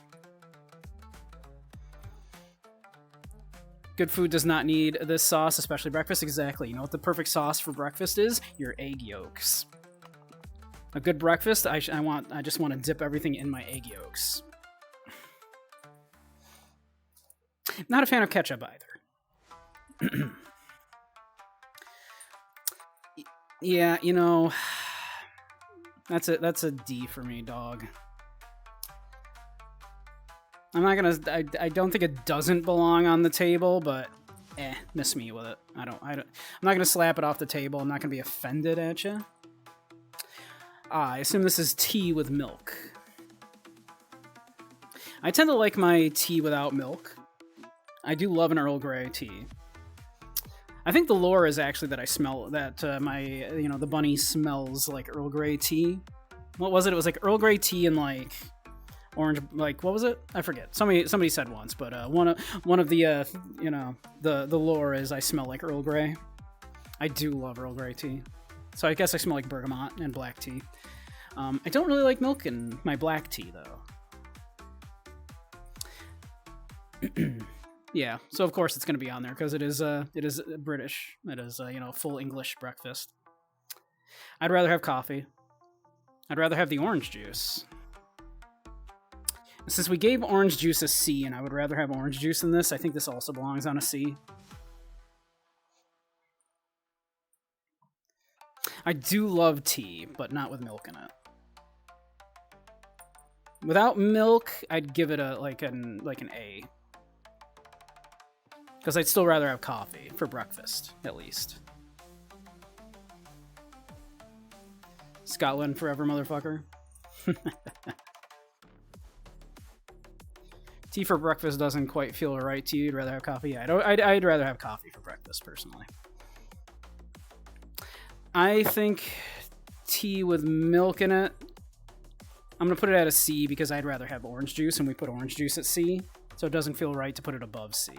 Good food does not need this sauce, especially breakfast. Exactly. You know what the perfect sauce for breakfast is? Your egg yolks. A good breakfast, I just want to dip everything in my egg yolks. Not a fan of ketchup either. Yeah, you know, that's a D for me, dog. I'm not gonna. I don't think it doesn't belong on the table, but miss me with it. I'm not gonna slap it off the table. I'm not gonna be offended at you. I assume this is tea with milk. I tend to like my tea without milk. I do love an Earl Grey tea. I think the lore is actually that I smell that the bunny smells like Earl Grey tea. What was it? It was like Earl Grey tea and like orange, like what was it? I forget. Somebody said once, but one of the the lore is I smell like Earl Grey. I do love Earl Grey tea, so I guess I smell like bergamot and black tea. I don't really like milk in my black tea though. Yeah, so of course it's going to be on there because it is British. It is full English breakfast. I'd rather have coffee. I'd rather have the orange juice. Since we gave orange juice a C, and I would rather have orange juice than this, I think this also belongs on a C. I do love tea, but not with milk in it. Without milk, I'd give it an A. Because I'd still rather have coffee for breakfast, at least. Scotland forever, motherfucker. Tea for breakfast doesn't quite feel right to you. You'd rather have coffee? Yeah, I'd rather have coffee for breakfast, personally. I think tea with milk in it, I'm going to put it at a C because I'd rather have orange juice, and we put orange juice at C, so it doesn't feel right to put it above C.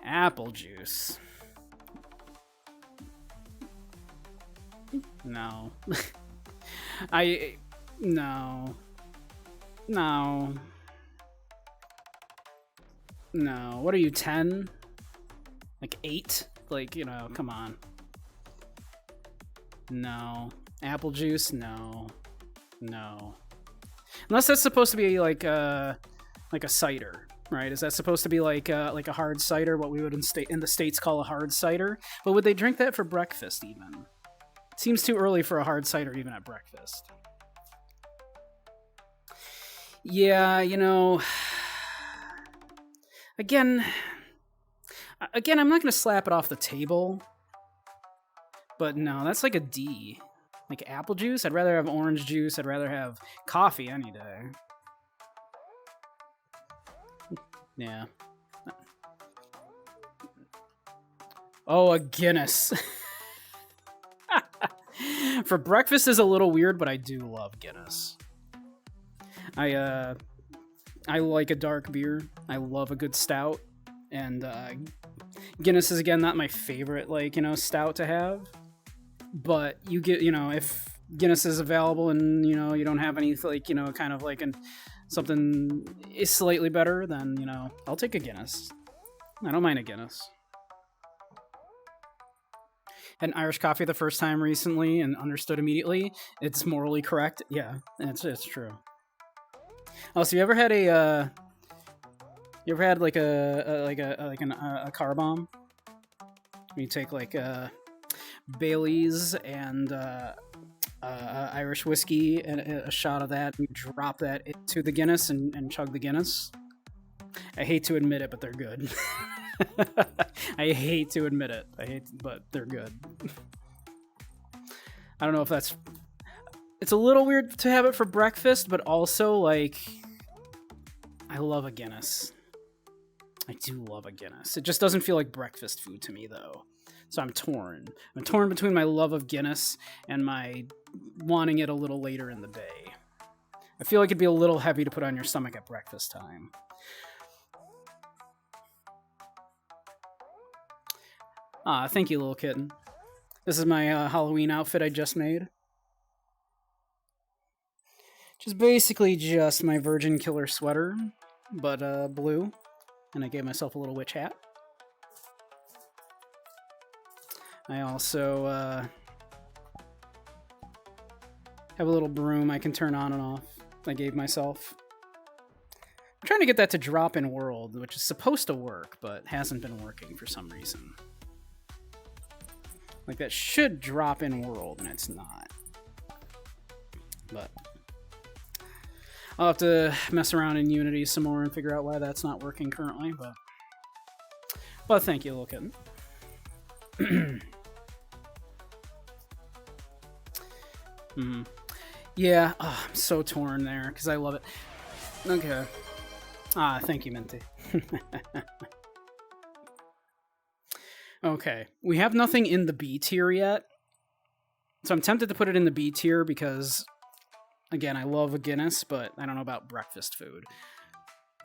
Apple juice. No. No. No. No. What are you, 10? Like 8? Like, come on. No. Apple juice? No. No. Unless that's supposed to be like a cider. Right? Is that supposed to be like a hard cider? What we would in the States call a hard cider? But would they drink that for breakfast even? It seems too early for a hard cider even at breakfast. Yeah, Again, I'm not gonna slap it off the table. But no, that's like a D. Like apple juice? I'd rather have orange juice. I'd rather have coffee any day. Yeah. Oh, a Guinness. For breakfast is a little weird, but I do love Guinness. I like a dark beer. I love a good stout. And Guinness is, again, not my favorite, stout to have. But you get, if Guinness is available and, you don't have any, kind of like something is slightly better, then, I'll take a Guinness. I don't mind a Guinness. Had an Irish coffee the first time recently and understood immediately. It's morally correct. Yeah, it's true. Oh, so you ever had a car bomb? You take Bailey's and Irish whiskey and a shot of that. You drop that into the Guinness and chug the Guinness. I hate to admit it, but they're good. I hate to admit it. But they're good. I don't know if that's... It's a little weird to have it for breakfast, but also, like... I love a Guinness. I do love a Guinness. It just doesn't feel like breakfast food to me, though. So I'm torn. I'm torn between my love of Guinness and my wanting it a little later in the day. I feel like it'd be a little heavy to put on your stomach at breakfast time. Ah, thank you, little kitten. This is my Halloween outfit I just made. Which is basically just my Virgin Killer sweater, but blue. And I gave myself a little witch hat. I also have a little broom I can turn on and off. I gave myself. I'm trying to get that to drop in world, which is supposed to work, but hasn't been working for some reason. Like, that should drop in world, and it's not. But I'll have to mess around in Unity some more and figure out why that's not working currently, but thank you, little kitten. Yeah, oh, I'm so torn there, because I love it. Okay. Ah, thank you, Minty. Okay, we have nothing in the B tier yet. So I'm tempted to put it in the B tier because, again, I love a Guinness, but I don't know about breakfast food.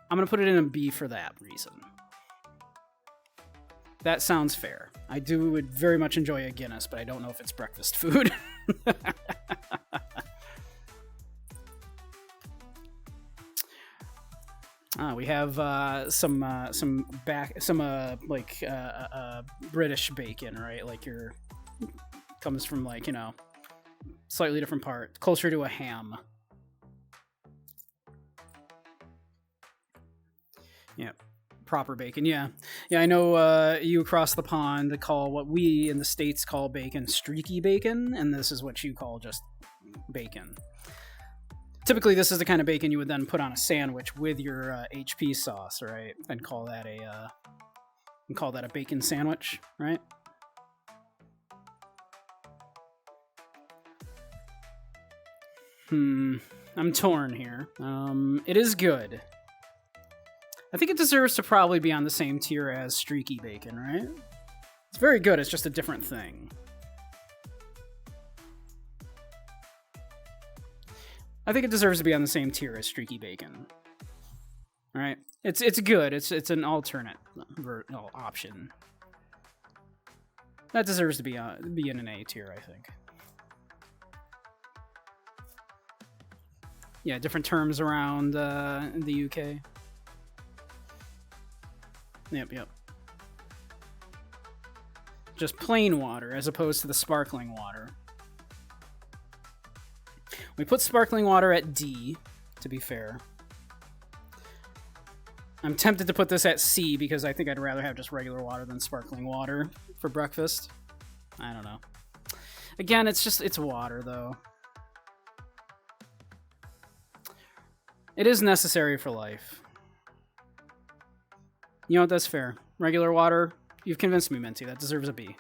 I'm going to put it in a B for that reason. That sounds fair. I would very much enjoy a Guinness, but I don't know if it's breakfast food. We have some British bacon, right? Like comes from, like, you know, slightly different part, closer to a ham. Yeah, proper bacon. Yeah, I know. You across the pond call what we in the States call bacon streaky bacon, and this is what you call just bacon. Typically, this is the kind of bacon you would then put on a sandwich with your HP sauce, right? And call that a bacon sandwich, right? I'm torn here. It is good. I think it deserves to probably be on the same tier as streaky bacon, right? It's very good. It's just a different thing. I think it deserves to be on the same tier as streaky bacon. All right, it's good. It's an alternate option. That deserves to be in an A tier, I think. Yeah, different terms around in the UK. Yep. Just plain water as opposed to the sparkling water. We put sparkling water at D, to be fair. I'm tempted to put this at C because I think I'd rather have just regular water than sparkling water for breakfast. I don't know. Again, it's water, though. It is necessary for life. You know what? That's fair. Regular water, you've convinced me, Minty. That deserves a B.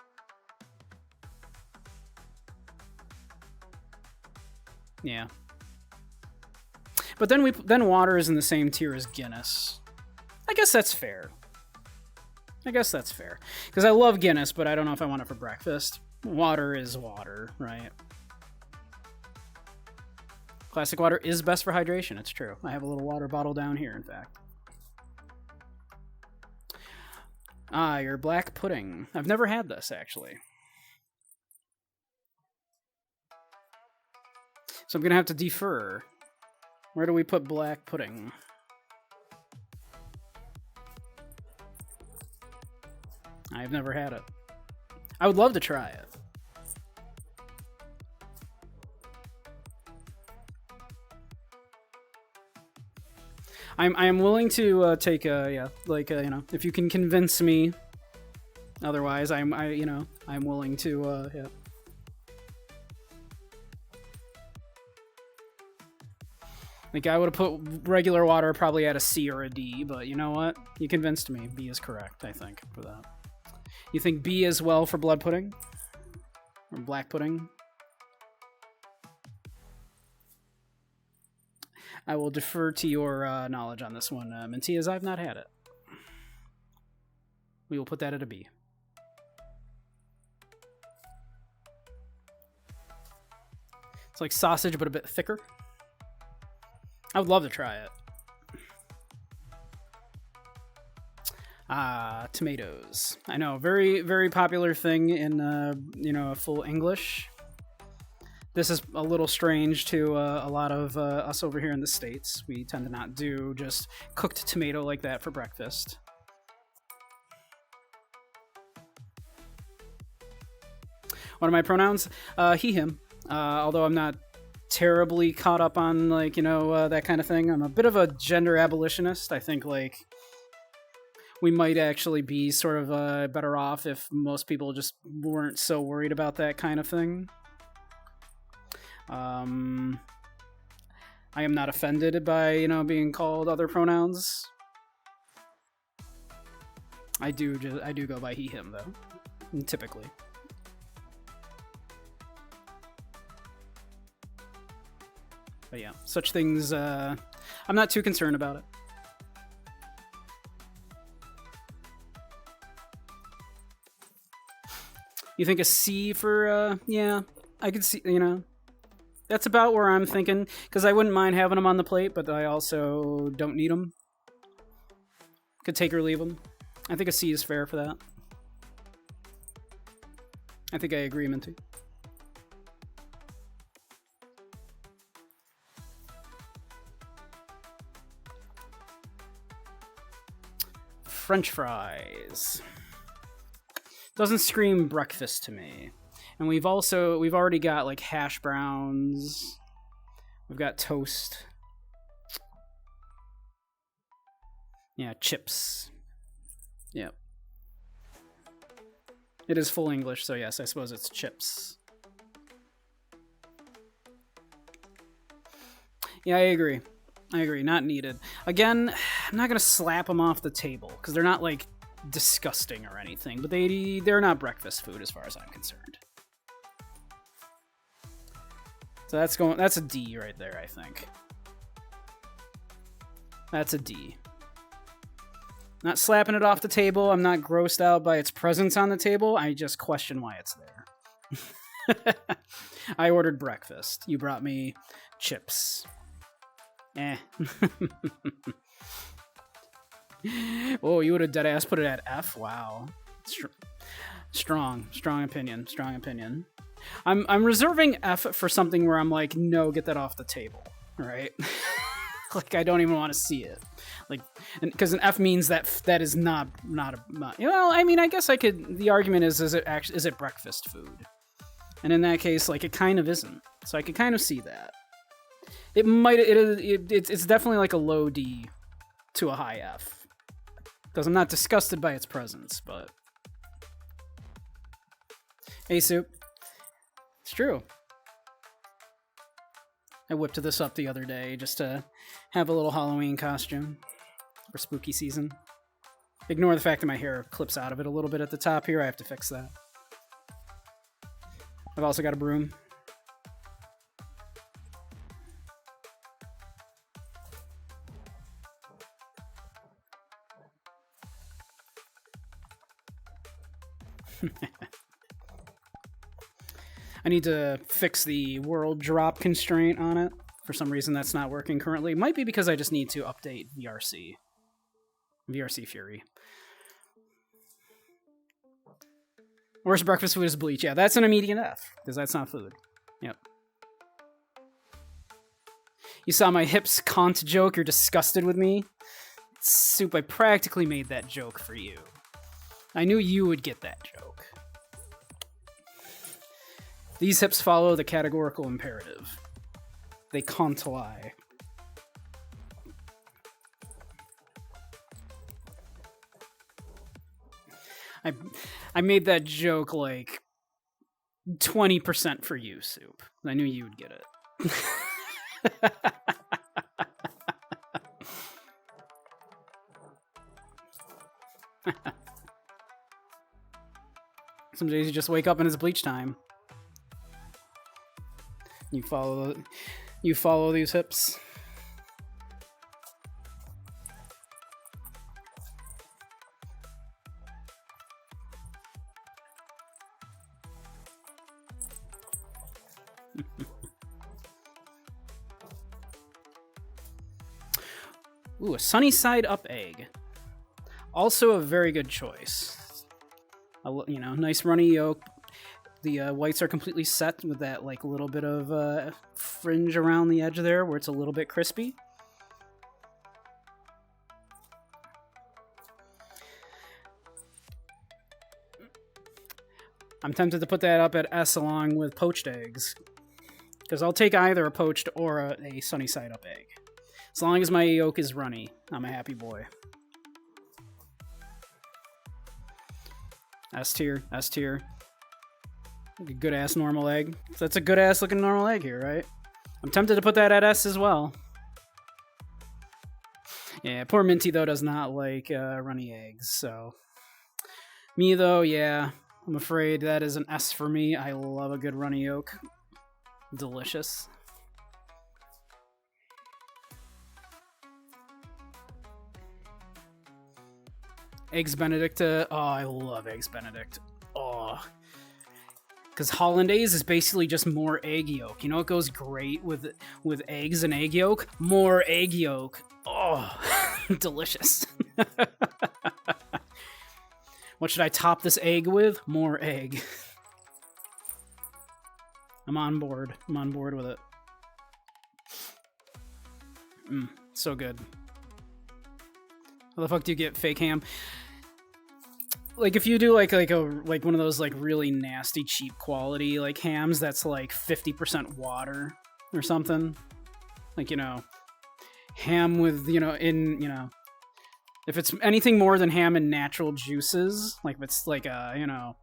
Yeah. But then water is in the same tier as Guinness. I guess that's fair. Because I love Guinness, but I don't know if I want it for breakfast. Water is water, right? Classic water is best for hydration. It's true. I have a little water bottle down here, in fact. Ah, your black pudding. I've never had this, actually. So I'm going to have to defer. Where do we put black pudding? I've never had it. I would love to try it. I am willing to take a you know, if you can convince me. Otherwise, I'm willing to yeah. Like, I would have put regular water probably at a C or a D, but you know what? You convinced me. B is correct, I think, for that. You think B as well for blood pudding? Or black pudding? I will defer to your knowledge on this one, Minty, as I've not had it. We will put that at a B. It's like sausage, but a bit thicker. I would love to try it. Tomatoes. I know, very, very popular thing in, you know, full English. This is a little strange to a lot of us over here in the States. We tend to not do just cooked tomato like that for breakfast. What are my pronouns? He, him. Although I'm not terribly caught up on, like, you know, that kind of thing. I'm a bit of a gender abolitionist. I think, like, we might actually be sort of better off if most people just weren't so worried about that kind of thing. I am not offended by, you know, being called other pronouns. I do go by he, him, though, typically. But yeah, such things, I'm not too concerned about it. You think a C for, yeah, I could see, you know, that's about where I'm thinking, because I wouldn't mind having them on the plate, but I also don't need them. Could take or leave them. I think a C is fair for that. I think I agree, Minty. French fries. Doesn't scream breakfast to me. And we've already got like hash browns. We've got toast. Yeah, chips. Yep. It is full English, so yes, I suppose it's chips. Yeah, I agree. Not needed. Again, I'm not gonna slap them off the table because they're not like disgusting or anything, but they're not breakfast food as far as I'm concerned. So that's a D right there, I think. That's a D. Not slapping it off the table. I'm not grossed out by its presence on the table. I just question why it's there. I ordered breakfast. You brought me chips. Oh, you would have deadass put it at F? Wow. Strong opinion. I'm reserving F for something where I'm like, no, get that off the table, right? Like, I don't even want to see it. Like, because an F means that is not a, you know, I mean, I guess I could, the argument is it breakfast food? And in that case, like, it kind of isn't. So I could kind of see that. It's definitely like a low D to a high F. Because I'm not disgusted by its presence, but... Hey, Soup. It's true. I whipped this up the other day just to have a little Halloween costume for spooky season. Ignore the fact that my hair clips out of it a little bit at the top here. I have to fix that. I've also got a broom. I need to fix the world drop constraint on it. For some reason, that's not working currently. Might be because I just need to update VRC. VRC Fury. Worst breakfast food is bleach. Yeah, that's an immediate F, because that's not food. Yep. You saw my hips cunt joke? You're disgusted with me? Soup, I practically made that joke for you. I knew you would get that joke. These hips follow the categorical imperative. They can't lie. I made that joke like 20% for you, Soup. I knew you would get it. Some days you just wake up and it's bleach time. You follow these hips. Ooh, a sunny side up egg. Also a very good choice. You know, nice runny yolk. The whites are completely set with that like little bit of fringe around the edge there where it's a little bit crispy. I'm tempted to put that up at S along with poached eggs. Because I'll take either a poached or a sunny side up egg. As long as my yolk is runny, I'm a happy boy. S tier, S tier. A good ass normal egg. So that's a good ass looking normal egg here, right? I'm tempted to put that at S as well. Yeah, poor Minty though does not like runny eggs, so. Me though, yeah, I'm afraid that is an S for me. I love a good runny yolk. Delicious. Eggs Benedict. Oh, I love Eggs Benedict. Oh. Because Hollandaise is basically just more egg yolk. You know what goes great with eggs and egg yolk? More egg yolk. Oh, delicious. What should I top this egg with? More egg. I'm on board. I'm on board with it. So good. How the fuck do you get fake ham? Like if you do like one of those like really nasty cheap quality like hams that's like 50% water or something. Like, you know, ham with, you know, if it's anything more than ham and natural juices, like if it's like a, you know,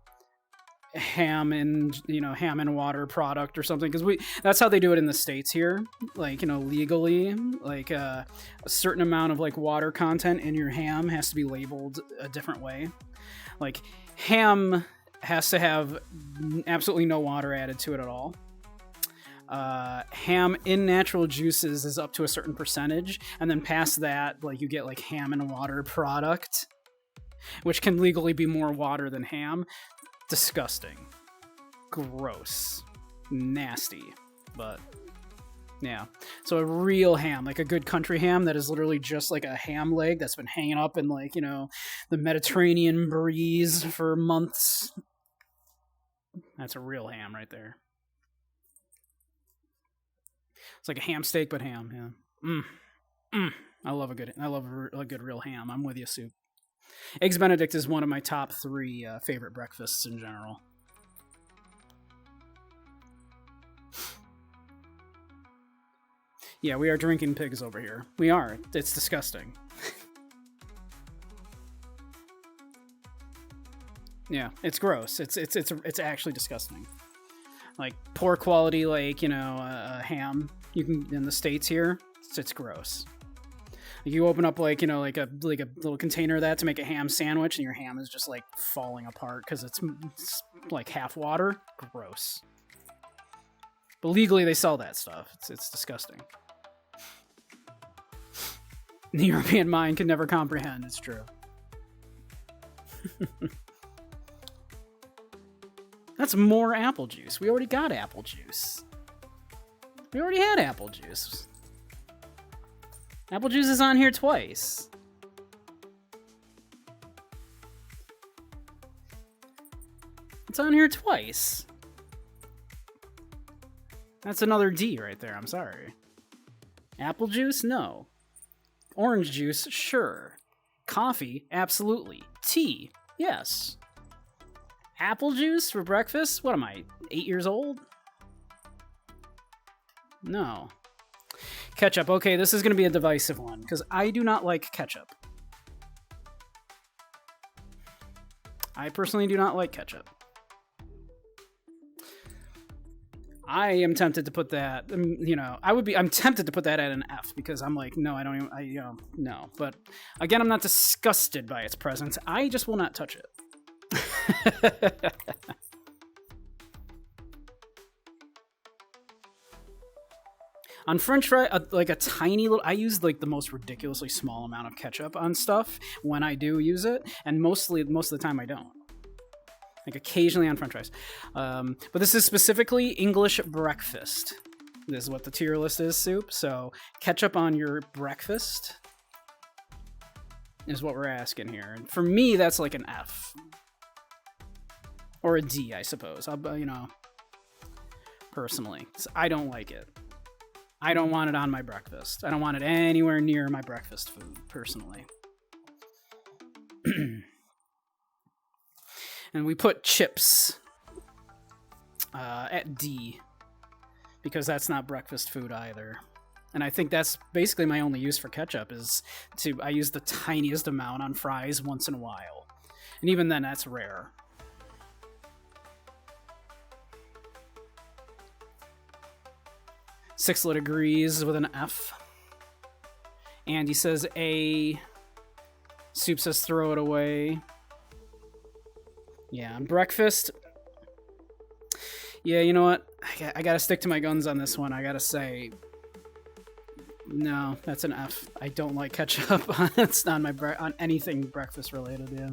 ham and water product or something, because that's how they do it in the States here, like, you know, legally, like a certain amount of like water content in your ham has to be labeled a different way. Like ham has to have absolutely no water added to it at all. Ham in natural juices is up to a certain percentage, and then past that, like, you get like ham and water product, which can legally be more water than ham. Disgusting. Gross. Nasty. But yeah. So a real ham, like a good country ham that is literally just like a ham leg that's been hanging up in, like, you know, the Mediterranean breeze for months. That's a real ham right there. It's like a ham steak, but ham, yeah. I love a good real ham. I'm with you, Soup. Eggs Benedict is one of my top 3 favorite breakfasts in general. Yeah, we are drinking pigs over here. We are. It's disgusting. Yeah, it's gross. It's actually disgusting. Like poor quality, like, you know, ham you can in the States here. It's gross. You open up like, you know, like a little container of that to make a ham sandwich, and your ham is just like falling apart because it's like half water. Gross. But legally, they sell that stuff. It's disgusting. The European mind can never comprehend. It's true. That's more apple juice. We already got apple juice. We already had apple juice. Apple juice is on here twice. It's on here twice. That's another D right there. I'm sorry. Apple juice? No. Orange juice? Sure. Coffee? Absolutely. Tea? Yes. Apple juice for breakfast? What am I, 8 years old? No. Ketchup. Okay, this is going to be a divisive one, because I do not like ketchup. I personally do not like ketchup. I am tempted to put that, you know, I'm tempted to put that at an F because I'm like, no, I don't even, no. But again, I'm not disgusted by its presence. I just will not touch it. On French fry, like a tiny little, I use like the most ridiculously small amount of ketchup on stuff when I do use it, and most of the time I don't. Like occasionally on French fries. But this is specifically English breakfast. This is what the tier list is, Soup. So ketchup on your breakfast is what we're asking here. And for me, that's like an F. Or a D, I suppose. You know, personally. So I don't like it. I don't want it on my breakfast. I don't want it anywhere near my breakfast food, personally. And we put chips at D because that's not breakfast food either. And I think that's basically my only use for ketchup is I use the tiniest amount on fries once in a while. And even then, that's rare. Sixlet agrees with an F. Andy says A. Soup says throw it away. Yeah, on breakfast. Yeah, you know what? I gotta stick to my guns on this one. I gotta say, no, that's an F. I don't like ketchup on anything breakfast related. Yeah,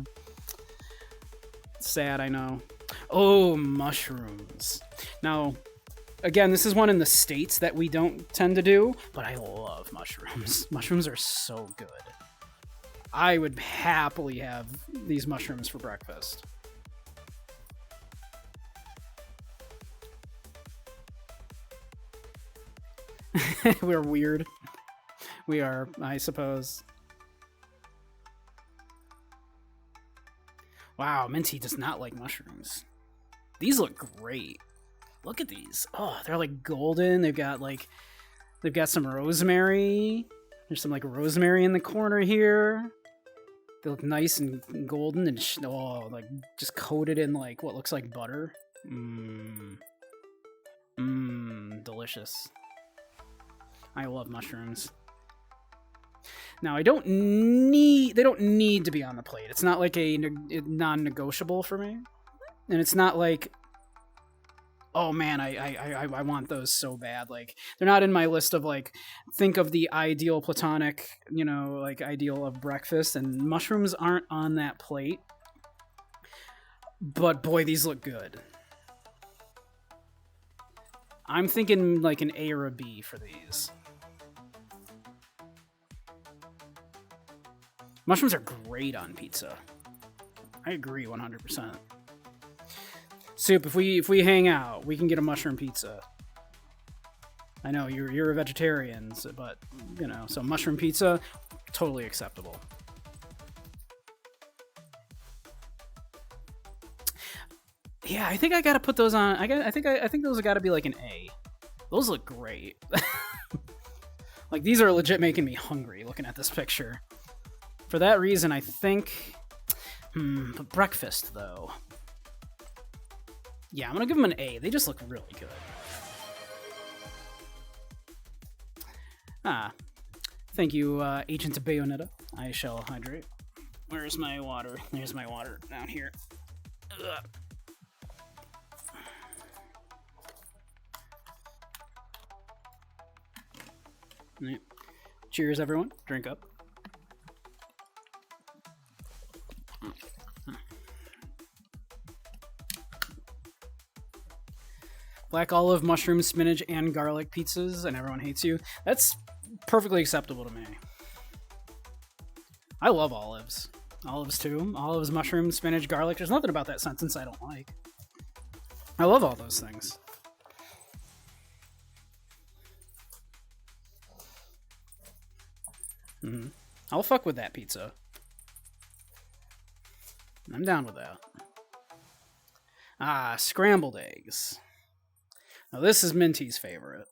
sad. I know. Oh, mushrooms. Now, again, this is one in the States that we don't tend to do, but I love mushrooms. Mushrooms are so good. I would happily have these mushrooms for breakfast. We're weird. We are, I suppose. Wow, Minty does not like mushrooms. These look great. Look at these. Oh, they're like golden. They've got some rosemary. There's some like rosemary in the corner here. They look nice and golden and like just coated in like what looks like butter. Delicious. I love mushrooms. Now they don't need to be on the plate. It's not like a non-negotiable for me. And it's not like, oh man, I want those so bad. Like, they're not in my list of like, think of the ideal platonic, you know, like ideal of breakfast, and mushrooms aren't on that plate. But boy, these look good. I'm thinking like an A or a B for these. Mushrooms are great on pizza. I agree 100%. Soup, if we hang out, we can get a mushroom pizza. I know you're a vegetarian, but you know, so mushroom pizza, totally acceptable. Yeah, I think I gotta put those on. I think those have got to be like an A. Those look great. Like, these are legit making me hungry looking at this picture. For that reason, I think. But breakfast though. Yeah, I'm gonna give them an A. They just look really good. Thank you, Agent Bayonetta. I shall hydrate. Where's my water? There's my water down here. Ugh. Right. Cheers, everyone. Drink up. Black olive, mushroom, spinach, and garlic pizzas, and everyone hates you. That's perfectly acceptable to me. I love olives. Olives, too. Olives, mushroom, spinach, garlic. There's nothing about that sentence I don't like. I love all those things. I'll fuck with that pizza. I'm down with that. Scrambled eggs. Now this is Minty's favorite.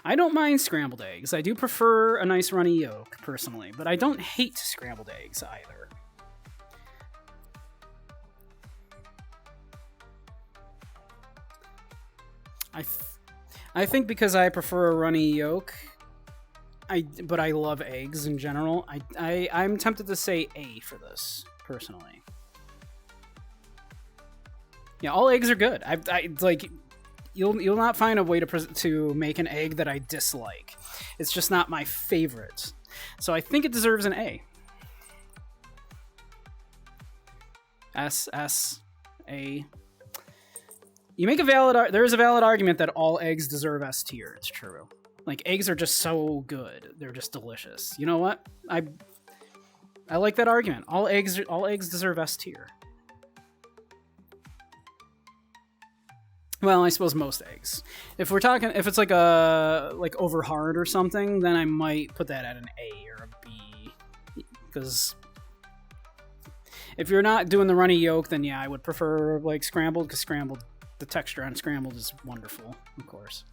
I don't mind scrambled eggs. I do prefer a nice runny yolk, personally, but I don't hate scrambled eggs either. I think because I prefer a runny yolk, but I love eggs in general. I'm tempted to say A for this personally. Yeah, all eggs are good. I like. You'll not find a way to make an egg that I dislike. It's just not my favorite. So I think it deserves an A. A. You make a valid. There is a valid argument that all eggs deserve S tier. It's true. Like, eggs are just so good. They're just delicious. You know what? I like that argument. All eggs deserve S tier. Well, I suppose most eggs. If it's like over hard or something, then I might put that at an A or a B. Because if you're not doing the runny yolk, then yeah, I would prefer like scrambled, because the texture on scrambled is wonderful, of course.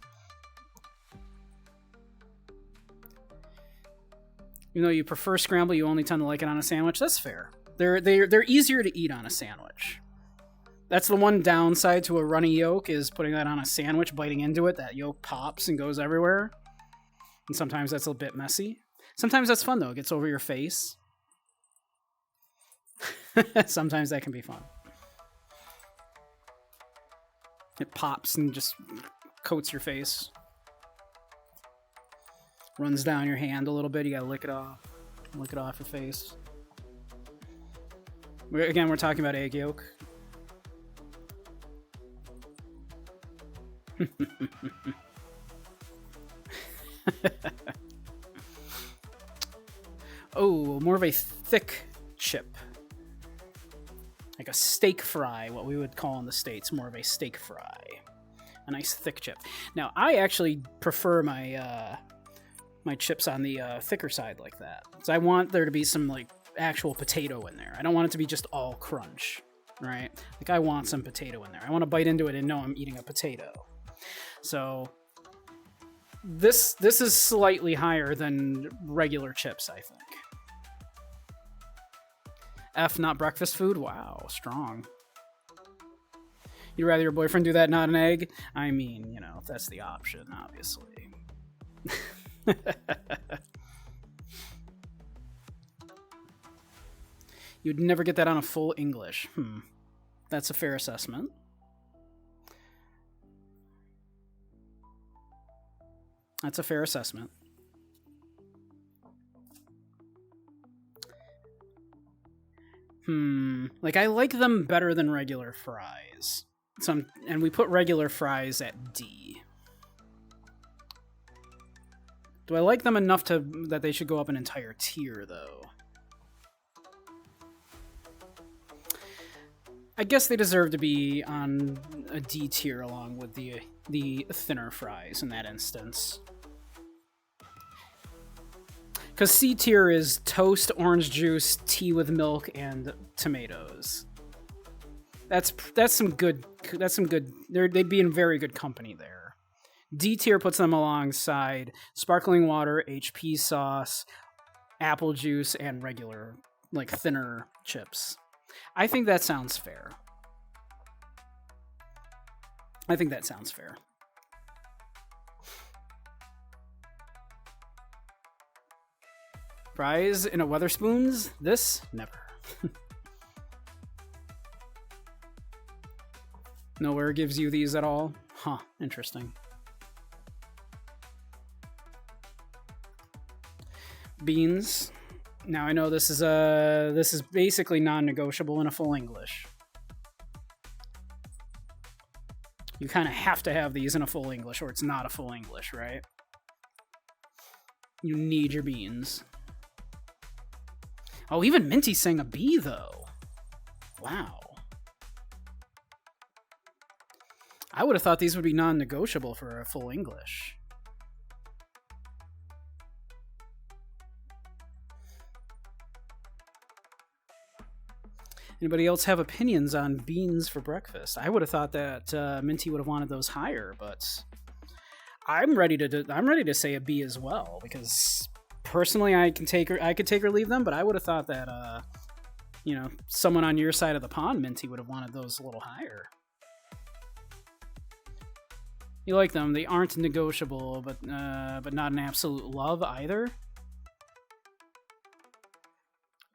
Even though you prefer scramble, you only tend to like it on a sandwich. That's fair. They're easier to eat on a sandwich. That's the one downside to a runny yolk, is putting that on a sandwich, biting into it, that yolk pops and goes everywhere. And sometimes that's a bit messy. Sometimes that's fun, though. It gets over your face. Sometimes that can be fun. It pops and just coats your face. Runs down your hand a little bit. You gotta lick it off. Lick it off your face. Again, we're talking about egg yolk. Oh, more of a thick chip. Like a steak fry, what we would call in the States, more of a steak fry. A nice thick chip. Now, I actually prefer my my chips on the thicker side like that. So I want there to be some like actual potato in there. I don't want it to be just all crunch, right? Like, I want some potato in there. I want to bite into it and know I'm eating a potato. So this is slightly higher than regular chips, I think. F, not breakfast food? Wow, strong. You'd rather your boyfriend do that, not an egg? I mean, you know, if that's the option, obviously. You'd never get that on a full English. That's a fair assessment. That's a fair assessment. Like, I like them better than regular fries. And we put regular fries at D. Do I like them enough that they should go up an entire tier, though? I guess they deserve to be on a D tier along with the thinner fries in that instance. Because C tier is toast, orange juice, tea with milk, and tomatoes. That's some good. They'd be in very good company there. D tier puts them alongside sparkling water, HP sauce, apple juice, and regular, like, thinner chips. I think that sounds fair. Fries in a Weatherspoons? This? Never. Nowhere gives you these at all? Huh, interesting. Beans. Now I know this is basically non-negotiable in a full English. You kind of have to have these in a full English, or it's not a full English, right? You need your beans. Oh, even Minty's saying a B, though. Wow. I would have thought these would be non-negotiable for a full English. Anybody else have opinions on beans for breakfast? I would have thought that Minty would have wanted those higher, but I'm ready to say a B as well, because personally I could take or leave them, but I would have thought that you know, someone on your side of the pond, Minty, would have wanted those a little higher. You like them. They aren't negotiable, but not an absolute love either.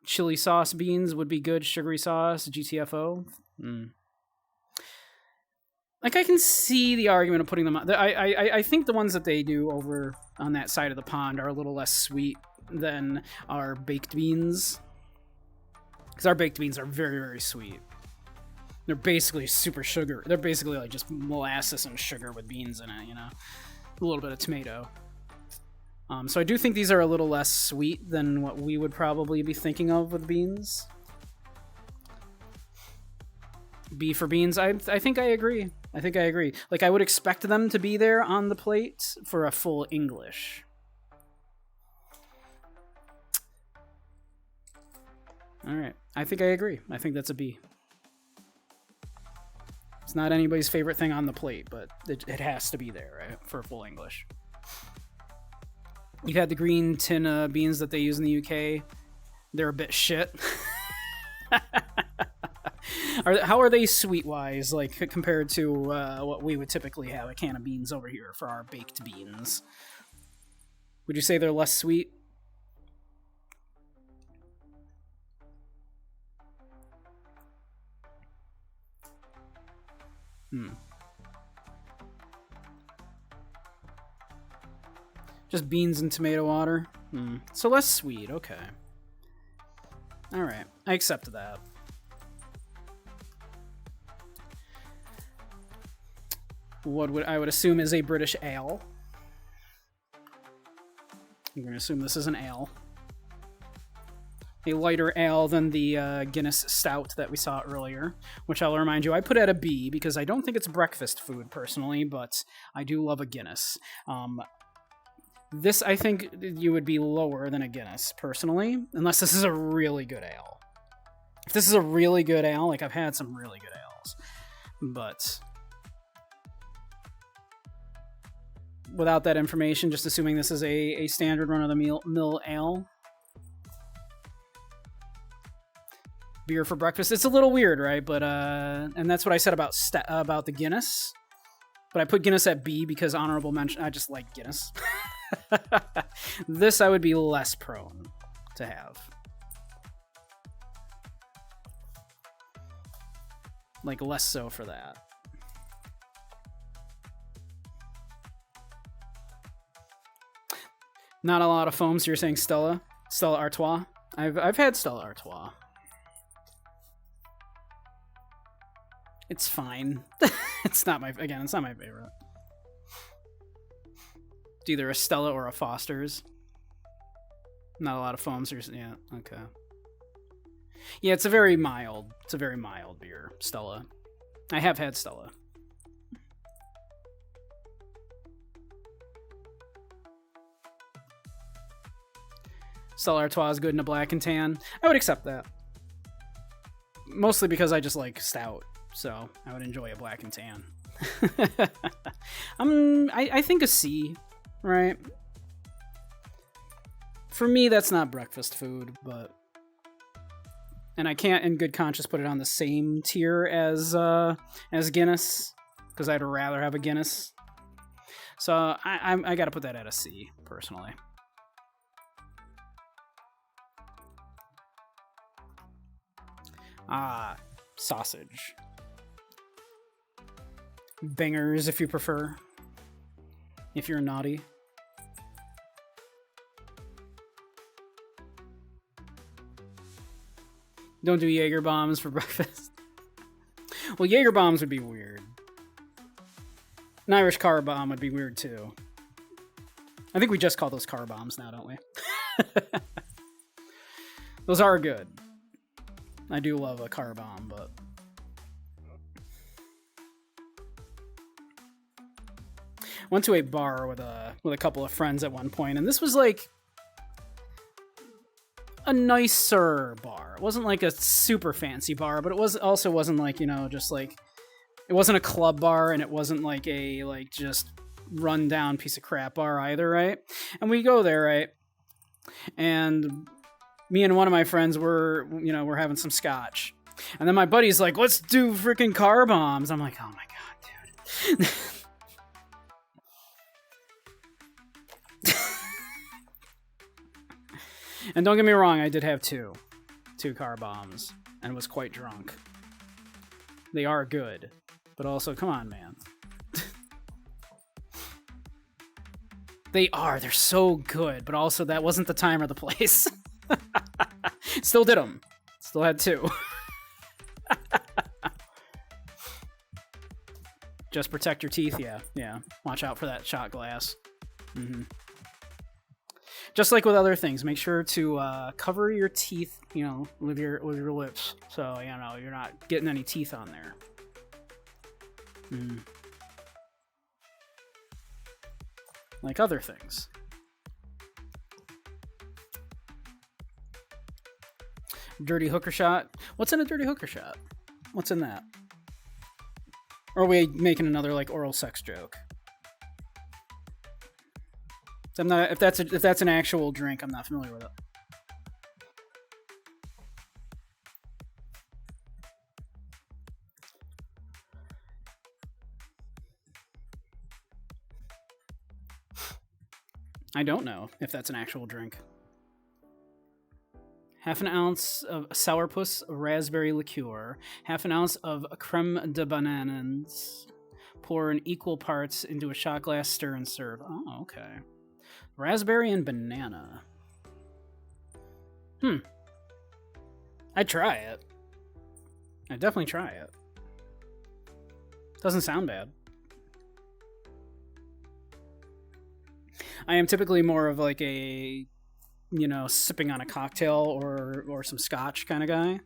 Chili sauce beans would be good. Sugary sauce, GTFO. Like, I can see the argument of putting them on. I think the ones that they do over on that side of the pond are a little less sweet than our baked beans. Because our baked beans are very, very sweet. They're basically super sugar. They're basically like just molasses and sugar with beans in it, you know? A little bit of tomato. So I do think these are a little less sweet than what we would probably be thinking of with beans. B for beans, I think I agree. I think I agree. Like, I would expect them to be there on the plate for a full English. Alright, I think I agree. I think that's a B. It's not anybody's favorite thing on the plate, but it has to be there, right, for full English. You've had the green tin beans that they use in the UK. They're a bit shit. How are they sweet-wise, like, compared to what we would typically have a can of beans over here for our baked beans? Would you say they're less sweet? Just beans and tomato water? So less sweet, okay. Alright, I accept that. What I would assume is a British ale. I'm going to assume this is an ale. A lighter ale than the Guinness Stout that we saw earlier, which I'll remind you, I put at a B because I don't think it's breakfast food, personally, but I do love a Guinness. This, I think, you would be lower than a Guinness, personally, unless this is a really good ale. If this is a really good ale, like, I've had some really good ales, but without that information, just assuming this is a standard run-of-the-mill ale. Beer for breakfast. It's a little weird, right? But and that's what I said about the Guinness. But I put Guinness at B because honorable mention. I just like Guinness. This I would be less prone to have. Like, less so for that. Not a lot of foam, so you're saying Stella? Stella Artois? I've had Stella Artois. It's fine. It's not my favorite. It's either a Stella or a Foster's. Not a lot of foams. Yeah, okay. Yeah, it's a very mild beer, Stella. I have had Stella. Stella Artois is good in a black and tan. I would accept that. Mostly because I just like stout, so I would enjoy a black and tan. I think a C, right? For me, that's not breakfast food, but... And I can't, in good conscience, put it on the same tier as Guinness, because I'd rather have a Guinness. So I gotta put that at a C, personally. Ah, sausage. Bangers, if you prefer. If you're naughty. Don't do Jaeger bombs for breakfast. Well, Jaeger bombs would be weird. An Irish car bomb would be weird too. I think we just call those car bombs now, don't we? Those are good. I do love a car bomb, but... Went to a bar with a couple of friends at one point, and this was like a nicer bar. It wasn't like a super fancy bar, but it wasn't like, you know, just like, it wasn't a club bar, and it wasn't like a just run down piece of crap bar either, right? And we go there, right? And me and one of my friends we're having some scotch, and then my buddy's like, let's do freaking car bombs. I'm like, oh my god, dude. And don't get me wrong, I did have two car bombs and was quite drunk. They are good, but also, come on, man. They're so good, but also that wasn't the time or the place. Still did them. Still had two. Just protect your teeth, yeah. Watch out for that shot glass. Just like with other things, make sure to cover your teeth, with your lips, so you're not getting any teeth on there. Like other things. Dirty hooker shot. What's in a dirty hooker shot? What's in that? Or are we making another like oral sex joke? I'm not. If that's an actual drink, I'm not familiar with it. I don't know if that's an actual drink. Half an ounce of sourpuss raspberry liqueur. Half an ounce of creme de bananes. Pour in equal parts into a shot glass, stir and serve. Oh, okay. Raspberry and banana. I'd try it. I'd definitely try it. Doesn't sound bad. I am typically more of like a, sipping on a cocktail or some scotch kind of guy.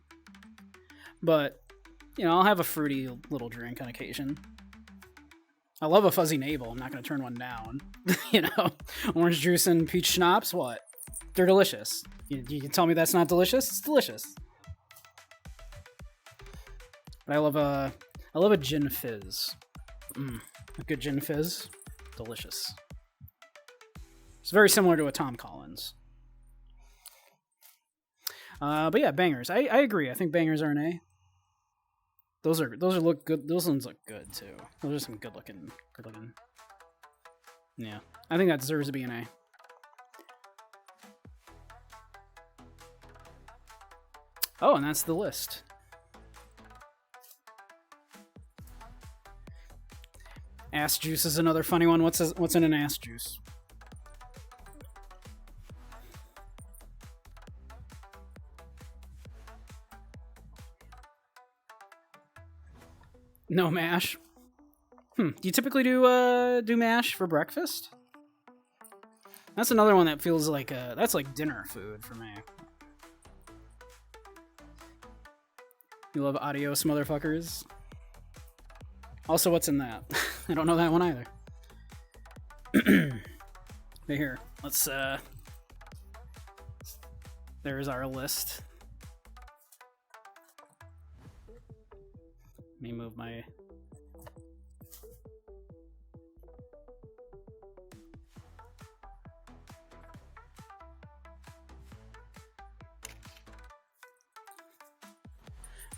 But, I'll have a fruity little drink on occasion. I love a fuzzy navel. I'm not going to turn one down. Orange juice and peach schnapps, what? They're delicious. You can tell me that's not delicious? It's delicious. But I love a gin fizz. A good gin fizz. Delicious. It's very similar to a Tom Collins. But yeah, bangers. I agree. I think bangers are an A. Those look good. Those ones look good too. Those are some good looking. Yeah, I think that deserves to be an A. Oh, and that's the list. Ass juice is another funny one. What's in an ass juice? No mash. Do you typically do mash for breakfast? That's another one that feels like that's like dinner food for me. You love adios, motherfuckers. Also, what's in that? I don't know that one either. But here, let's. There's our list. Let me move my...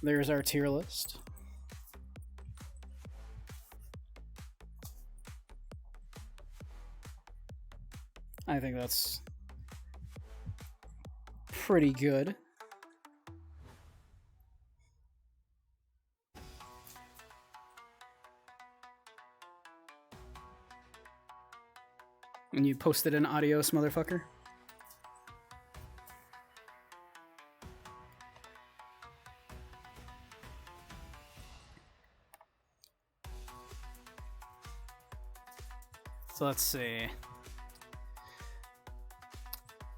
There's our tier list. I think that's pretty good. And you posted an adios, motherfucker? So let's see.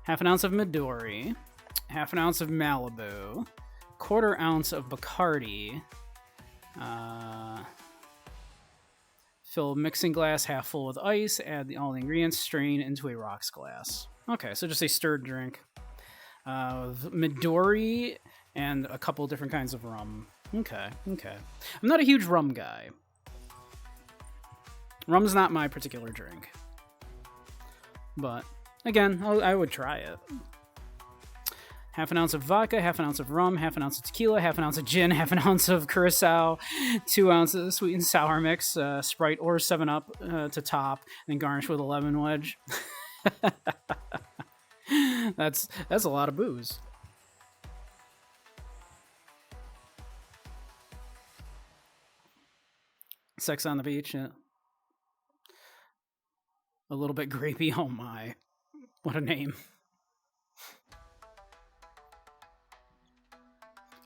Half an ounce of Midori. Half an ounce of Malibu. Quarter ounce of Bacardi. Fill mixing glass half full with ice. Add all the ingredients. Strain into a rocks glass. Okay, so just a stirred drink. Midori and a couple different kinds of rum. Okay. I'm not a huge rum guy. Rum's not my particular drink. But, again, I would try it. Half an ounce of vodka, half an ounce of rum, half an ounce of tequila, half an ounce of gin, half an ounce of curacao, 2 ounces of sweet and sour mix, Sprite or 7-Up to top, and then garnish with a lemon wedge. That's a lot of booze. Sex on the beach, yeah. A little bit grapey. Oh my. What a name.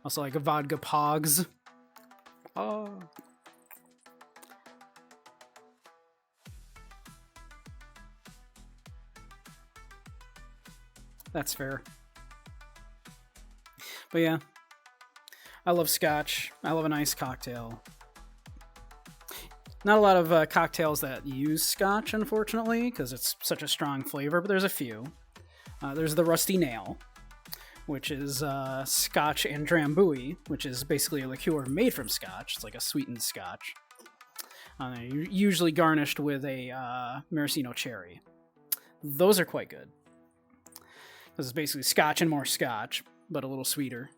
Also like a vodka pogs. Oh. That's fair. But yeah. I love scotch. I love a nice cocktail. Not a lot of cocktails that use scotch, unfortunately, because it's such a strong flavor, but there's a few. There's the Rusty Nail, which is scotch and drambuie, which is basically a liqueur made from scotch. It's like a sweetened scotch. Usually garnished with a maraschino cherry. Those are quite good. This is basically scotch and more scotch, but a little sweeter.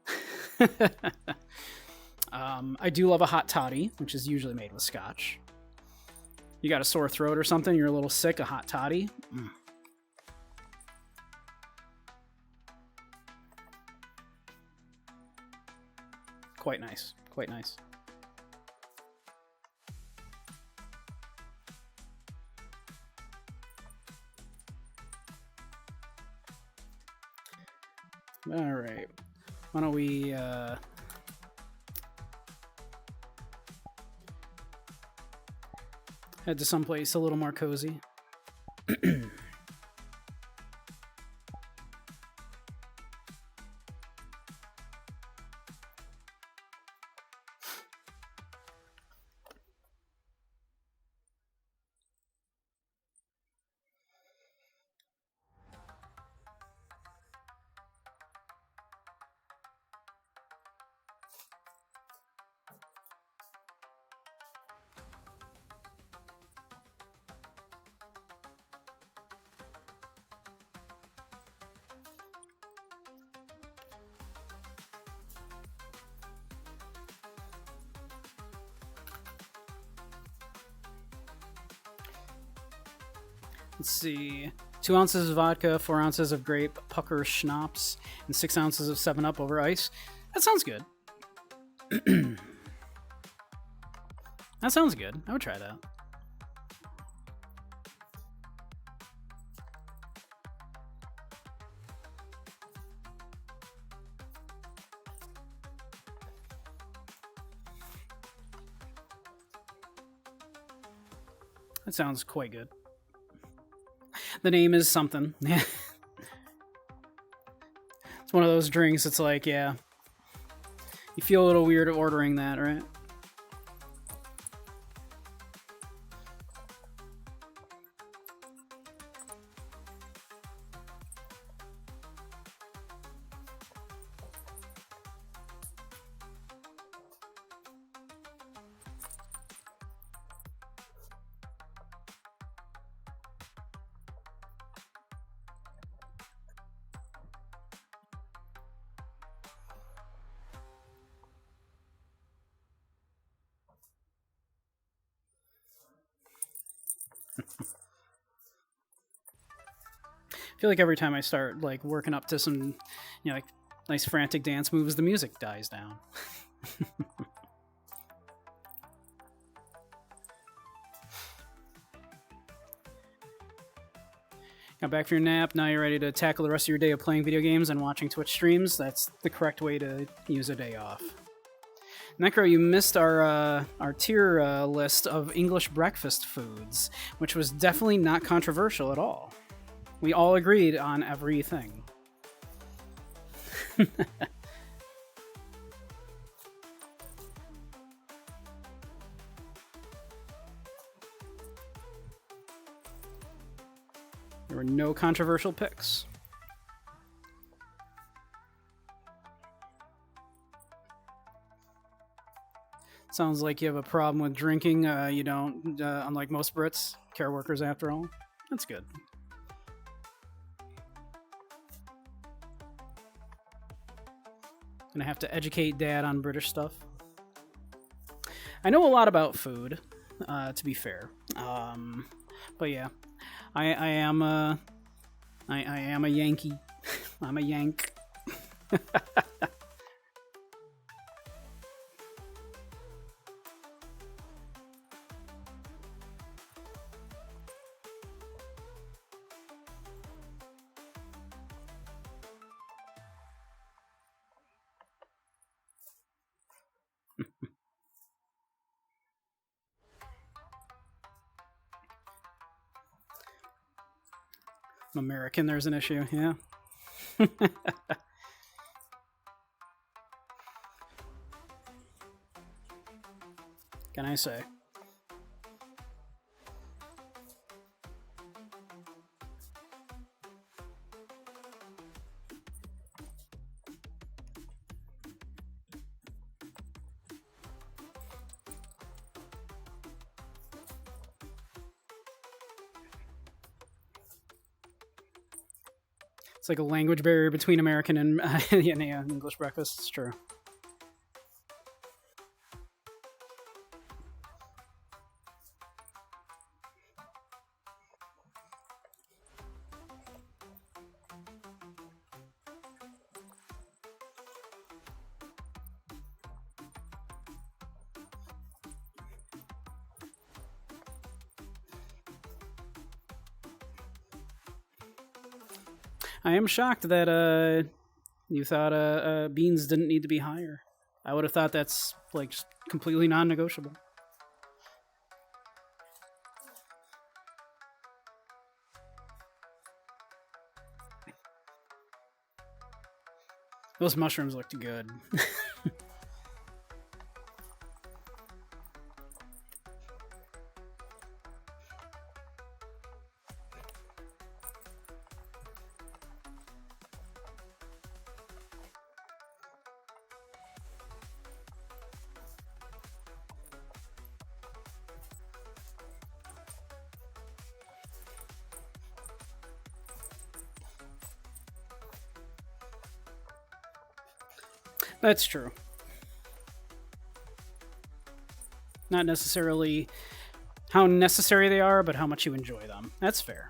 I do love a hot toddy, which is usually made with scotch. You got a sore throat or something, you're a little sick, a hot toddy. Quite nice. Quite nice. All right. Why don't we head to someplace a little more cozy? Let's see. 2 ounces of vodka, 4 ounces of grape pucker schnapps, and 6 ounces of 7-Up over ice. That sounds good. That sounds good. I would try that. That sounds quite good. The name is something. It's one of those drinks, it's like, yeah. You feel a little weird ordering that, right? I feel like every time I start like working up to some, like nice frantic dance moves, the music dies down. Got back from your nap, now you're ready to tackle the rest of your day of playing video games and watching Twitch streams. That's the correct way to use a day off. Necro, you missed our tier list of English breakfast foods, which was definitely not controversial at all. We all agreed on everything. There were no controversial picks. Sounds like you have a problem with drinking. You don't, unlike most Brits, care workers after all. That's good. Gonna have to educate Dad on British stuff. I know a lot about food, to be fair. But yeah, I am I am a Yankee. I'm a Yank. I'm American, there's an issue, yeah. Can I say? It's like a language barrier between American and yeah, English breakfast. It's true. I am shocked that you thought beans didn't need to be higher. I would have thought that's like just completely non-negotiable. Those mushrooms looked good. That's true. Not necessarily how necessary they are, but how much you enjoy them. That's fair.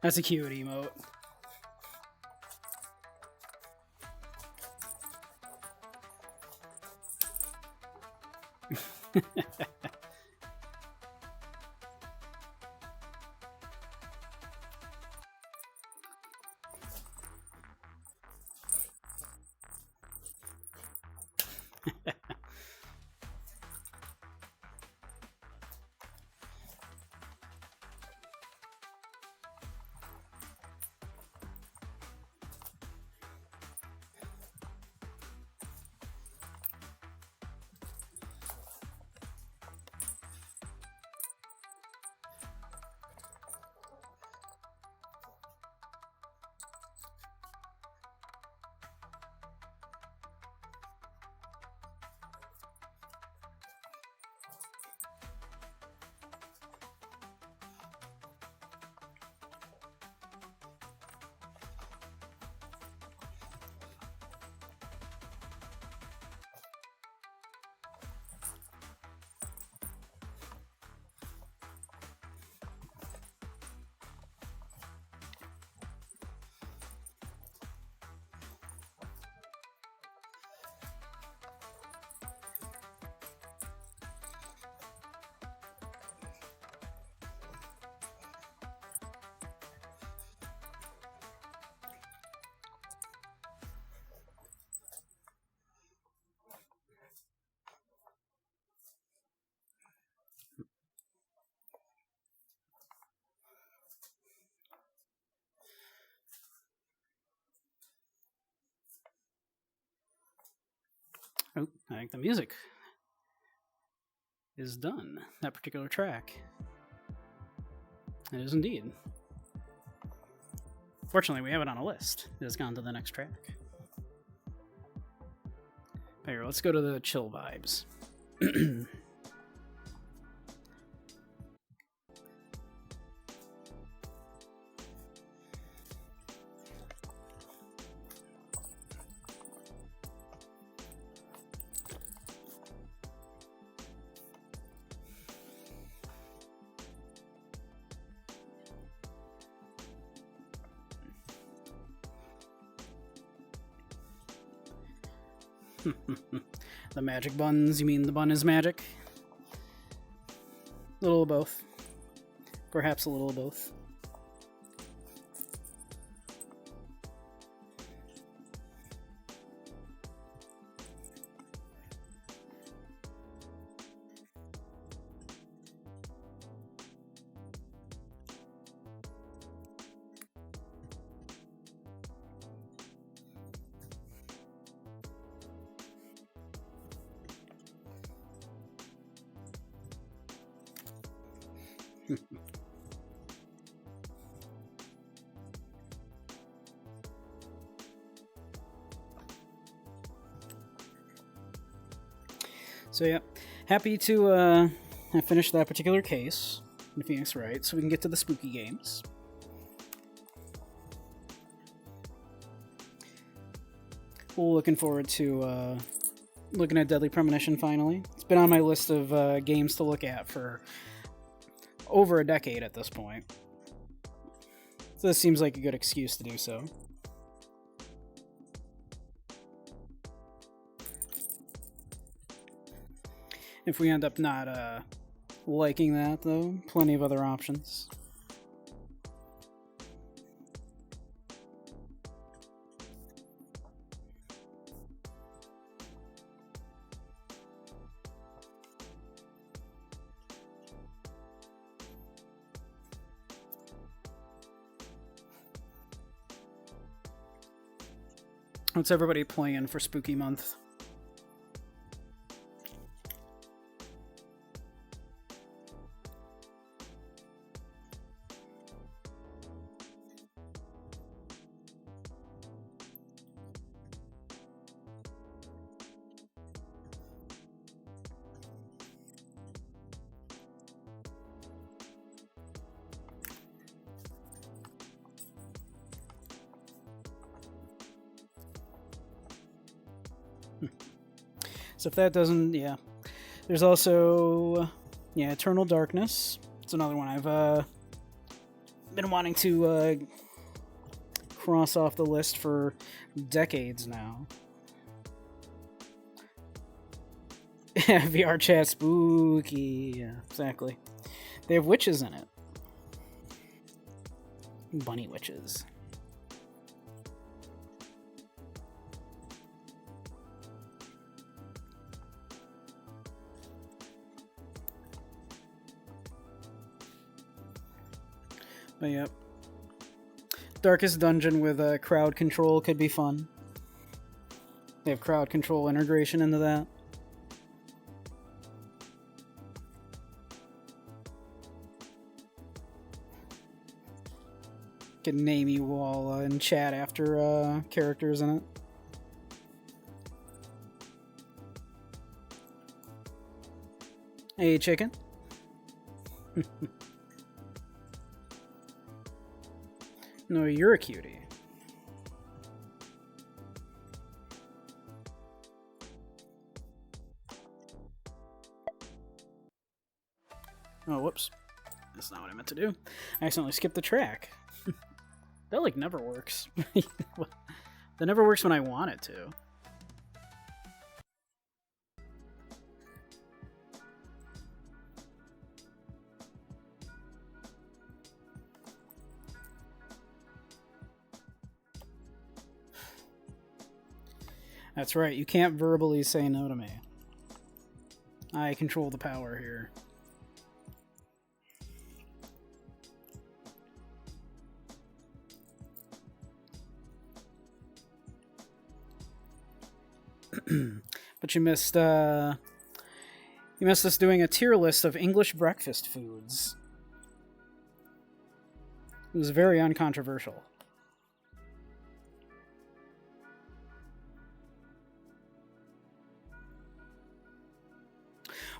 That's a cute emote. Oh, I think the music is done. That particular track. It is indeed. Fortunately, we have it on a list. It has gone to the next track. Here, let's go to the chill vibes. The magic buns, you mean the bun is magic? A little of both. Perhaps a little of both. So yeah, happy to have finished that particular case in Phoenix Wright, so we can get to the spooky games. Well, looking forward to looking at Deadly Premonition finally. It's been on my list of games to look at for over a decade at this point. So this seems like a good excuse to do so. If we end up not liking that, though, plenty of other options. What's everybody playing for Spooky Month? So if that doesn't, yeah. There's also, yeah, Eternal Darkness. It's another one I've been wanting to cross off the list for decades now. VRChat spooky. Yeah, exactly. They have witches in it. Bunny witches. But yep. Darkest Dungeon with crowd control could be fun. They have crowd control integration into that. Can name you all in chat after characters in it. Hey, chicken. No, you're a cutie. Oh, whoops. That's not what I meant to do. I accidentally skipped the track. That, like, never works. That never works when I want it to. That's right, you can't verbally say no to me. I control the power here. But you missed us doing a tier list of English breakfast foods. It was very uncontroversial.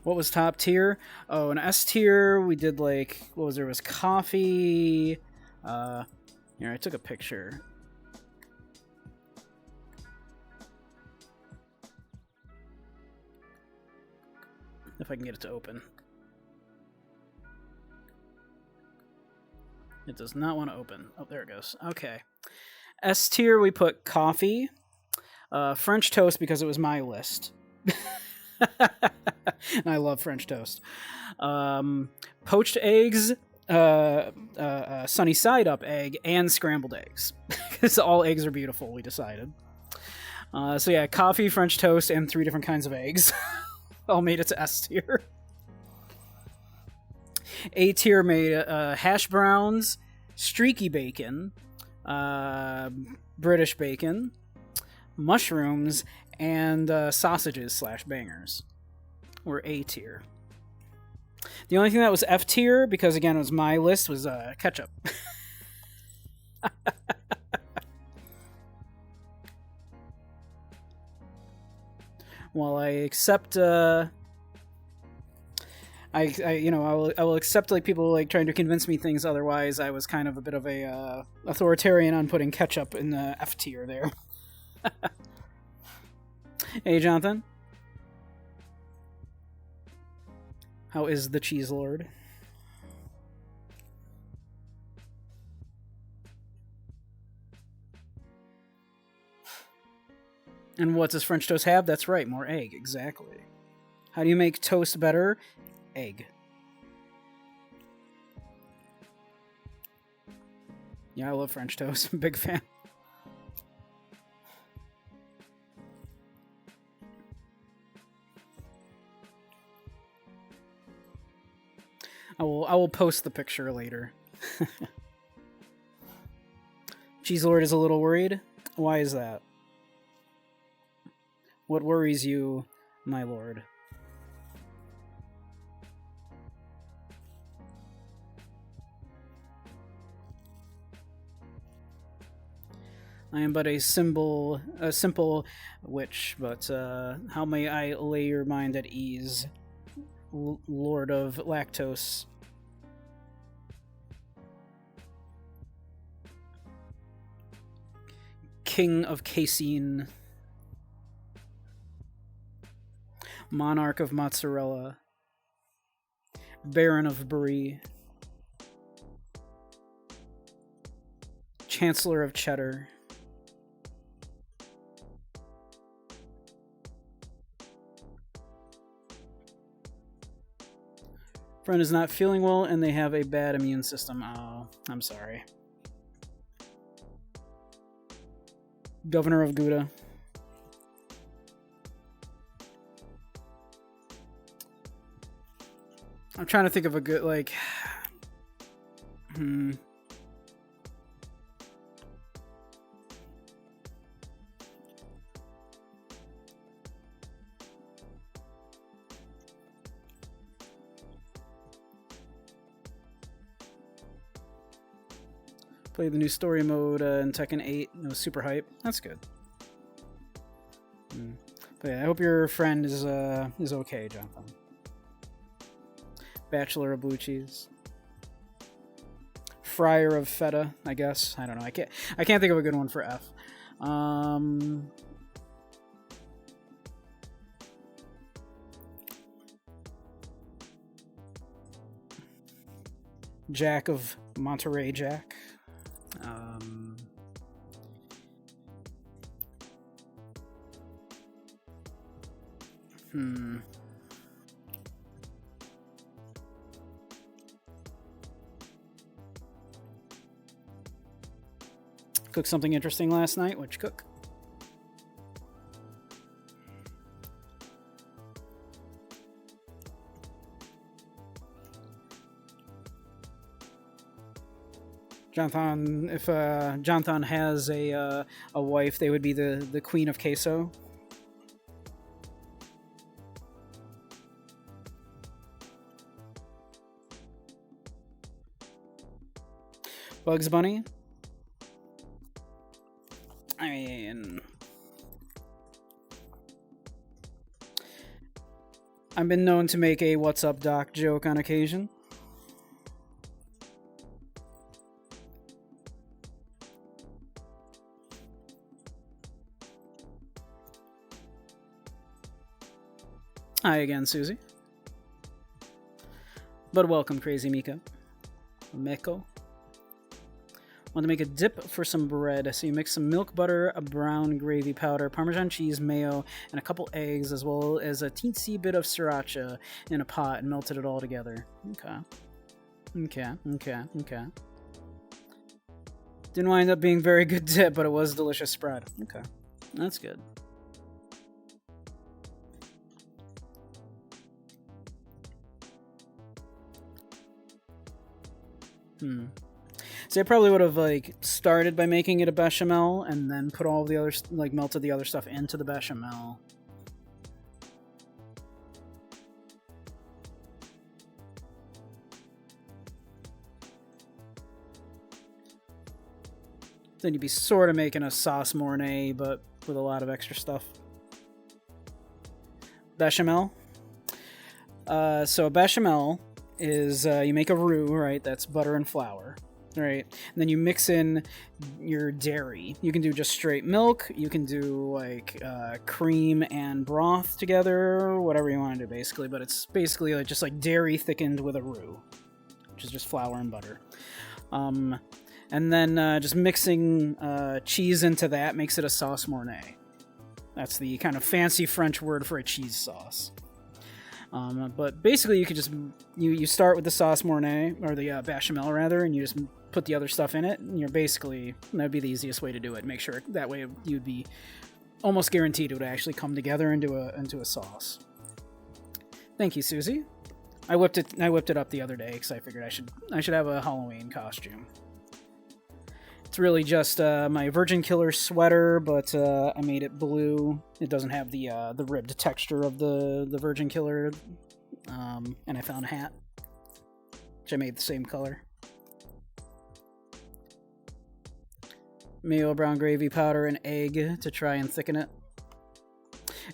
What was top tier? Oh, an S tier, we did like, what was there? Was coffee. Here, I took a picture. If I can get it to open. It does not want to open. Oh, there it goes. Okay. S tier, we put coffee. French toast because it was my list. And I love French toast. Poached eggs, sunny side up egg, and scrambled eggs. Because all eggs are beautiful, we decided. So yeah, coffee, French toast, and 3 different kinds of eggs. All made it to S tier. A tier made hash browns, streaky bacon, British bacon, mushrooms, and sausages / bangers. Or A tier. The only thing that was F tier, because again it was my list, was ketchup. While I accept, I will accept like people like trying to convince me things. Otherwise, I was kind of a bit of a authoritarian on putting ketchup in the F tier there. Hey, Jonathan. How is the Cheese Lord? And what does French toast have? That's right, more egg. Exactly. How do you make toast better? Egg. Yeah, I love French toast. I'm a big fan. I will post the picture later. Cheese Lord is a little worried. Why is that? What worries you, my lord? I am but a simple witch, but how may I lay your mind at ease, Lord of Lactose? King of Casein. Monarch of Mozzarella. Baron of Brie. Chancellor of Cheddar. Friend is not feeling well and they have a bad immune system. Oh, I'm sorry. Governor of Gouda. I'm trying to think of a good, like... Played the new story mode in Tekken 8. It was super hype. That's good. But yeah, I hope your friend is okay, Jonathan. Bachelor of Blue Cheese. Friar of Feta, I guess. I don't know. I can't think of a good one for F. Jack of Monterey Jack. Cooked something interesting last night. What'd you cook? Jonathan, if Jonathan has a wife, they would be the queen of queso. Bugs Bunny? I mean, I've been known to make a "What's up, Doc" joke on occasion. Hi again, Susie. But welcome, Crazy Miko. Meko. Want to make a dip for some bread, so you mix some milk, butter, a brown gravy powder, Parmesan cheese, mayo, and a couple eggs, as well as a teensy bit of sriracha in a pot, and melted it all together. Okay. Didn't wind up being very good dip, but it was a delicious spread. Okay. That's good. So I probably would have like started by making it a bechamel and then put all the other melted the other stuff into the bechamel. Then you'd be sort of making a sauce mornay, but with a lot of extra stuff. Bechamel. So a bechamel is you make a roux, right? That's butter and flour. Right, and then you mix in your dairy. You can do just straight milk. You can do like cream and broth together, whatever you want to do, basically. But it's basically like just like dairy thickened with a roux, which is just flour and butter. And then just mixing cheese into that makes it a sauce mornay. That's the kind of fancy French word for a cheese sauce. But basically, you could just you start with the sauce mornay or the bechamel rather, and you just put the other stuff in it. And you're basically that'd be the easiest way to do it. Make sure that way you'd be almost guaranteed it would actually come together into a sauce. Thank you, Susie. I whipped it up the other day because I figured I should have a Halloween costume. It's really just my Virgin Killer sweater, but I made it blue. It doesn't have the ribbed texture of the Virgin Killer, and I found a hat, which I made the same color. Mayo, brown gravy powder, and egg to try and thicken it.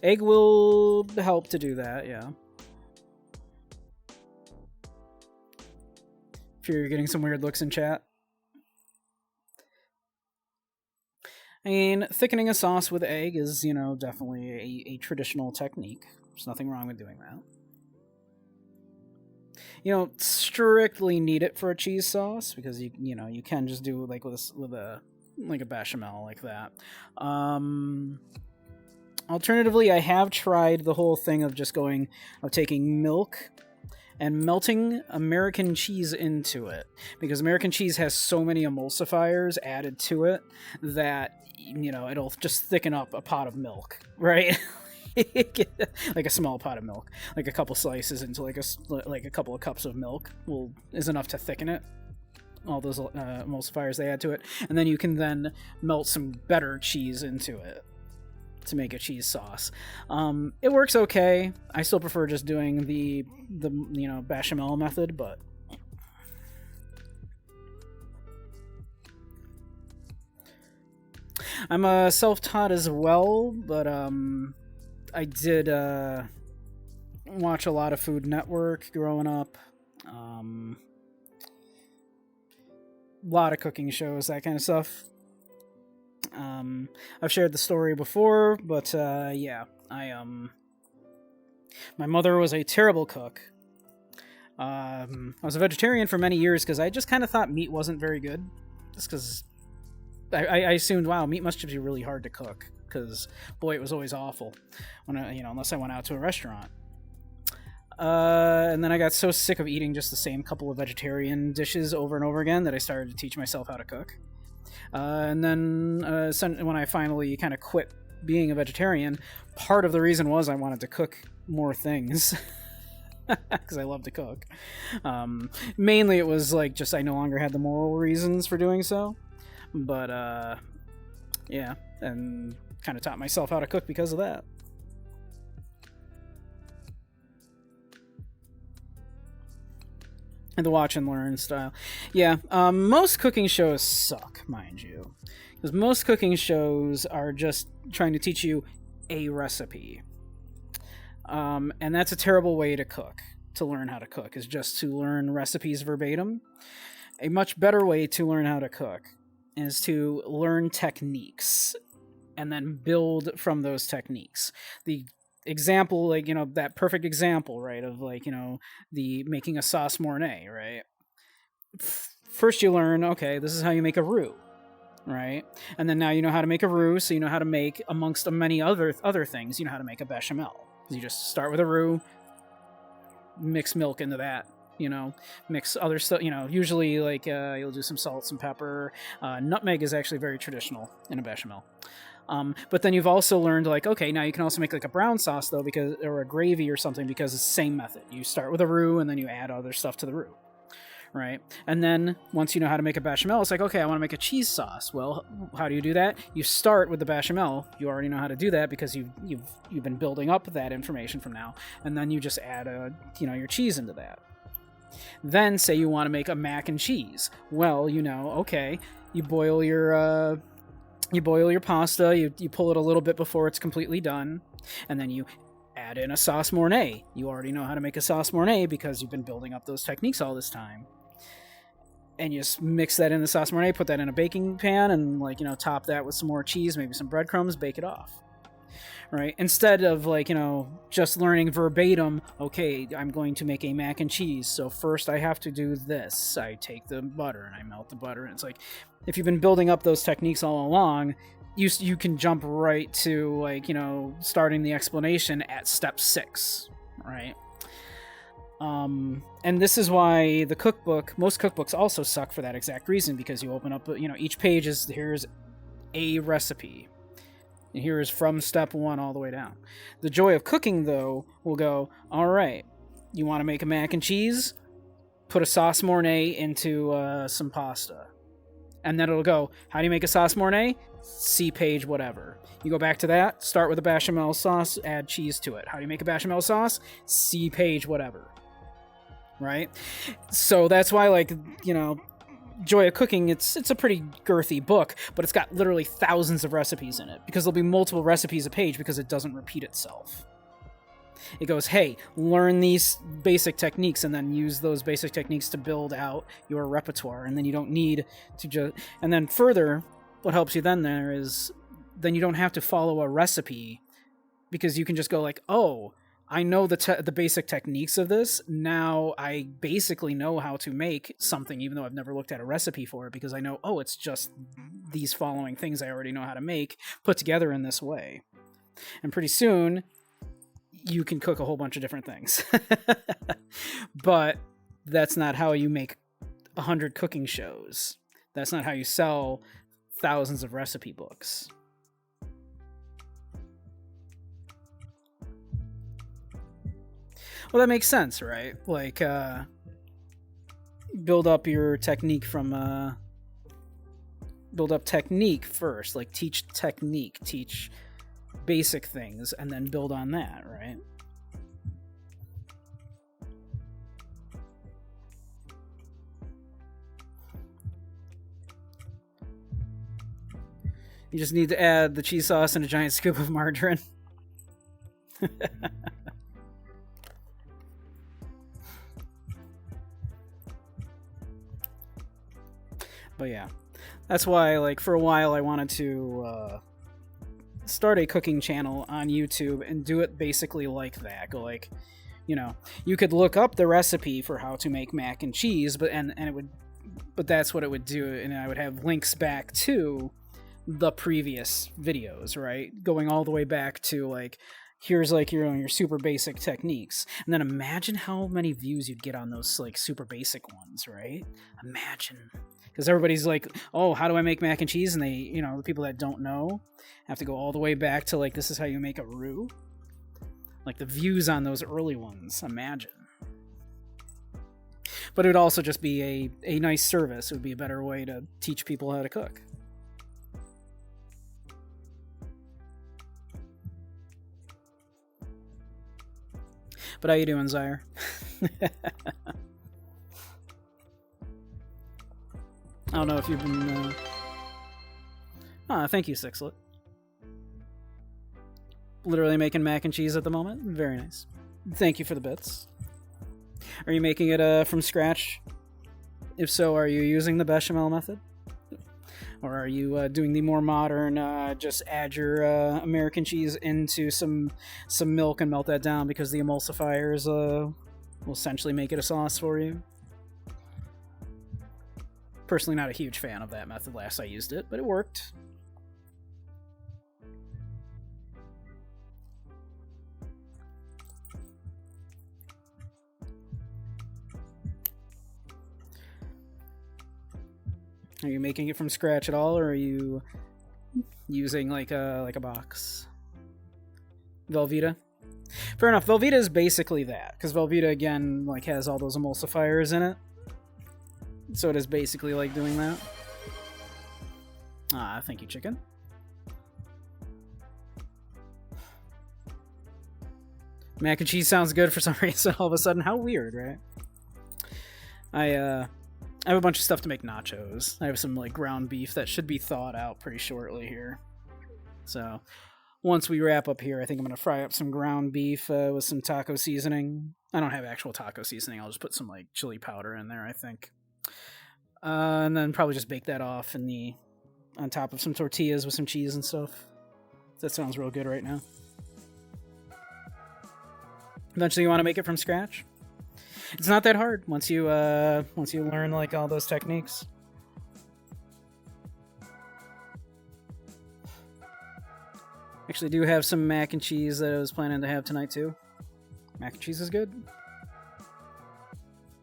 Egg will help to do that, yeah. If you're getting some weird looks in chat. I mean, thickening a sauce with egg is, definitely a traditional technique. There's nothing wrong with doing that. You don't strictly need it for a cheese sauce because you can just do like with a bechamel like that. Alternatively, I have tried the whole thing of taking milk and melting American cheese into it, because American cheese has so many emulsifiers added to it that it'll just thicken up a pot of milk, right? Like a small pot of milk, like a couple slices into like a couple of cups of milk is enough to thicken it. All those emulsifiers they add to it, and then you can then melt some better cheese into it to make a cheese sauce. It works okay. I still prefer just doing the bechamel method, but I'm self-taught as well, but I did watch a lot of Food Network growing up. A lot of cooking shows, that kind of stuff. I've shared the story before, but yeah, my mother was a terrible cook. I was a vegetarian for many years because I just kind of thought meat wasn't very good. Just because I assumed, wow, meat must just be really hard to cook. Because boy, it was always awful when unless I went out to a restaurant. And then I got so sick of eating just the same couple of vegetarian dishes over and over again that I started to teach myself how to cook. And then when I finally kind of quit being a vegetarian, part of the reason was I wanted to cook more things. Because I love to cook. Mainly it was like just I no longer had the moral reasons for doing so. But yeah, and kind of taught myself how to cook because of that. The watch and learn style. Yeah, most cooking shows suck, mind you. Because most cooking shows are just trying to teach you a recipe. And that's a terrible way to cook, to learn how to cook, is just to learn recipes verbatim. A much better way to learn how to cook is to learn techniques and then build from those techniques. The example, like, that perfect example, right, of, like, the making a sauce mornay, right? First you learn, okay, this is how you make a roux, right? And then now you know how to make a roux, so you know how to make, amongst many other things, you know how to make a bechamel. You just start with a roux, mix milk into that, mix other stuff, usually, like, you'll do some salt, some pepper. Nutmeg is actually very traditional in a bechamel. But then you've also learned, like, okay, now you can also make, like, a brown sauce, though, or a gravy or something, because it's the same method. You start with a roux, and then you add other stuff to the roux, right? And then once you know how to make a bechamel, it's like, okay, I want to make a cheese sauce. Well, how do you do that? You start with the bechamel. You already know how to do that because you've been building up that information from now, and then you just add your cheese into that. Then say you want to make a mac and cheese. Well, okay, you boil your pasta, you pull it a little bit before it's completely done, and then you add in a sauce mornay. You already know how to make a sauce mornay because you've been building up those techniques all this time. And you just mix that in the sauce mornay, put that in a baking pan, and, like, top that with some more cheese, maybe some breadcrumbs, bake it off. Right? Instead of, like, just learning verbatim, okay, I'm going to make a mac and cheese, so first I have to do this. I take the butter and I melt the butter, and it's like, if you've been building up those techniques all along, you can jump right to, like, starting the explanation at step 6, right? And this is why most cookbooks also suck for that exact reason, because you open up, each page here's a recipe. And here is from step 1 all the way down. The joy of cooking, though, will go, all right, you want to make a mac and cheese? Put a sauce mornay into some pasta. And then it'll go, how do you make a sauce mornay? See page whatever. You go back to that, start with a bechamel sauce, add cheese to it. How do you make a bechamel sauce? See page whatever. Right? So that's why, like, Joy of Cooking, it's a pretty girthy book, but it's got literally thousands of recipes in it, because there'll be multiple recipes a page because it doesn't repeat itself. It goes, hey, learn these basic techniques and then use those basic techniques to build out your repertoire, and then you don't need to just... And then further, what helps you then there is, then you don't have to follow a recipe, because you can just go like, oh, I know the basic techniques of this. Now I basically know how to make something, even though I've never looked at a recipe for it, because I know, oh, it's just these following things I already know how to make, put together in this way. And pretty soon, you can cook a whole bunch of different things. But that's not how you make 100 cooking shows. That's not how you sell thousands of recipe books. Well, that makes sense, right? Like, build up your technique from... build up technique first. Like, teach technique. Teach basic things, and then build on that, right? You just need to add the cheese sauce and a giant scoop of margarine. But yeah, that's why, like, for a while I wanted to start a cooking channel on YouTube and do it basically like that. Go like, you could look up the recipe for how to make mac and cheese, but that's what it would do, and I would have links back to the previous videos, right? Going all the way back to, like, here's, like, your super basic techniques, and then imagine how many views you'd get on those, like, super basic ones, right? Imagine. Because everybody's like, oh, how do I make mac and cheese? And they, the people that don't know have to go all the way back to, like, this is how you make a roux. Like, the views on those early ones, imagine. But it would also just be a nice service. It would be a better way to teach people how to cook. But how you doing, Zyre? I don't know if you've been... thank you, Sixlet. Literally making mac and cheese at the moment. Very nice. Thank you for the bits. Are you making it from scratch? If so, are you using the bechamel method? Or are you doing the more modern, just add your American cheese into some milk and melt that down because the emulsifiers will essentially make it a sauce for you? Personally not a huge fan of that method last I used it, but it worked. Are you making it from scratch at all, or are you using like a box? Velveeta? Fair enough. Velveeta is basically that, because Velveeta again like has all those emulsifiers in it, so it is basically like doing that. Thank you, chicken. Mac and cheese sounds good for some reason. All of a sudden, how weird, right? I have a bunch of stuff to make nachos. I have some like ground beef that should be thawed out pretty shortly here. So once we wrap up here, I think I'm going to fry up some ground beef with some taco seasoning. I don't have actual taco seasoning. I'll just put some like chili powder in there, I think. And then probably just bake that off on top of some tortillas with some cheese and stuff. That sounds real good right now. Eventually you want to make it from scratch? It's not that hard once you learn like all those techniques. Actually, do have some mac and cheese that I was planning to have tonight too. Mac and cheese is good.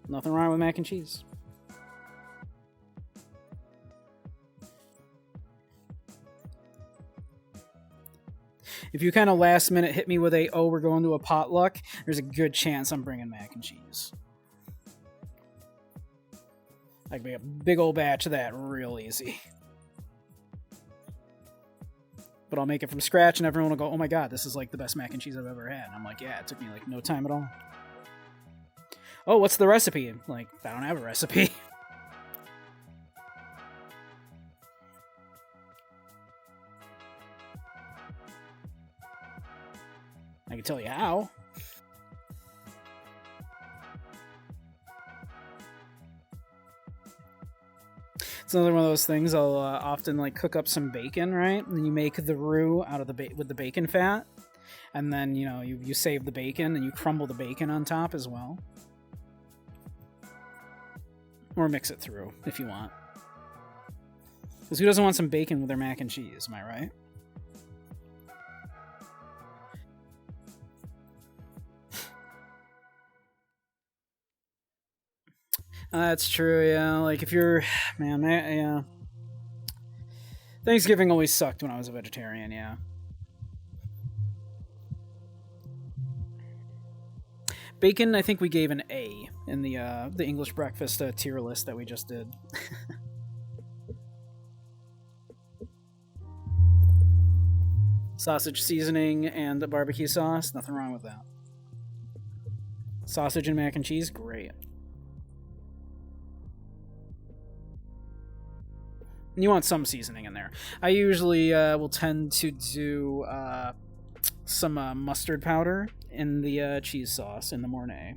Nothing wrong with mac and cheese. If you kind of last minute hit me with we're going to a potluck, there's a good chance I'm bringing mac and cheese. I can make a big old batch of that real easy. But I'll make it from scratch and everyone will go, oh my god, this is like the best mac and cheese I've ever had. And I'm like, yeah, it took me like no time at all. Oh, what's the recipe? Like, I don't have a recipe. I can tell you how. It's another one of those things. I'll often like cook up some bacon, right? And then you make the roux out of with the bacon fat, and then you save the bacon and you crumble the bacon on top as well, or mix it through if you want. Because who doesn't want some bacon with their mac and cheese? Am I right? That's true, yeah. Like, if you're... Man, yeah. Thanksgiving always sucked when I was a vegetarian, yeah. Bacon, I think we gave an A in the English breakfast tier list that we just did. Sausage seasoning and barbecue sauce, nothing wrong with that. Sausage and mac and cheese, great. You want some seasoning in there. I usually will tend to do some mustard powder in the cheese sauce in the Mornay.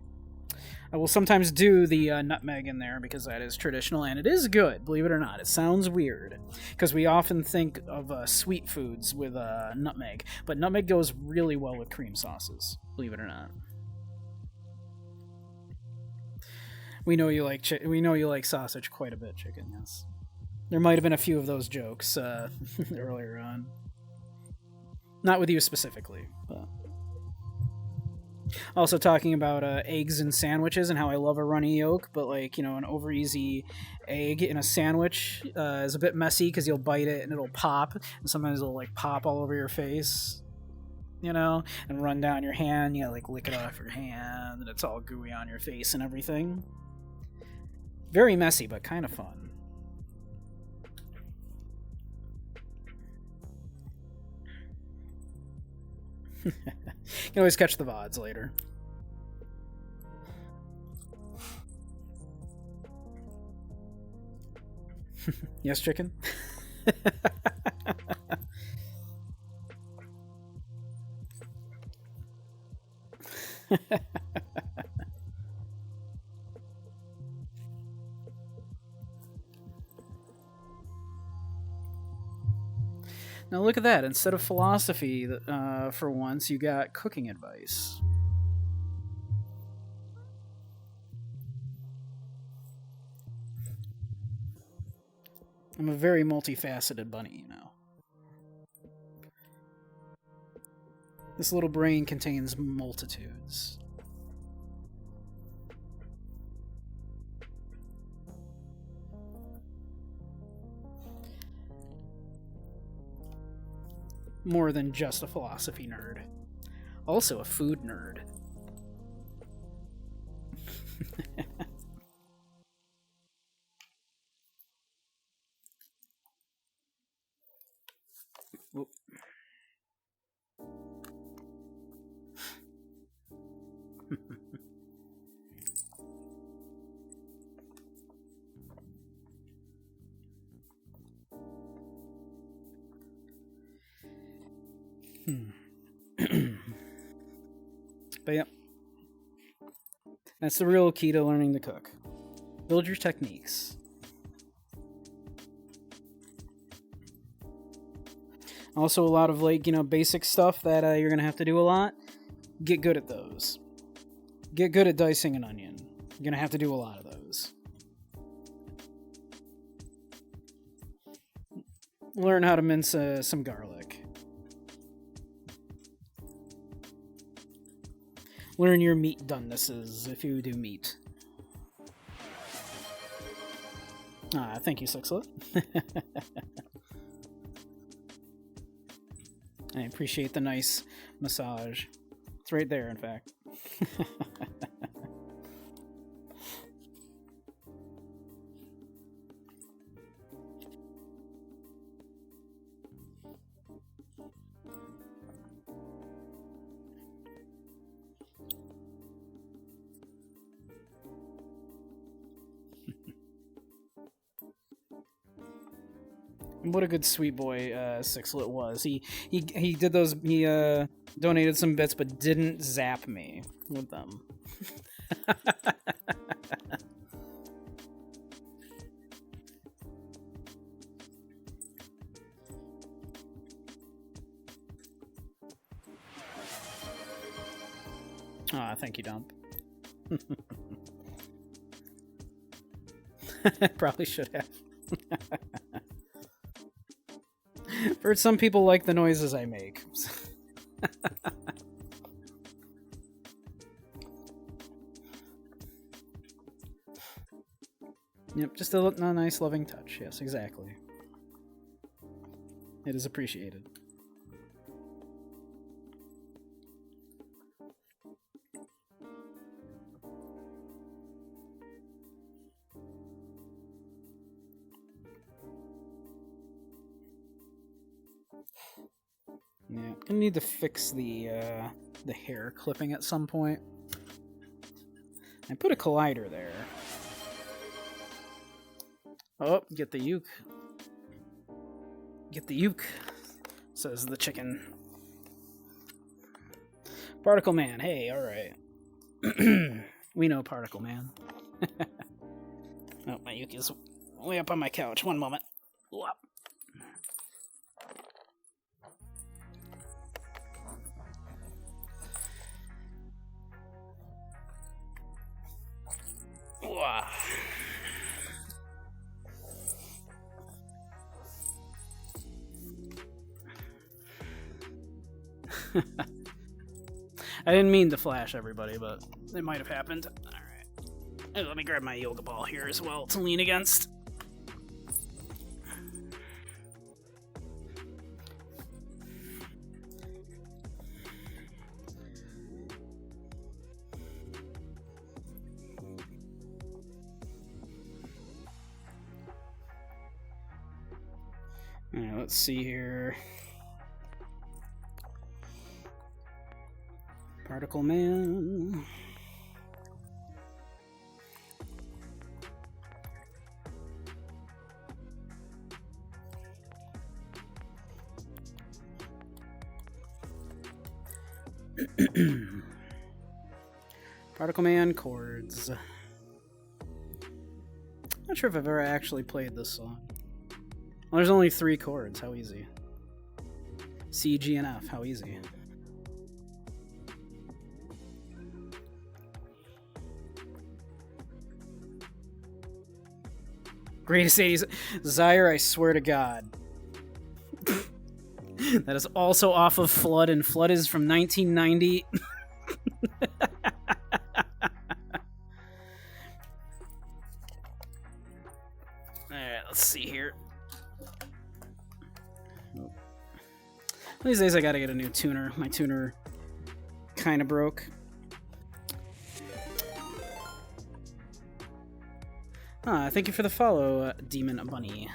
I will sometimes do the nutmeg in there because that is traditional and it is good, believe it or not. It sounds weird because we often think of sweet foods with nutmeg, but nutmeg goes really well with cream sauces, believe it or not. We know you like sausage quite a bit, chicken, yes. There might have been a few of those jokes earlier on. Not with you specifically, but... Also talking about eggs and sandwiches and how I love a runny yolk, but like, an over easy egg in a sandwich is a bit messy because you'll bite it and it'll pop, and sometimes it'll like pop all over your face, and run down your hand. You gotta like lick it off your hand, and it's all gooey on your face and everything. Very messy, but kind of fun. You can always catch the VODs later. Yes, chicken? Now look at that. Instead of philosophy, for once, you got cooking advice. I'm a very multifaceted bunny, you know. This little brain contains multitudes. More than just a philosophy nerd. Also a food nerd. But yeah, that's the real key to learning to cook. Build your techniques. Also, a lot of basic stuff that you're gonna have to do a lot. Get good at those. Get good at dicing an onion. You're gonna have to do a lot of those. Learn how to mince some garlic. Learn your meat donenesses if you do meat. Thank you, Sixlet. I appreciate the nice massage. It's right there, in fact. What a good sweet boy Sixlet was. He did those. He donated some bits, but didn't zap me with them. Thank you, Dump. Probably should have. Heard some people like the noises I make. Yep, just a nice loving touch. Yes, exactly. It is appreciated. Yeah, gonna need to fix the hair clipping at some point. I put a collider there. Oh, get the uke. Get the uke, says the chicken. Particle Man, hey, alright. We know Particle Man. Oh, my uke is way up on my couch. One moment. Whoop. Wow. I didn't mean to flash everybody, but it might have happened. Alright. Let me grab my yoga ball here as well to lean against. Alright, let's see here. Particle Man. Particle Man chords. Not sure if I've ever actually played this song. Well, there's only 3 chords. How easy. C, G, and F. How easy. Greatest 80s. Zyre, I swear to God. That is also off of Flood, and Flood is from 1990. Alright, let's see here. One of these days I gotta get a new tuner. My tuner kinda broke. Thank you for the follow, Demon Bunny.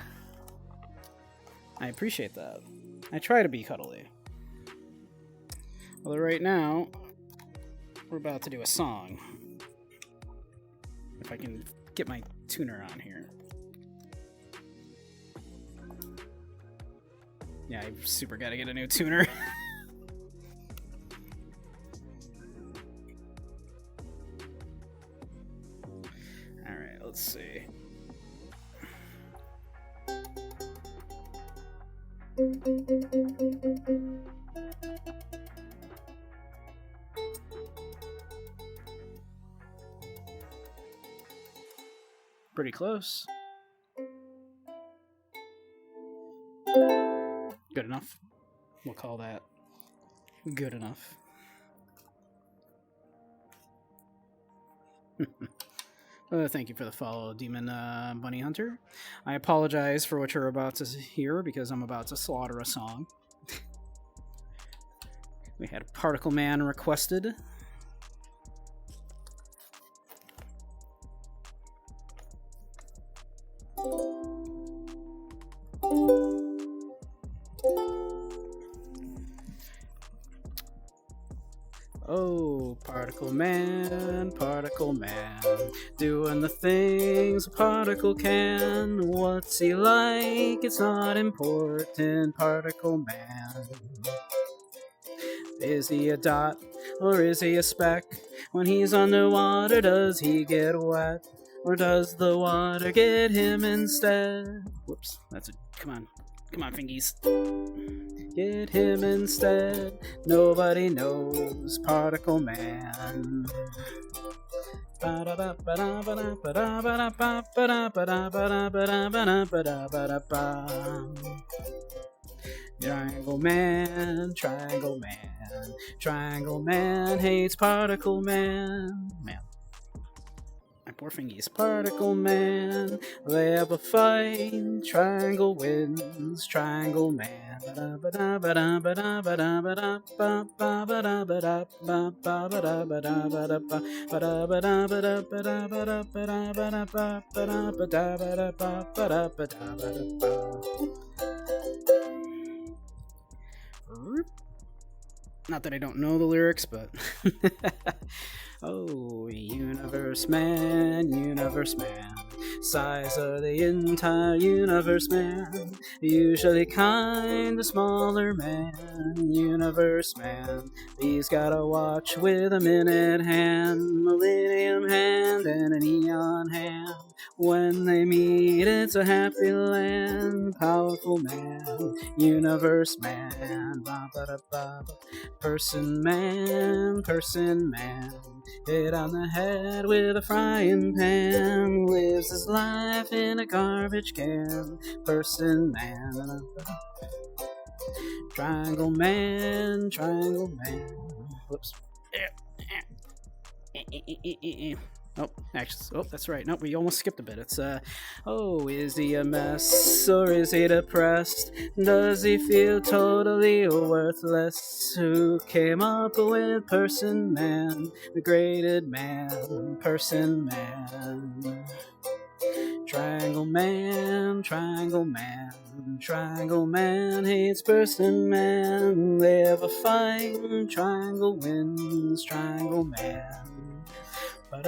I appreciate that. I try to be cuddly. Although right now, we're about to do a song. If I can get my tuner on here. Yeah, I super gotta get a new tuner. Alright, let's see. Pretty close. Good enough. We'll call that good enough. Thank you for the follow, Demon Bunny Hunter. I apologize for what you're about to hear because I'm about to slaughter a song. We had Particle Man requested. Oh, Particle Man, doing the things a particle can. What's he like? It's not important, Particle Man. Is he a dot or is he a speck? When he's underwater, does he get wet? Or does the water get him instead? Whoops, that's a... Come on, fingies. Get him instead. Nobody knows Particle Man. Triangle Man, Triangle Man, Triangle Man hates Particle Man. Man. My poor fingies. Particle Man, they have a fight. Triangle wins, Triangle Man. Not that I don't know the lyrics, but... Oh, universe man, size of the entire universe man, usually kinda smaller man, universe man, he's got a watch with a minute hand, millennium hand, and an eon hand. When they meet, it's a happy land. Powerful man, universe man, person man, hit on the head with a frying pan, lives his life in a garbage can. Person man, Triangle Man, whoops. Oh, actually, oh, that's right. No, we almost skipped a bit. It's, oh, is he a mess or is he depressed? Does he feel totally worthless? Who came up with Person Man, the graded man, Person Man? Triangle Man, Triangle Man hates Person Man. They have a fight, Triangle wins, Triangle Man. Ba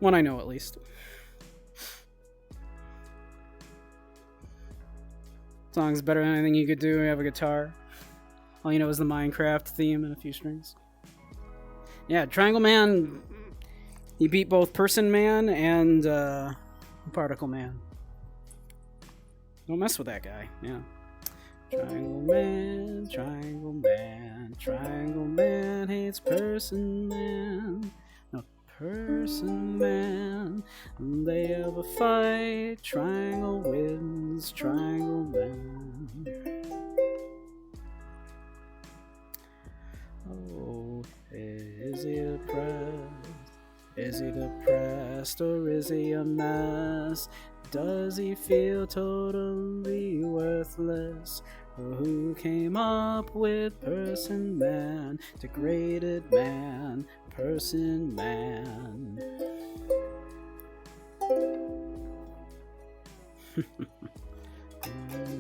One I know, at least. Song's better than anything you could do. You have a guitar. All you know is the Minecraft theme and a few strings. Yeah, Triangle Man. He beat both Person Man and Particle Man. Don't mess with that guy. Yeah. Triangle Man, Triangle Man, Triangle Man hates Person Man. No, Person Man. They have a fight. Triangle wins. Triangle Man. Oh, is he depressed? Is he depressed or is he a mess? Does he feel totally worthless? Or who came up with Person Man? Degraded man, Person Man.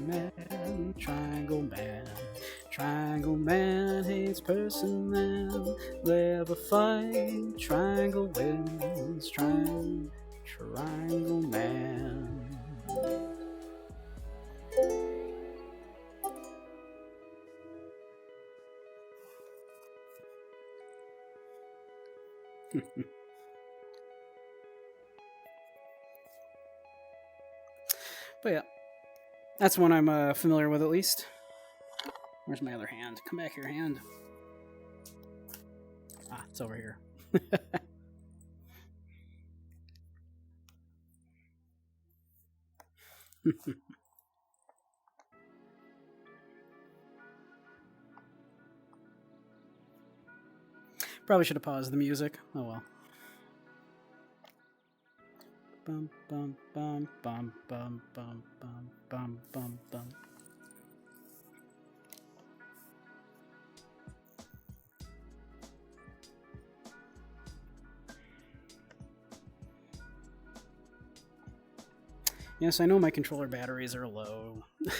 Man, Triangle Man. Triangle Man hates Person Man. They have a fight. Triangle wins. Triangle Man. But yeah, that's one I'm familiar with, at least. Where's my other hand? Come back here, hand. Ah, it's over here. Probably should have paused the music. Oh well. Bum bum bum bum bum bum bum bum bum bum. Yes, I know my controller batteries are low. I'll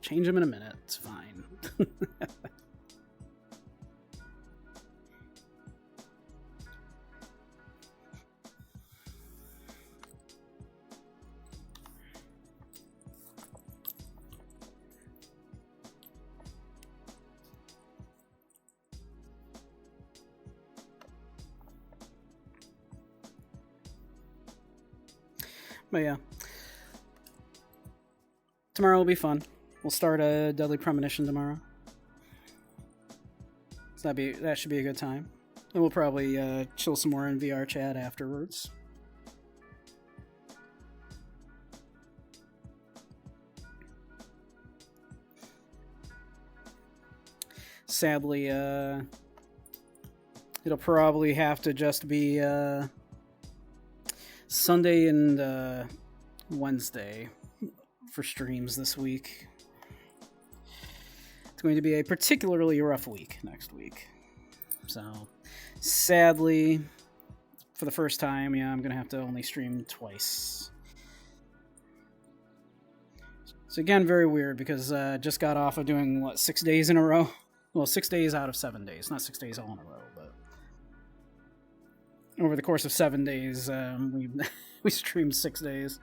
change them in a minute. It's fine. But yeah. Tomorrow will be fun. We'll start a Deadly Premonition tomorrow. So that should be a good time. And we'll probably chill some more in VRChat afterwards. Sadly, it'll probably have to just be Sunday and Wednesday for streams this week. It's going to be a particularly rough week next week. So, sadly, for the first time, yeah, I'm going to have to only stream twice. So again, very weird because just got off of doing, 6 days in a row? Well, 6 days out of 7 days. Not 6 days all in a row, but over the course of 7 days, we streamed 6 days.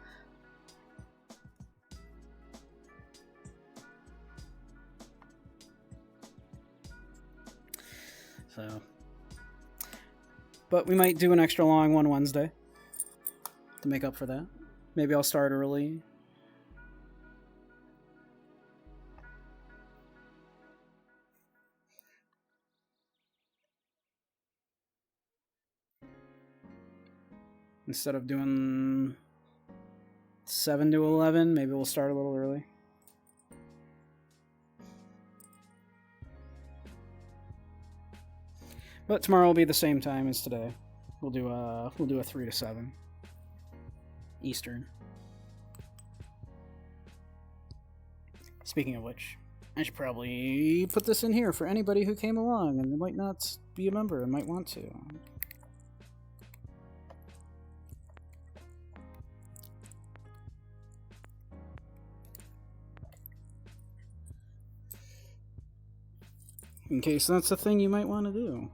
So, but we might do an extra long one Wednesday to make up for that. Maybe I'll start early. Instead of doing 7 to 11, maybe we'll start a little early. But tomorrow will be the same time as today. We'll do a 3 to 7 Eastern. Speaking of which, I should probably put this in here for anybody who came along and might not be a member and might want to. In case that's a thing you might want to do.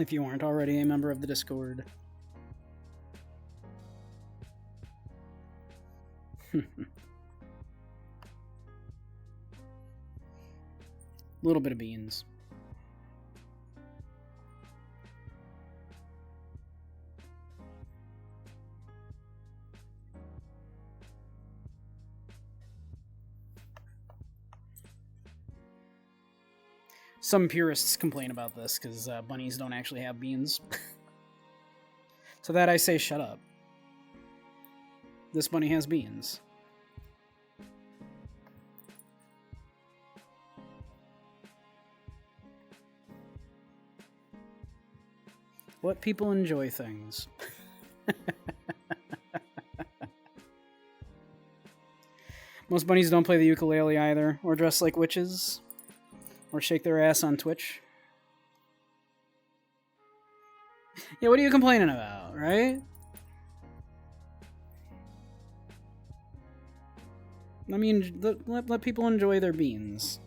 if you aren't already a member of the Discord. A little bit of beans. Some purists complain about this because bunnies don't actually have beans. To that I say, shut up. This bunny has beans. Let people enjoy things. Most bunnies don't play the ukulele either, or dress like witches, or shake their ass on Twitch. Yeah, what are you complaining about, right? I mean, let people enjoy their beans.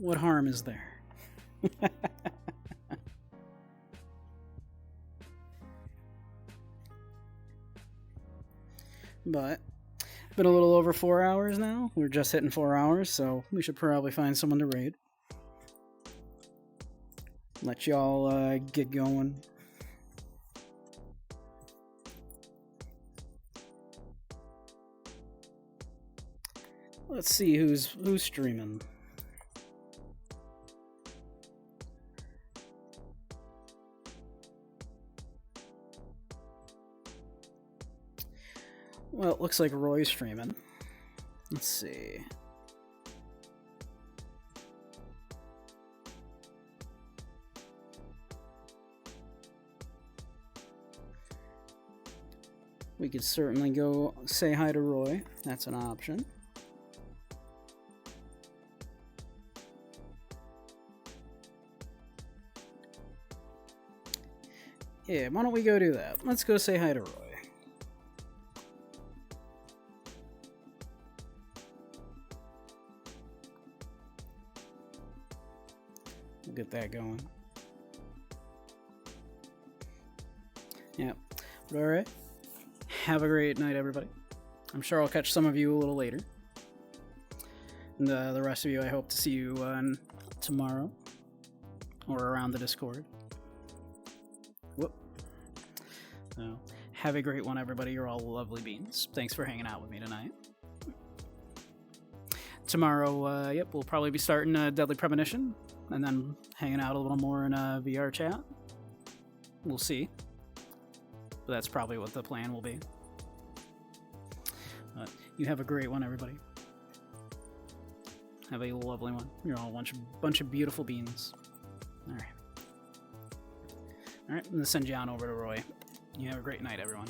What harm is there? But been a little over 4 hours now. We're just hitting 4 hours, so we should probably find someone to raid. Let y'all get going. Let's see who's streaming. Well, it looks like Roy's streaming. Let's see. We could certainly go say hi to Roy. That's an option. Yeah, why don't we go do that? Let's go say hi to Roy. We'll get that going. Yep. But alright. Have a great night, everybody. I'm sure I'll catch some of you a little later. And the rest of you, I hope to see you tomorrow. Or around the Discord. Whoop. So, have a great one, everybody. You're all lovely beans. Thanks for hanging out with me tonight. Tomorrow, yep, we'll probably be starting Deadly Premonition. And then hanging out a little more in VRChat. We'll see. But that's probably what the plan will be. But you have a great one, everybody. Have a lovely one. You're all a bunch of beautiful beans. Alright. Alright, I'm going to send you on over to Roy. You have a great night, everyone.